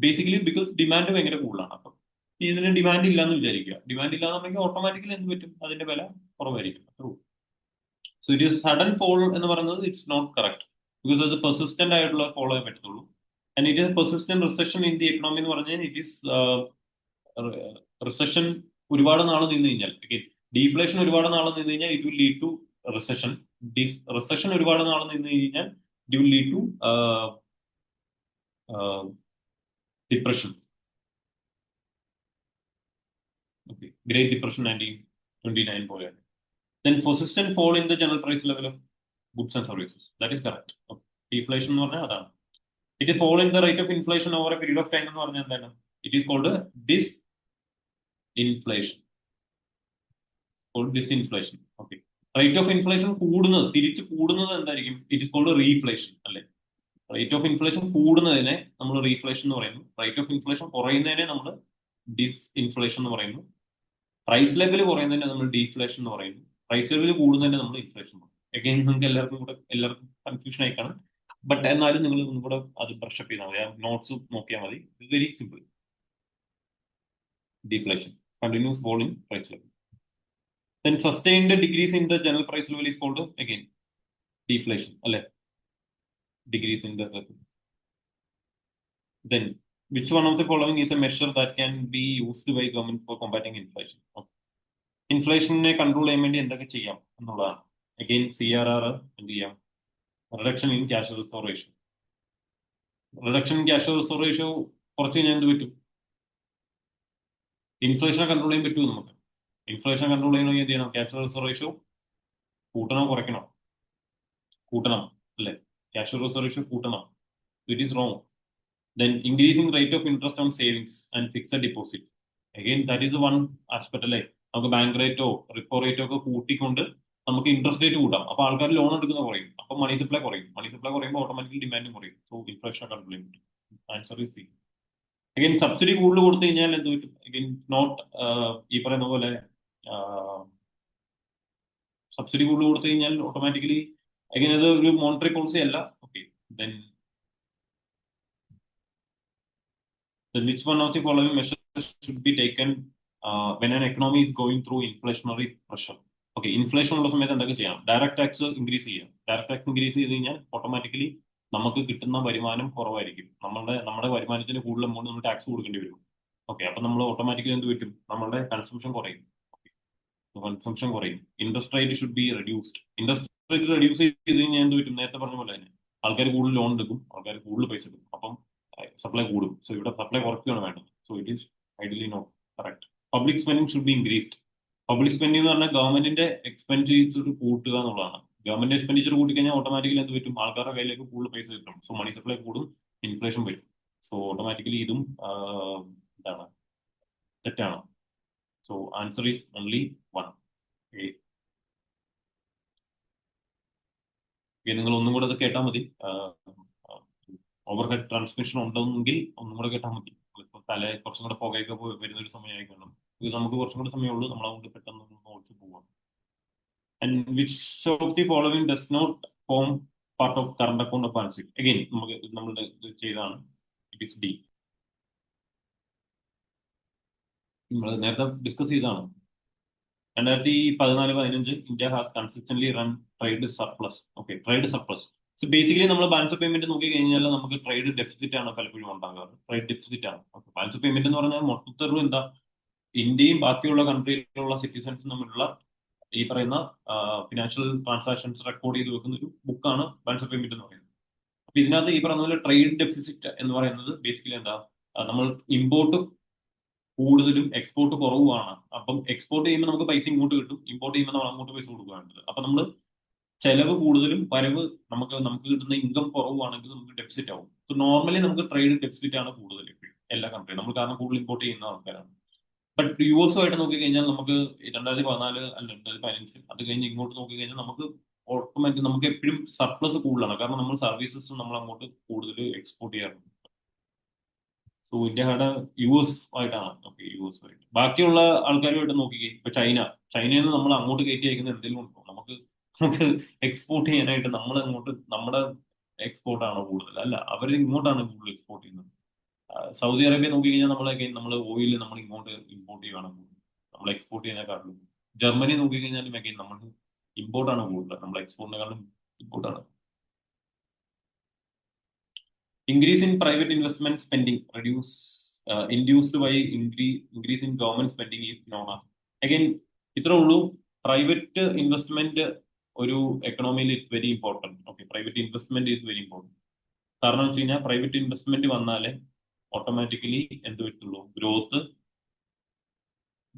ബേസിക്കലി ബിക്കോസ് ഡിമാൻഡ് ഭയങ്കര കൂടുതലാണ്. അപ്പം ഇതിന് ഡിമാൻഡ് ഇല്ലാന്ന് വിചാരിക്കുക, ഡിമാൻഡ് ഇല്ലാന്നുണ്ടെങ്കിൽ ഓട്ടോമാറ്റിക്കലി എന്ത് പറ്റും? അതിന്റെ വില കുറവായിരിക്കും. So it is sudden fall എന്ന് പറയുന്നത് ഇറ്റ്സ് നോട്ട് കറക്റ്റ്, ബിക്കോസ് അത് പെർസിസ്റ്റന്റ് ആയിട്ടുള്ള ഫോളോ ചെയ്യാൻ പറ്റത്തുള്ളൂ. And it is persistent recession in the economy എന്ന് പറഞ്ഞാൽ ഇറ്റ് ഈസ് റിസെഷൻ ഒരുപാട് നാൾ നിന്ന് കഴിഞ്ഞാൽ, ഡീഫ്ലേഷൻ ഒരുപാട് നാൾ നിന്ന് കഴിഞ്ഞാൽ it will lead to recession. Recession ഒരുപാട് നാൾ നിന്ന് കഴിഞ്ഞാൽ it will lead to depression. Okay. Great Depression 1929 പോലെയാണ്. Then persistent fall in the general price level of goods and services. That is correct. Deflation എന്ന് പറഞ്ഞാൽ അതാണ്. It is fall in the rate of inflation over a period of time എന്ന് പറഞ്ഞാൽ എന്താണ്? It is called disinflation. Called disinflation. Okay. Rate of inflation കൂടുന്നത്, തിരിച്ച് കൂടുന്നത് എന്തായിരിക്കും? It is called reflation, അല്ലേ? റേറ്റ് ഓഫ് ഇൻഫ്ലേഷൻ കൂടുന്നതിനെ നമ്മൾ റീഫ്ലേഷൻ എന്ന് പറയുന്നു. റേറ്റ് ഓഫ് ഇൻഫ്ലേഷൻ കുറയുന്നതിനെ നമ്മൾ ഡിസ്ഇൻഫ്ലേഷൻ എന്ന് പറയുന്നു. പ്രൈസ് ലെവൽ കുറയുന്നതിനെ നമ്മൾ ഡീഫ്ലേഷൻ എന്ന് പറയുന്നു. പ്രൈസ് ലെവൽ കൂടുന്നതിനെ നമ്മൾ ഇൻഫ്ലേഷൻ എന്ന് പറയും. എഗെയിൻ നിങ്ങൾക്ക് എല്ലാവർക്കും കൺഫ്യൂഷൻ ആയി കാണും. ബട്ട് എന്നാലും നിങ്ങൾ ഒന്നും കൂടെ അത് ബ്രഷപ്പ് ചെയ്താൽ മതി, നോട്ട്സ് നോക്കിയാൽ മതി. It very simple. Deflation, continuous fall in price level. Then sustained decrease in the general price level is called again deflation, അല്ലെ? Decrease in the then which one of the following is a measure that can be used by government for combating inflation? ഇൻഫ്ലേഷനെ control ചെയ്യാൻ വേണ്ടി എന്തൊക്കെ ചെയ്യാം എന്നുള്ളതാണ്. Again CRR എന്ത് ചെയ്യാം? Reduction in cash reserve ratio. Reduction in cash reserve ratio കുറച്ച് കഴിഞ്ഞാൽ എന്ത് പറ്റും? ഇൻഫ്ലേഷനെ കൺട്രോൾ ചെയ്യാൻ പറ്റുമോ നമുക്ക്? ഇൻഫ്ലേഷൻ കൺട്രോൾ ചെയ്യണമെങ്കിൽ എന്ത് ചെയ്യണം? ക്യാഷ് റിസർവ് റേഷ്യോ കൂട്ടണോ കുറയ്ക്കണോ? കൂട്ടണം, അല്ലേ? ക്യാഷ് റിസർവ് റേഷ്യോ കൂട്ടണം. It is wrong. Then increasing rate of interest on savings and fixed deposit. Again, that is one aspect, അല്ലേ? നമുക്ക് ബാങ്ക് റേറ്റോ റിപ്പോ റേറ്റോ ഒക്കെ കൂട്ടിക്കൊണ്ട് നമുക്ക് ഇൻട്രസ്റ്റ് റേറ്റ് കൂട്ടാം. അപ്പൊ ആൾക്കാർ ലോൺ എടുക്കുന്ന കുറയും, അപ്പൊ മണി സപ്ലൈ കുറയും. മണി സപ്ലൈ കുറയുമ്പോൾ ഓട്ടോമാറ്റിക്കലി ഡിമാൻഡും കുറയും. സോ ഇൻഫ്ലേഷൻ കൺട്രോൾ ചെയ്യാൻ പറ്റും. Answer is C. Again subsidy കൂടുതൽ കൊടുത്തു കഴിഞ്ഞാൽ എന്ത് പറ്റും? അഗൈൻ നോട്ട് ഈ പറയുന്ന പോലെ സബ്സിഡി കൂടുതൽ കൊടുത്തു കഴിഞ്ഞാൽ ഓട്ടോമാറ്റിക്കലി അഗൈൻ അത് ഒരു മോണിറ്ററി പോളിസി അല്ല. Okay, then Which one of the following measures should be taken when an economy is going through inflationary pressure? Okay, inflation ഉള്ള സമയത്ത് എന്തൊക്കെ ചെയ്യാം? ഡയറക്ട് ടാക്സ് ഇൻക്രീസ് ചെയ്യാം. ഡയറക്ട് ടാക്സ് ഇൻക്രീസ് ചെയ്ത് കഴിഞ്ഞാൽ ഓട്ടോമാറ്റിക്കലി നമുക്ക് കിട്ടുന്ന വരുമാനം കുറവായിരിക്കും. നമ്മുടെ വരുമാനത്തിന് കൂടുതൽ എമൗണ്ട് നമ്മൾ ടാക്സ് കൊടുക്കേണ്ടി വരും. ഓക്കെ, അപ്പൊ നമ്മൾ ഓട്ടോമാറ്റിക്കലി എന്ത് പറ്റും? നമ്മുടെ കൺസംഷൻ കുറയും. കൺസംഷൻ കുറയും. Interest rate should be reduced. Interest rate reduce ചെയ്ത് കഴിഞ്ഞാൽ എന്ത് പറ്റും? നേരത്തെ പറഞ്ഞ പോലെ തന്നെ ആൾക്കാർ കൂടുതൽ ലോൺ എടുക്കും, ആൾക്കാർ കൂടുതൽ പൈസ എടുക്കും. അപ്പം സപ്ലൈ കൂടും. സോ ഇവിടെ സപ്ലൈ കുറയ്ക്കുകയാണ് വേണ്ടത്. So it is ideally not correct. Public spending should be increased. Public spending എന്ന് പറഞ്ഞാൽ ഗവൺമെന്റിന്റെ എക്സ്പെൻഡിച്ചർ കൂട്ടുക എന്നുള്ളതാണ്. ഗവൺമെന്റ് എക്സ്പെൻഡിച്ചർ കൂട്ടിക്കഴിഞ്ഞാൽ ഓട്ടോമാറ്റിക്കലി എന്ത് പറ്റും? ആൾക്കാരുടെ കയ്യിലേക്ക് കൂടുതൽ പൈസ കിട്ടും. സോ മണി സപ്ലൈ കൂടും, ഇൻഫ്ലേഷൻ വരും. സോ ഓട്ടോമാറ്റിക്കലി ഇതും എന്താണ്, തെറ്റാണ്. So answer is only one. നിങ്ങൾ ഒന്നും കൂടെ അത് കേട്ടാൽ മതി. ഓവർ ഹെഡ് ട്രാൻസ്മിഷൻ ഉണ്ടെങ്കിൽ ഒന്നും കൂടെ കേട്ടാൽ മതി. ഇപ്പൊ കുറച്ചും കൂടെ പുകയൊക്കെ വരുന്ന ഒരു സമയമായി കാണും. ഇത് നമുക്ക് കുറച്ചും കൂടെ സമയമുള്ളൂ. നമ്മൾ അതുകൊണ്ട് പെട്ടെന്ന് നോക്കി പോവാം. And which of the following does not form part of current account of balance sheet? Again നമ്മളുടെ ഇത് ചെയ്താണ്. It is D. നമ്മൾ നേരത്തെ ഡിസ്കസ് ചെയ്താണ്. 2014-15 India has consistently run trade surplus. Okay, trade surplus. So basically നമ്മൾ balance of payment നോക്കി കഴിഞ്ഞാൽ നമുക്ക് ട്രേഡ് ഡെഫിസിറ്റ് ആണ് പലപ്പോഴും ഉണ്ടാകാറ്. ട്രേഡ് ഡെഫിസിറ്റ് ആണ്. ബാലൻസ് ഓഫ് പേയ്മെന്റ് എന്ന് പറഞ്ഞാൽ മൊത്തത്തിൽ എന്താ, ഇന്ത്യയും ബാക്കിയുള്ള കൺട്രിയിലുള്ള സിറ്റിസൺസും തമ്മിലുള്ള ഈ പറയുന്ന ഫിനാൻഷ്യൽ ട്രാൻസാക്ഷൻസ് റെക്കോർഡ് ചെയ്ത് വെക്കുന്ന ഒരു ബുക്കാണ് ബാലൻസ് ഓഫ് പേയ്മെന്റ് എന്ന് പറയുന്നത്. അപ്പൊ ഇതിനകത്ത് ഈ പറഞ്ഞ പോലെ ട്രേഡ് ഡെഫിസിറ്റ് എന്ന് പറയുന്നത് ബേസിക്കലി എന്താ, നമ്മൾ ഇമ്പോർട്ട് കൂടുതലും എക്സ്പോർട്ട് കുറവുമാണ്. അപ്പം എക്സ്പോർട്ട് ചെയ്യുമ്പോൾ നമുക്ക് പൈസ ഇങ്ങോട്ട് കിട്ടും, ഇമ്പോർട്ട് ചെയ്യുമ്പോൾ നമ്മൾ അങ്ങോട്ട് പൈസ കൊടുക്കുകയാണ്. അപ്പൊ നമ്മൾ ചെലവ് കൂടുതലും വരവ് നമുക്ക് കിട്ടുന്ന ഇൻകം കുറവാണെങ്കിൽ നമുക്ക് ഡെഫിസിറ്റ് ആവും. സോ നോർമലി നമുക്ക് ട്രേഡ് ഡെഫിസിറ്റ് ആണ് കൂടുതൽ എപ്പോഴും എല്ലാ കൺട്രിയും. നമ്മൾ കാരണം കൂടുതൽ ഇമ്പോർട്ട് ചെയ്യുന്ന ആൾക്കാരാണ്. ബട്ട് യു എസ് ആയിട്ട് നോക്കിക്കഴിഞ്ഞാൽ നമുക്ക് 2014 അല്ല 2015 അത് കഴിഞ്ഞ് ഇങ്ങോട്ട് നോക്കിക്കഴിഞ്ഞാൽ നമുക്ക് ഓട്ടോമാറ്റിക് നമുക്ക് എപ്പോഴും സർപ്ലസ് കൂടുതലാണ്. കാരണം നമ്മൾ സർവീസസും നമ്മൾ അങ്ങോട്ട് കൂടുതൽ എക്സ്പോർട്ട് ചെയ്യാറുണ്ട്. സോ ഇന്ത്യയുടെ യു എസ് ആയിട്ടാണ്. ഓക്കെ, യു എസ് ആയിട്ട് ബാക്കിയുള്ള ആൾക്കാരുമായിട്ട് നോക്കിക്കേ. ഇപ്പൊ ചൈനയിൽ നിന്ന് നമ്മൾ അങ്ങോട്ട് കയറ്റി അയക്കുന്ന എന്തെങ്കിലും ഉണ്ടോ? നമുക്ക് എക്സ്പോർട്ട് ചെയ്യാനായിട്ട് നമ്മൾ അങ്ങോട്ട് നമ്മുടെ എക്സ്പോർട്ടാണ് കൂടുതൽ, അല്ല അവർ ഇങ്ങോട്ടാണ് കൂടുതൽ എക്സ്പോർട്ട് ചെയ്യുന്നത്. സൗദി അറേബ്യ നോക്കിക്കഴിഞ്ഞാൽ നമ്മൾ ഓയിൽ നമ്മൾ ഇങ്ങോട്ട് ഇമ്പോർട്ട് ചെയ്യുകയാണ് കൂടുതൽ, നമ്മൾ എക്സ്പോർട്ട് ചെയ്യുന്നതിനെക്കാളും. ജർമ്മനി നോക്കിക്കഴിഞ്ഞാലും നമ്മൾ ഇമ്പോർട്ടാണ് കൂടുതൽ, നമ്മൾ എക്സ്പോർട്ടിനെക്കാളും ഇമ്പോർട്ടാണ്. Increase in private investment spending induced by increase in government spending is known as. Again, ഇത്രേ ഉള്ളൂ. പ്രൈവറ്റ് ഇൻവെസ്റ്റ്മെന്റ് ഒരു എക്കണോമിയിൽ it's very important. Okay, private investment is very important. കാരണം വെച്ച് കഴിഞ്ഞാൽ പ്രൈവറ്റ് ഇൻവെസ്റ്റ്മെന്റ് വന്നാലേ ഓട്ടോമാറ്റിക്കലി എന്ത് പറ്റുള്ളൂ?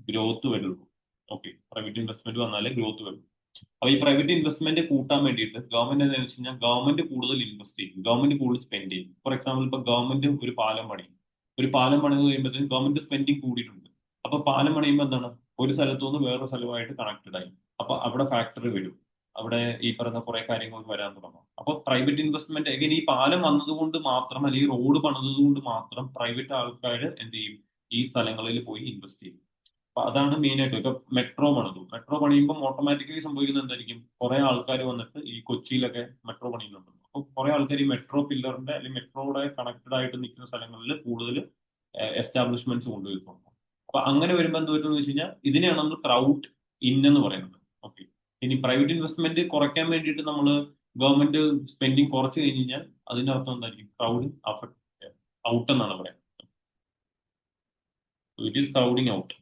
ഗ്രോത്ത് വരുള്ളൂ. ഓക്കെ, പ്രൈവറ്റ് ഇൻവെസ്റ്റ്മെന്റ് വന്നാലേ ഗ്രോത്ത് വരുള്ളൂ. അപ്പൊ ഈ പ്രൈവറ്റ് ഇൻവെസ്റ്റ്മെന്റ് കൂട്ടാൻ വേണ്ടിയിട്ട് ഗവൺമെന്റ് എന്താണെന്ന് വെച്ച് കഴിഞ്ഞാൽ ഗവൺമെന്റ് കൂടുതൽ ഇൻവെസ്റ്റ് ചെയ്യും, ഗവൺമെന്റ് കൂടുതൽ സ്പെൻഡ് ചെയ്യും. ഫോർ എക്സാമ്പിൾ, ഇപ്പൊ ഗവൺമെന്റ് ഒരു പാലം പണിത് കഴിയുമ്പോഴത്തേക്കും ഗവൺമെന്റ് സ്പെൻഡിങ് കൂടിയിട്ടുണ്ട്. അപ്പൊ പാലം പണിയുമ്പോൾ എന്താണ്, ഒരു സ്ഥലത്തു നിന്ന് വേറൊരു സ്ഥലമായിട്ട് കണക്റ്റഡ് ആയി. അപ്പൊ അവിടെ ഫാക്ടറി വരും, അവിടെ ഈ പറയുന്ന കുറെ കാര്യങ്ങൾ വരാൻ തുടങ്ങും. അപ്പൊ പ്രൈവറ്റ് ഇൻവെസ്റ്റ്മെന്റ് എങ്ങനെ ഈ പാലം വന്നതുകൊണ്ട് മാത്രം അല്ലെങ്കിൽ റോഡ് പണിതത് കൊണ്ട് മാത്രം പ്രൈവറ്റ് ആൾക്കാർ എന്ത് ചെയ്യും? ഈ സ്ഥലങ്ങളിൽ പോയി ഇൻവെസ്റ്റ് ചെയ്യും. അപ്പൊ അതാണ് മെയിൻ ആയിട്ട്. ഇപ്പൊ മെട്രോ പണിയുമ്പോൾ ഓട്ടോമാറ്റിക്കലി സംഭവിക്കുന്നത് എന്തായിരിക്കും? കുറെ ആൾക്കാർ വന്നിട്ട് ഈ കൊച്ചിയിലൊക്കെ മെട്രോ പണിയുന്നുണ്ട്. അപ്പൊ കുറെ ആൾക്കാർ ഈ മെട്രോ പില്ലറിന്റെ അല്ലെങ്കിൽ മെട്രോയുടെ കണക്റ്റഡ് ആയിട്ട് നിൽക്കുന്ന സ്ഥലങ്ങളിൽ കൂടുതൽ എസ്റ്റാബ്ലിഷ്മെന്റ്സ് കൊണ്ടുവരുന്നു. അപ്പൊ അങ്ങനെ വരുമ്പോൾ എന്ത് പറ്റുമെന്ന് വെച്ച് കഴിഞ്ഞാൽ ഇതിനെയാണ് നമ്മൾ ക്രൗഡ് ഇൻ എന്ന് പറയുന്നത്. ഓക്കെ, ഇനി പ്രൈവറ്റ് ഇൻവെസ്റ്റ്മെന്റ് കുറയ്ക്കാൻ വേണ്ടിയിട്ട് നമ്മൾ ഗവൺമെന്റ് സ്പെൻഡിങ് കുറച്ച് കഴിഞ്ഞ് കഴിഞ്ഞാൽ അതിന്റെ അർത്ഥം എന്തായിരിക്കും? ക്രൗഡ് ഔട്ട് എന്നാണ് പറയുന്നത്. It is crowding out.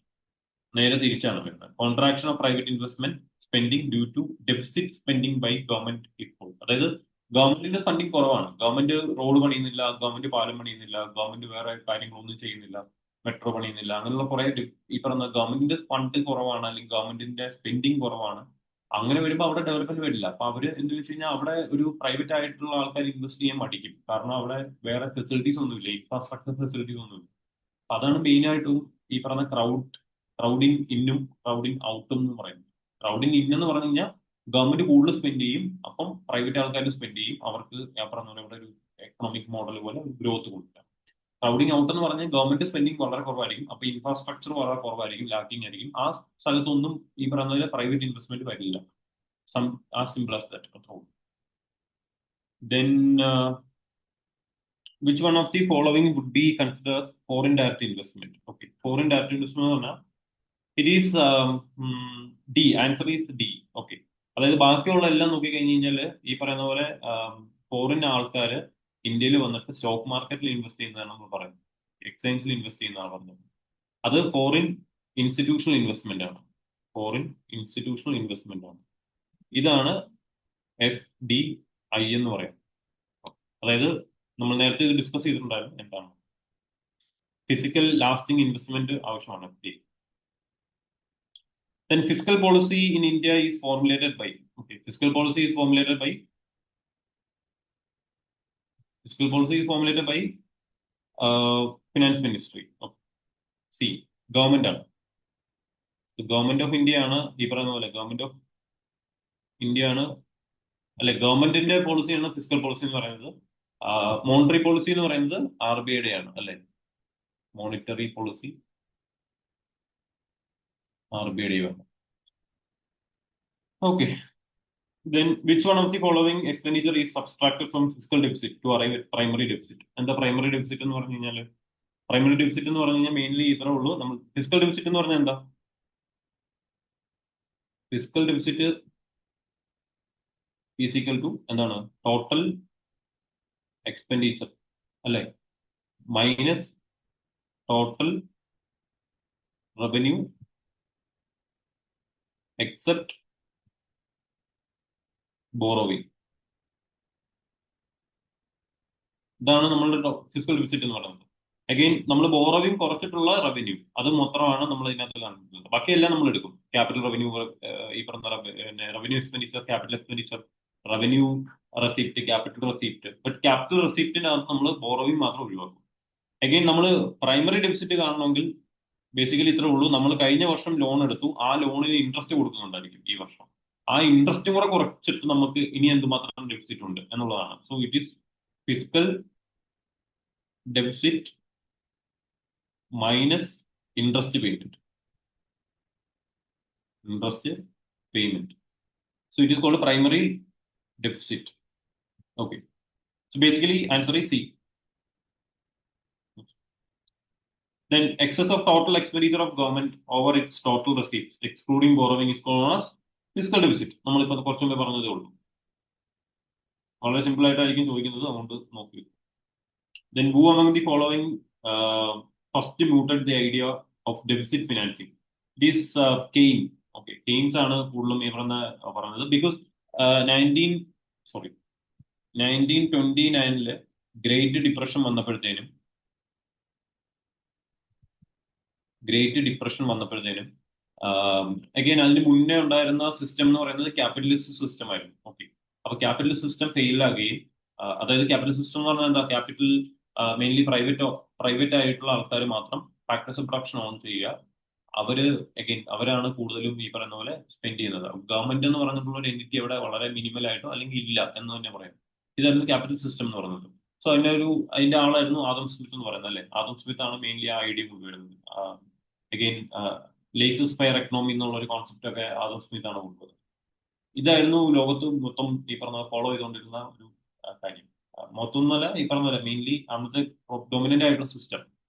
നേരെ തിരിച്ചാണ് വരുന്നത്. Contraction of private investment spending due to deficit spending by government ഇപ്പോൾ. അതായത് ഗവൺമെന്റിന്റെ ഫണ്ടിങ് കുറവാണ്, ഗവൺമെന്റ് റോഡ് പണിയുന്നില്ല, ഗവൺമെന്റ് പാലം പണിയുന്നില്ല, ഗവൺമെന്റ് വേറെ കാര്യങ്ങളൊന്നും ചെയ്യുന്നില്ല, മെട്രോ പണിയുന്നില്ല, അങ്ങനെയുള്ള കുറെ ഈ പറഞ്ഞ ഗവൺമെന്റിന്റെ ഫണ്ട് കുറവാണ് അല്ലെങ്കിൽ ഗവൺമെന്റിന്റെ സ്പെൻഡിങ് കുറവാണ്. അങ്ങനെ വരുമ്പോൾ അവിടെ ഡെവലപ്മെന്റ് വരില്ല. അപ്പൊ അവര് എന്ത് വെച്ച് കഴിഞ്ഞാൽ അവിടെ ഒരു പ്രൈവറ്റ് ആയിട്ടുള്ള ആൾക്കാർ ഇൻവെസ്റ്റ് ചെയ്യാൻ മടിക്കും. കാരണം അവിടെ വേറെ ഫെസിലിറ്റീസ് ഒന്നുമില്ല, ഇൻഫ്രാസ്ട്രക്ചർ ഫെസിലിറ്റീസ് ഒന്നുമില്ല. അതാണ് മെയിൻ ആയിട്ടും ഈ പറഞ്ഞ ക്രൗഡിങ് ഇന്നും ക്രൗഡിങ് ഔട്ടും എന്ന് പറയുന്നത്. ക്രൗഡിങ് ഇൻ എന്ന് പറഞ്ഞു കഴിഞ്ഞാൽ ഗവൺമെന്റ് കൂടുതൽ സ്പെൻഡ് ചെയ്യും, അപ്പം പ്രൈവറ്റ് ആൾക്കാർ സ്പെൻഡ് ചെയ്യും, അവർക്ക് ഞാൻ പറഞ്ഞ പോലെ ഇവിടെ ഒരു എക്കണോമിക് മോഡൽ പോലെ ഗ്രോത്ത് കൊടുക്കുക. ക്രൗഡിങ് ഔട്ട് എന്ന് പറഞ്ഞാൽ ഗവൺമെന്റ് സ്പെൻഡിങ് വളരെ കുറവായിരിക്കും, അപ്പൊ ഇൻഫ്രാസ്ട്രക്ചർ വളരെ കുറവായിരിക്കും, ലാക്കിംഗ് ആയിരിക്കും. ആ സ്ഥലത്തൊന്നും ഈ പറഞ്ഞ പോലെ പ്രൈവറ്റ് ഇൻവെസ്റ്റ്മെന്റ് വരില്ല. As simple as that. Then which one of the following would be considered as foreign direct investment? Okay, foreign direct investment എന്ന് പറഞ്ഞാൽ it is D. Answer is D. Okay. അതായത് ബാക്കിയുള്ള എല്ലാം നോക്കി കഴിഞ്ഞ് കഴിഞ്ഞാൽ ഈ പറയുന്ന പോലെ ഫോറിൻ ആൾക്കാർ ഇന്ത്യയിൽ വന്നിട്ട് സ്റ്റോക്ക് മാർക്കറ്റിൽ ഇൻവെസ്റ്റ് ചെയ്യുന്നതാണ് നമ്മൾ പറയുന്നത്, എക്സ്ചേഞ്ചിൽ ഇൻവെസ്റ്റ് ചെയ്യുന്നതാണ് പറഞ്ഞത്. അത് ഫോറിൻ ഇൻസ്റ്റിറ്റ്യൂഷണൽ ഇൻവെസ്റ്റ്മെന്റ് ആണ്. ഫോറിൻ ഇൻസ്റ്റിറ്റ്യൂഷണൽ ഇൻവെസ്റ്റ്മെന്റ് ആണ്. ഇതാണ് FDI എന്ന് പറയാം. അതായത് നമ്മൾ നേരത്തെ ഇത് ഡിസ്കസ് ചെയ്തിട്ടുണ്ടായിരുന്നു എന്താണ് ഫിസിക്കൽ ലാസ്റ്റിംഗ് ഇൻവെസ്റ്റ്മെന്റ് ആവശ്യമാണ് FDI. Then fiscal policy in India is formulated by. Okay, fiscal policy is formulated by. Fiscal policy is formulated by Finance Ministry. Okay. See, government ആണ്. ഗവൺമെന്റ് ഓഫ് ഇന്ത്യ ആണ് ഈ പറയുന്ന പോലെ government of India ആണ് അല്ലെ, ഗവൺമെന്റിന്റെ പോളിസിയാണ് physical policy എന്ന് പറയുന്നത്. മോണിറ്ററി പോളിസി എന്ന് പറയുന്നത് RBIയുടെ ആണ് അല്ലെ. മോണിറ്ററി പോളിസി RBIയുടെ ആണ്. Okay. Then which one of the following expenditure is subtracted from fiscal deficit to arrive at primary deficit? എന്താ primary deficit എന്ന് പറഞ്ഞു കഴിഞ്ഞാൽ? പ്രൈമറി ഡെഫിസിറ്റ് എന്ന് പറഞ്ഞു കഴിഞ്ഞാൽ മെയിൻലി ഇത്രേ ഉള്ളൂ. നമ്മൾ ഫിസിക്കൽ ഡെഫിസിറ്റ് എന്ന് പറഞ്ഞാൽ എന്താ? Fiscal deficit is equal to എന്താണ്? ടോട്ടൽ എക്സ്പെൻഡിച്ചർ അല്ലെ, minus total revenue except borrowing. ഇതാണ് നമ്മളുടെ ഫിസിക്കൽ ഡെഫിസിറ്റ് എന്ന് പറയുന്നത്. അഗെയിൻ നമ്മൾ ബോറോവിങ് കുറച്ചിട്ടുള്ള റവന്യൂ അത് മൊത്തമാണ് നമ്മൾ ഇതിനകത്ത് കാണിക്കുന്നത്. ബാക്കിയെല്ലാം നമ്മൾ എടുക്കും. ക്യാപിറ്റൽ റവന്യൂ, ഈ പറഞ്ഞ revenue expenditure, capital expenditure, revenue receipt, capital receipt. But capital റെസിപ്റ്റിനകത്ത് നമ്മൾ ബോറോവിങ് മാത്രം ഒഴിവാക്കും. അഗെയിൻ നമ്മൾ പ്രൈമറി ഡെഫിസിറ്റ് കാണണമെങ്കിൽ ബേസിക്കലി ഇത്രേ ഉള്ളൂ. നമ്മൾ കഴിഞ്ഞ വർഷം ലോൺ എടുത്തു, ആ ലോണിന് ഇൻട്രസ്റ്റ് കൊടുക്കുന്നുണ്ടായിരിക്കും ഈ വർഷം. ആ ഇൻട്രസ്റ്റും കൂടെ കുറച്ചിട്ട് നമുക്ക് ഇനി എന്തുമാത്രം ഡെഫിസിറ്റ് ഉണ്ട് എന്നുള്ളതാണ്. So it is physical deficit minus interest payment. Interest payment. So it is called primary deficit. Okay. So basically answer is C. Then excess of total expenditure of government over its total receipts excluding borrowing is called as fiscal deficit. നമ്മളിപ്പോൾ കുറച്ചു മുമ്പേ പറഞ്ഞതേ ഉള്ളൂ. വളരെ simple ആയിട്ടായിരിക്കും ചോദിക്കുന്നത്, അതുകൊണ്ട് നോക്കി. Then who among the following first mooted the idea of deficit financing? It is Keynes. Okay, Keynes ആണ് കൂടുതലും ഈ പറഞ്ഞത്. ബിക്കോസ് 1929 ഗ്രേറ്റ് ഡിപ്രഷൻ വന്നപ്പോഴത്തേനും അഗൈൻ അതിന് മുന്നേ ഉണ്ടായിരുന്ന സിസ്റ്റം എന്ന് പറയുന്നത് ക്യാപിറ്റലിസ്റ്റ് സിസ്റ്റം ആയിരുന്നു. ഓക്കെ, അപ്പൊ ക്യാപിറ്റലിസ്റ്റ് സിസ്റ്റം ഫെയിൽ ആകുകയും, അതായത് ക്യാപിറ്റൽ സിസ്റ്റം എന്ന് പറഞ്ഞാൽ എന്താ, ക്യാപിറ്റൽ മെയിൻലി പ്രൈവറ്റ് ആയിട്ടുള്ള ആൾക്കാർ മാത്രം ഫാക്ടേഴ്സ് ഓഫ് പ്രൊഡക്ഷൻ ഓൺ ചെയ്യുക. അവരാണ് കൂടുതലും ഈ പറയുന്ന പോലെ സ്പെൻഡ് ചെയ്യുന്നത്. ഗവൺമെന്റ് എന്ന് പറഞ്ഞിട്ടുള്ള ഒരു എൻറ്റിറ്റി അവിടെ വളരെ മിനിമൽ ആയിട്ടോ അല്ലെങ്കിൽ ഇല്ല എന്ന് തന്നെ പറയാം. ഇതായിരുന്നു ക്യാപിറ്റൽ സിസ്റ്റം എന്ന് പറയുന്നത്. സോ അതിന്റെ ആളായിരുന്നു ആദം സ്മിത്ത് എന്ന് പറയുന്നത് അല്ലെ. ആദം സ്മിത്ത് ആണ് മെയിൻലി ആ ഐഡിയ കൊണ്ടുവരുന്നത്. അഗെയിൻ ലേസസ് ഫെയർ എക്കണോമി എന്നുള്ള ഒരു കോൺസെപ്റ്റ് ഒക്കെ ആദം സ്മിത്ത് ആണ് കൊണ്ടുവരുന്നത്. ഇതായിരുന്നു ലോകത്ത് മൊത്തം ഈ പറഞ്ഞ ഫോളോ ചെയ്തുകൊണ്ടിരുന്ന ഒരു കാര്യം. മൊത്തം എന്നല്ല, ഈ പറഞ്ഞ മെയിൻലി അന്നത്തെ ഡൊമിനന്റ് ആയിട്ടുള്ള സിസ്റ്റം.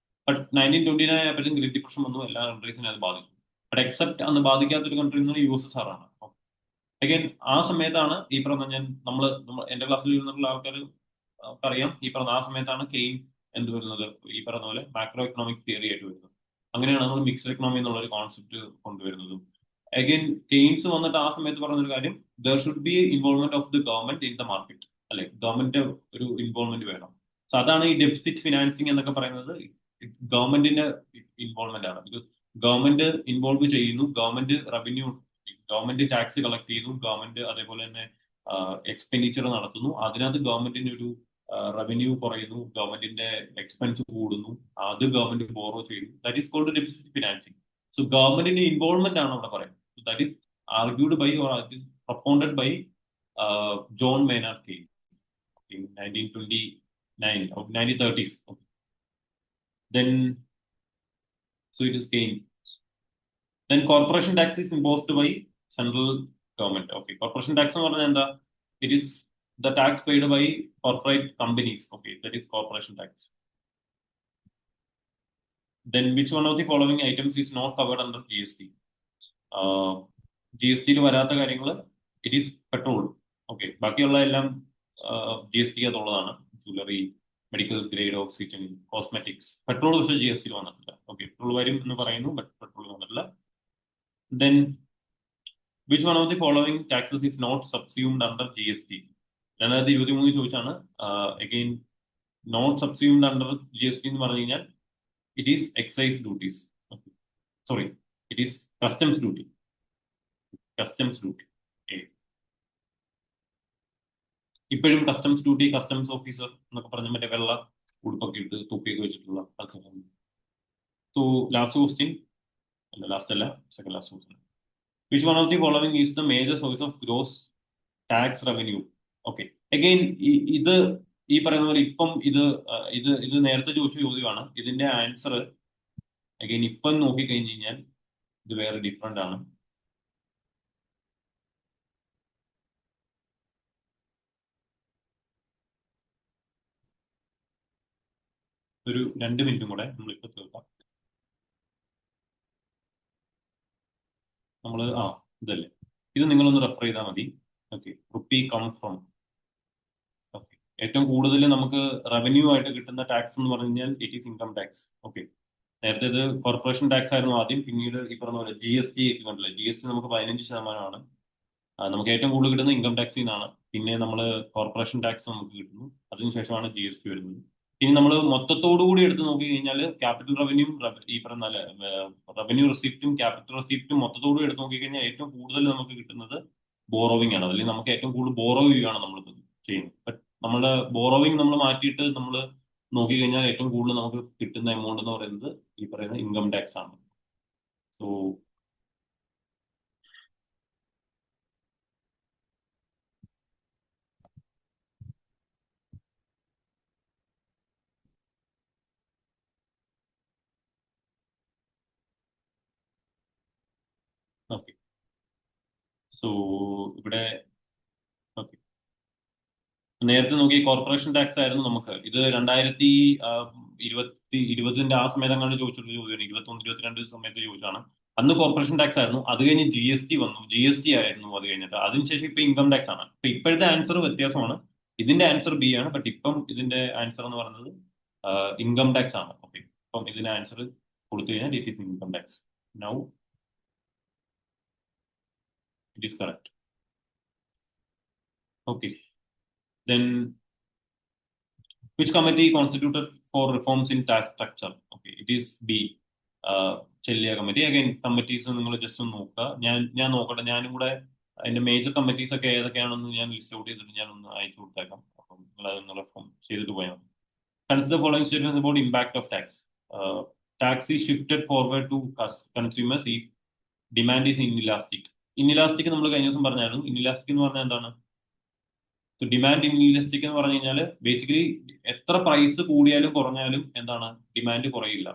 ബട്ട് 1929 ആയപ്പോഴും ഗ്രീറ്റ് ഡിപ്രഷൻ വന്നു, എല്ലാ കൺട്രീസിനും അത് ബാധിച്ചു. ബട്ട് എക്സെപ്റ്റ് അന്ന് ബാധിക്കാത്തൊരു കൺട്രി എന്ന് USSR ആണ്. അഗൈൻ ആ സമയത്താണ് ഈ പറഞ്ഞ എന്റെ ക്ലാസ്സിൽ ഇരുന്നിട്ടുള്ള ആൾക്കാർ അറിയാം, ഈ പറഞ്ഞ ആ സമയത്താണ് കെയ്ൻസ് എന്ത് വരുന്നത്, ഈ പറഞ്ഞ പോലെ മാക്രോ എക്കണോമിക് തിയറി ആയിട്ട് വരുന്നത്. അങ്ങനെയാണ് നമ്മൾ മിക്സ്ഡ് എക്കണോമി എന്നുള്ള ഒരു കോൺസെപ്റ്റ് കൊണ്ടുവരുന്നതും. അഗൈൻ കെയ്ൻസ് വന്നിട്ട് ആ സമയത്ത് പറഞ്ഞൊരു കാര്യം, there should be involvement of the government in the market അല്ലെ, ഗവൺമെന്റ് ഒരു ഇൻവോൾവ്മെന്റ് വേണം. സോ അതാണ് ഈ ഡെഫിസിറ്റ് ഫിനാൻസിങ് എന്നൊക്കെ പറയുന്നത്. ഗവൺമെന്റിന്റെ ഇൻവോൾവ്മെന്റ് ആണ്. ബിക്കോസ് ഗവൺമെന്റ് ഇൻവോൾവ് ചെയ്യുന്നു, ഗവൺമെന്റ് ടാക്സ് കളക്ട് ചെയ്യുന്നു, ഗവൺമെന്റ് അതേപോലെ തന്നെ എക്സ്പെൻഡിച്ചർ നടത്തുന്നു. അതിനകത്ത് ഗവൺമെന്റിന് ഒരു റവന്യൂ കുറയുന്നു, ഗവൺമെന്റിന്റെ എക്സ്പെൻസ് കൂടുന്നു, അത് ഗവൺമെന്റ് ബോറോ ചെയ്യുന്നു. That is called deficit financing. So ഗവൺമെന്റിന്റെ ഇൻവോൾവ്മെന്റ് ആണ് അവിടെ പറയുന്നത്. That is argued by or propounded by John Maynard Keynes in 1929 or 1930s. Okay. Then, so it is Keynes. Then corporation tax is imposed by central government. Okay, corporation tax എന്ന് പറഞ്ഞാൽ എന്താ? It is the tax paid by corporate companies. Okay, that is corporation tax. Then which one of the following items is not covered under GST? G S ടിയിൽ വരാത്ത കാര്യങ്ങൾ it is petrol. Okay, ബാക്കിയുള്ള എല്ലാം G S T അതുള്ളതാണ്. Jewellery, medical grade oxygen, cosmetics. Petrol പക്ഷേ G S T വന്നിട്ടില്ല. Okay, petrol വരും എന്ന് പറയുന്നു, ബട്ട് പെട്രോൾ വന്നിട്ടില്ല. Then which one of the following taxes is not subsumed under G S T? 2023 ചോദിച്ചാണ്. Again not subsumed under G S T എന്ന് പറഞ്ഞു കഴിഞ്ഞാൽ it is excise duties. Sorry, it is customs duty. Customs duty. ഇപ്പോഴും customs duty, customs officer എന്നൊക്കെ പറഞ്ഞ മറ്റേ വെള്ള ഉടുപ്പൊക്കെ ഇട്ട് തൊപ്പിയൊക്കെ വെച്ചിട്ടുള്ള ആൾക്കാരാണ്. സോ ലാസ്റ്റ് ക്വസ്റ്റ്യൻ, അല്ല ലാസ്റ്റ് അല്ല, second last question. Which one of the following is the major source of gross tax revenue? Okay, again ഇത് ഈ പറയുന്ന പോലെ ഇപ്പം ഇത് നേരത്തെ ചോദിച്ച ചോദ്യമാണ്. ഇതിന്റെ ആൻസർ അഗെയിൻ ഇപ്പം നോക്കിക്കഴിഞ്ഞ് കഴിഞ്ഞാൽ ഇത് വേറെ ഡിഫറെന്റ് ആണ്. ഒരു 2 മിനിറ്റും കൂടെ നമ്മളിപ്പോൾ തീർക്കാം. നമ്മൾ ഇതല്ലേ, ഇത് നിങ്ങളൊന്ന് റെഫർ ചെയ്താൽ മതി. Okay, rupee come from. Okay, ഏറ്റവും കൂടുതൽ നമുക്ക് റവന്യൂ ആയിട്ട് കിട്ടുന്ന ടാക്സ് എന്ന് പറഞ്ഞു കഴിഞ്ഞാൽ it is income tax. Okay, നേരത്തെ ഇത് കോർപ്പറേഷൻ ടാക്സ് ആയിരുന്നു ആദ്യം, പിന്നീട് ഈ പറഞ്ഞ പോലെ ജി എസ് ടി കണ്ടില്ല. ജി എസ് ടി നമുക്ക് 15% നമുക്ക് ഏറ്റവും കൂടുതൽ കിട്ടുന്നത് ഇൻകം ടാക്സിൽ നിന്നാണ്. പിന്നെ നമ്മൾ കോർപ്പറേഷൻ ടാക്സ് നമുക്ക് കിട്ടുന്നു, അതിനുശേഷമാണ് ജി എസ് ടി വരുന്നത്. ഇനി നമ്മൾ മൊത്തത്തോടു കൂടി എടുത്ത് നോക്കി കഴിഞ്ഞാൽ ക്യാപിറ്റൽ റവന്യൂ, ഈ പറഞ്ഞ റവന്യൂ റെസിപ്റ്റും ക്യാപിറ്റൽ റെസിപ്റ്റും മൊത്തത്തോടു എടുത്ത് നോക്കി കഴിഞ്ഞാൽ ഏറ്റവും കൂടുതൽ നമുക്ക് കിട്ടുന്നത് ബോറോവിംഗ് ആണ്. അല്ലെങ്കിൽ നമുക്ക് ഏറ്റവും കൂടുതൽ ബോറോ ചെയ്യുകയാണ് നമ്മൾ ചെയ്യുന്നത്. ബട്ട് നമ്മളുടെ ബോറോവിംഗ് നമ്മൾ മാറ്റിയിട്ട് നമ്മൾ നോക്കി കഴിഞ്ഞാൽ ഏറ്റവും കൂടുതൽ നമുക്ക് കിട്ടുന്ന എമൗണ്ട് എന്ന് പറയുന്നത് ഈ പറയുന്ന ഇൻകം ടാക്സ് ആണ്. സോ ഓക്കെ, സോ ഇവിടെ ഓക്കെ, നേരത്തെ നോക്കി കോർപ്പറേഷൻ ടാക്സ് ആയിരുന്നു നമുക്ക്. ഇത് 2020 ആ സമയത്താണ് ചോദിച്ചിട്ടുള്ള ചോദ്യമാണ്. 21-22 സമയത്ത് ചോദിച്ചാണ്. അന്ന് കോർപ്പറേഷൻ ടാക്സ് ആയിരുന്നു. അത് കഴിഞ്ഞ് ജി എസ് ടി വന്നു, ജി എസ് ടി ആയിരുന്നു അത് കഴിഞ്ഞിട്ട്. അതിനുശേഷം ഇപ്പൊ ഇൻകം ടാക്സ് ആണ്. ഇപ്പൊ ഇപ്പോഴത്തെ ആൻസർ വ്യത്യാസമാണ്. ഇതിന്റെ ആൻസർ ബി ആണ്, ബട്ട് ഇപ്പം ഇതിന്റെ ആൻസർ എന്ന് പറയുന്നത് ഇൻകം ടാക്സ് ആണ്. ഓക്കെ, ഇപ്പം ഇതിന്റെ ആൻസർ കൊടുത്തു കഴിഞ്ഞാൽ it is income tax. Now it is correct. Okay, then which committee constituted for reforms in tax structure? Okay, it is B. Chelliah committee. Again committees നിങ്ങൾ ജസ്റ്റ് ഒന്ന് നോക്കുക. ഞാൻ നോക്കട്ടെ, ഞാനും കൂടെ അതിന്റെ മേജർ കമ്മിറ്റീസ് ഒക്കെ ഏതൊക്കെയാണെന്ന് ഞാൻ ലിസ്റ്റ് ഔട്ട് ചെയ്തിട്ട് ഞാൻ ഒന്ന് അയച്ചു കൊടുത്തേക്കാം. അപ്പം നിങ്ങൾ അതൊന്ന് റെഫോം ചെയ്തിട്ട് പോയാൽ മതി. Consider following statements about impact of tax. Tax is shifted forward to consumers if demand is inelastic. Inelastic നമ്മൾ കഴിഞ്ഞ ദിവസം പറഞ്ഞായിരുന്നു. ഇൻഇലാസ്റ്റിക് എന്ന് പറഞ്ഞാൽ എന്താണ്? ഡിമാൻഡ് ഇൻഇലാസ്റ്റിക് എന്ന് പറഞ്ഞു കഴിഞ്ഞാൽ ബേസിക്കലി എത്ര പ്രൈസ് കൂടിയാലും കുറഞ്ഞാലും എന്താണ്, ഡിമാൻഡ് കുറയില്ല.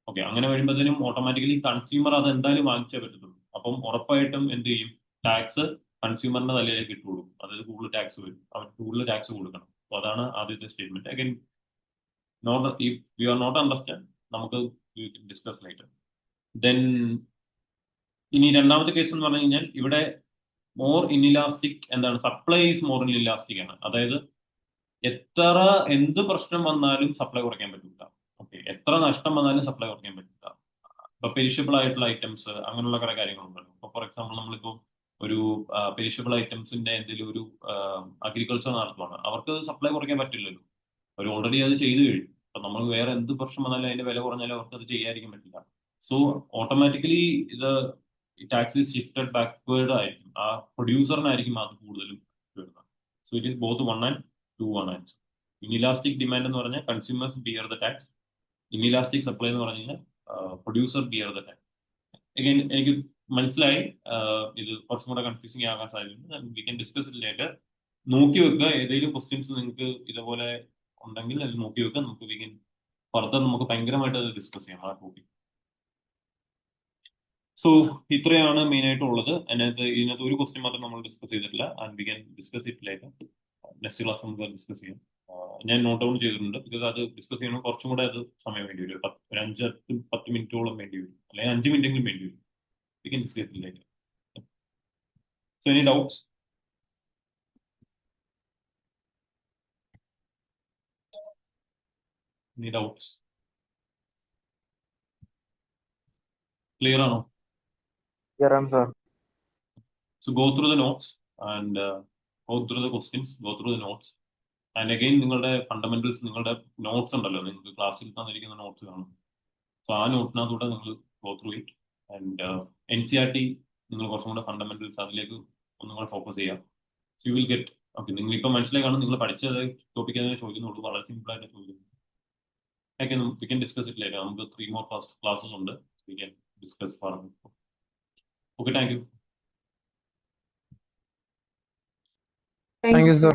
ഓക്കെ, അങ്ങനെ വരുമ്പോഴത്തേനും ഓട്ടോമാറ്റിക്കലി കൺസ്യൂമർ അത് എന്തായാലും വാങ്ങിച്ചേ പറ്റത്തുള്ളൂ. അപ്പം ഉറപ്പായിട്ടും എന്ത് ചെയ്യും, ടാക്സ് കൺസ്യൂമറിന്റെ തലയിലേക്ക് ഇട്ടുള്ളൂ. അതായത് കൂടുതൽ ടാക്സ് വരും, അവർ കൂടുതൽ ടാക്സ് കൊടുക്കണം. അപ്പൊ അതാണ് ആദ്യത്തെ statement. Again note if you are not understand, നമുക്ക് ഡിസ്കസ് ലൈറ്റർ. ദെൻ ഇനി രണ്ടാമത്തെ കേസ് എന്ന് പറഞ്ഞു കഴിഞ്ഞാൽ ഇവിടെ മോർ ഇൻഇലാസ്റ്റിക് എന്താണ്, സപ്ലൈ ഈസ് മോർ ഇൻഇലാസ്റ്റിക് ആണ്. അതായത് എത്ര എന്ത് പ്രശ്നം വന്നാലും സപ്ലൈ കുറയ്ക്കാൻ പറ്റില്ല. ഓക്കെ, എത്ര നഷ്ടം വന്നാലും സപ്ലൈ കുറയ്ക്കാൻ പറ്റില്ല. ഇപ്പൊ പെരിഷബിൾ ആയിട്ടുള്ള ഐറ്റംസ് അങ്ങനെയുള്ള കുറെ കാര്യങ്ങളുണ്ടല്ലോ. ഇപ്പൊ ഫോർ എക്സാമ്പിൾ നമ്മളിപ്പോ ഒരു പെരിഷബിൾ ഐറ്റംസിന്റെ എന്തെങ്കിലും ഒരു അഗ്രികൾച്ചർ നടത്തുവാണ്, അവർക്ക് സപ്ലൈ കുറയ്ക്കാൻ പറ്റില്ലല്ലോ. അവർ ഓൾറെഡി അത് ചെയ്തു കഴിഞ്ഞു. അപ്പൊ നമ്മൾ വേറെ എന്ത് പ്രശ്നം വന്നാലും അതിന്റെ വില കുറഞ്ഞാലും അവർക്ക് അത് ചെയ്യാതിരിക്കാൻ പറ്റില്ല. സോ ഓട്ടോമാറ്റിക്കലി ഇത് ടാക്സ് ഈസ് ഷിഫ്റ്റഡ് ബാക്ക്വേർഡ് ആയിരിക്കും. ആ പ്രൊഡ്യൂസറിനായിരിക്കും അത് കൂടുതലും വരുന്നത്. So it is both 1 and 2 ആണ് ആൻസർ. ഇൻഇലാസ്റ്റിക് ഡിമാൻഡ് എന്ന് പറഞ്ഞാൽ consumers beer the tax. Inelastic supply എന്ന് പറഞ്ഞു കഴിഞ്ഞാൽ producer beer the tax. Again എനിക്ക് മനസ്സിലായി ഇത് കുറച്ചും കൂടെ കൺഫ്യൂസിങ് ആകാൻ സാധ്യതയുണ്ട്. We can discuss it later. നോക്കി വെക്കുക, ഏതെങ്കിലും ക്വസ്റ്റ്യൻസ് നിങ്ങൾക്ക് ഇതുപോലെ ഉണ്ടെങ്കിൽ അത് നോക്കി വെക്കുക. നമുക്ക് വി ക്യാൻ ഫർദർ നമുക്ക് ഭയങ്കരമായിട്ട് അത് ഡിസ്കസ് ചെയ്യാം ആ ടോപ്പിക്. സോ ഇത്രയാണ് മെയിൻ ആയിട്ടുള്ളത്. ഇതിനകത്ത് ഒരു ക്വസ്റ്റ്യൻ മാത്രം നമ്മൾ ഡിസ്കസ് ചെയ്തിട്ടില്ല. And we can discuss it later. Next class നമുക്ക് ഡിസ്കസ് ചെയ്യാം. ഞാൻ നോട്ട് ഡൗൺ ചെയ്തിട്ടുണ്ട്, ബിക്കോസ് അത് ഡിസ്കസ് ചെയ്യുമ്പോൾ കുറച്ചും കൂടെ അത് സമയം വേണ്ടി വരും. ഒരു 5-10 മിനിറ്റോളം വേണ്ടി വരും, അല്ലെങ്കിൽ 5 മിനിറ്റെങ്കിലും വേണ്ടി വരും. We can discuss it later. So any doubts? Any doubts? Clear ആണോ? Yaram sir. So go through the notes and go through the questions, go through the notes. And again, നിങ്ങളുടെ ഫണ്ടമെന്റൽസ്, നിങ്ങളുടെ നോട്ട്സ് ഉണ്ടല്ലോ, നിങ്ങൾക്ക് ക്ലാസ്സിൽ തന്നിരിക്കുന്ന notes കാണും. So ആ നോട്ടിനകത്തൂടെ നിങ്ങൾ go through it. And NCERT നിങ്ങൾ കുറച്ചും കൂടെ ഫണ്ടമെന്റൽസ് അതിലേക്ക് ഒന്നും കൂടെ ഫോക്കസ് ചെയ്യാം. You will get. ഓക്കെ, നിങ്ങൾ ഇപ്പം മനസ്സിലായി കാണും, നിങ്ങൾ പഠിച്ചത് ടോപ്പിക് തന്നെ ചോദിക്കുന്നുള്ളൂ, വളരെ സിമ്പിൾ ആയിട്ട് ചോദിക്കുന്നു. We can discuss it later. നമുക്ക് 3 more classes ഉണ്ട്. We can discuss further. Okay, thank you. Thank you, sir.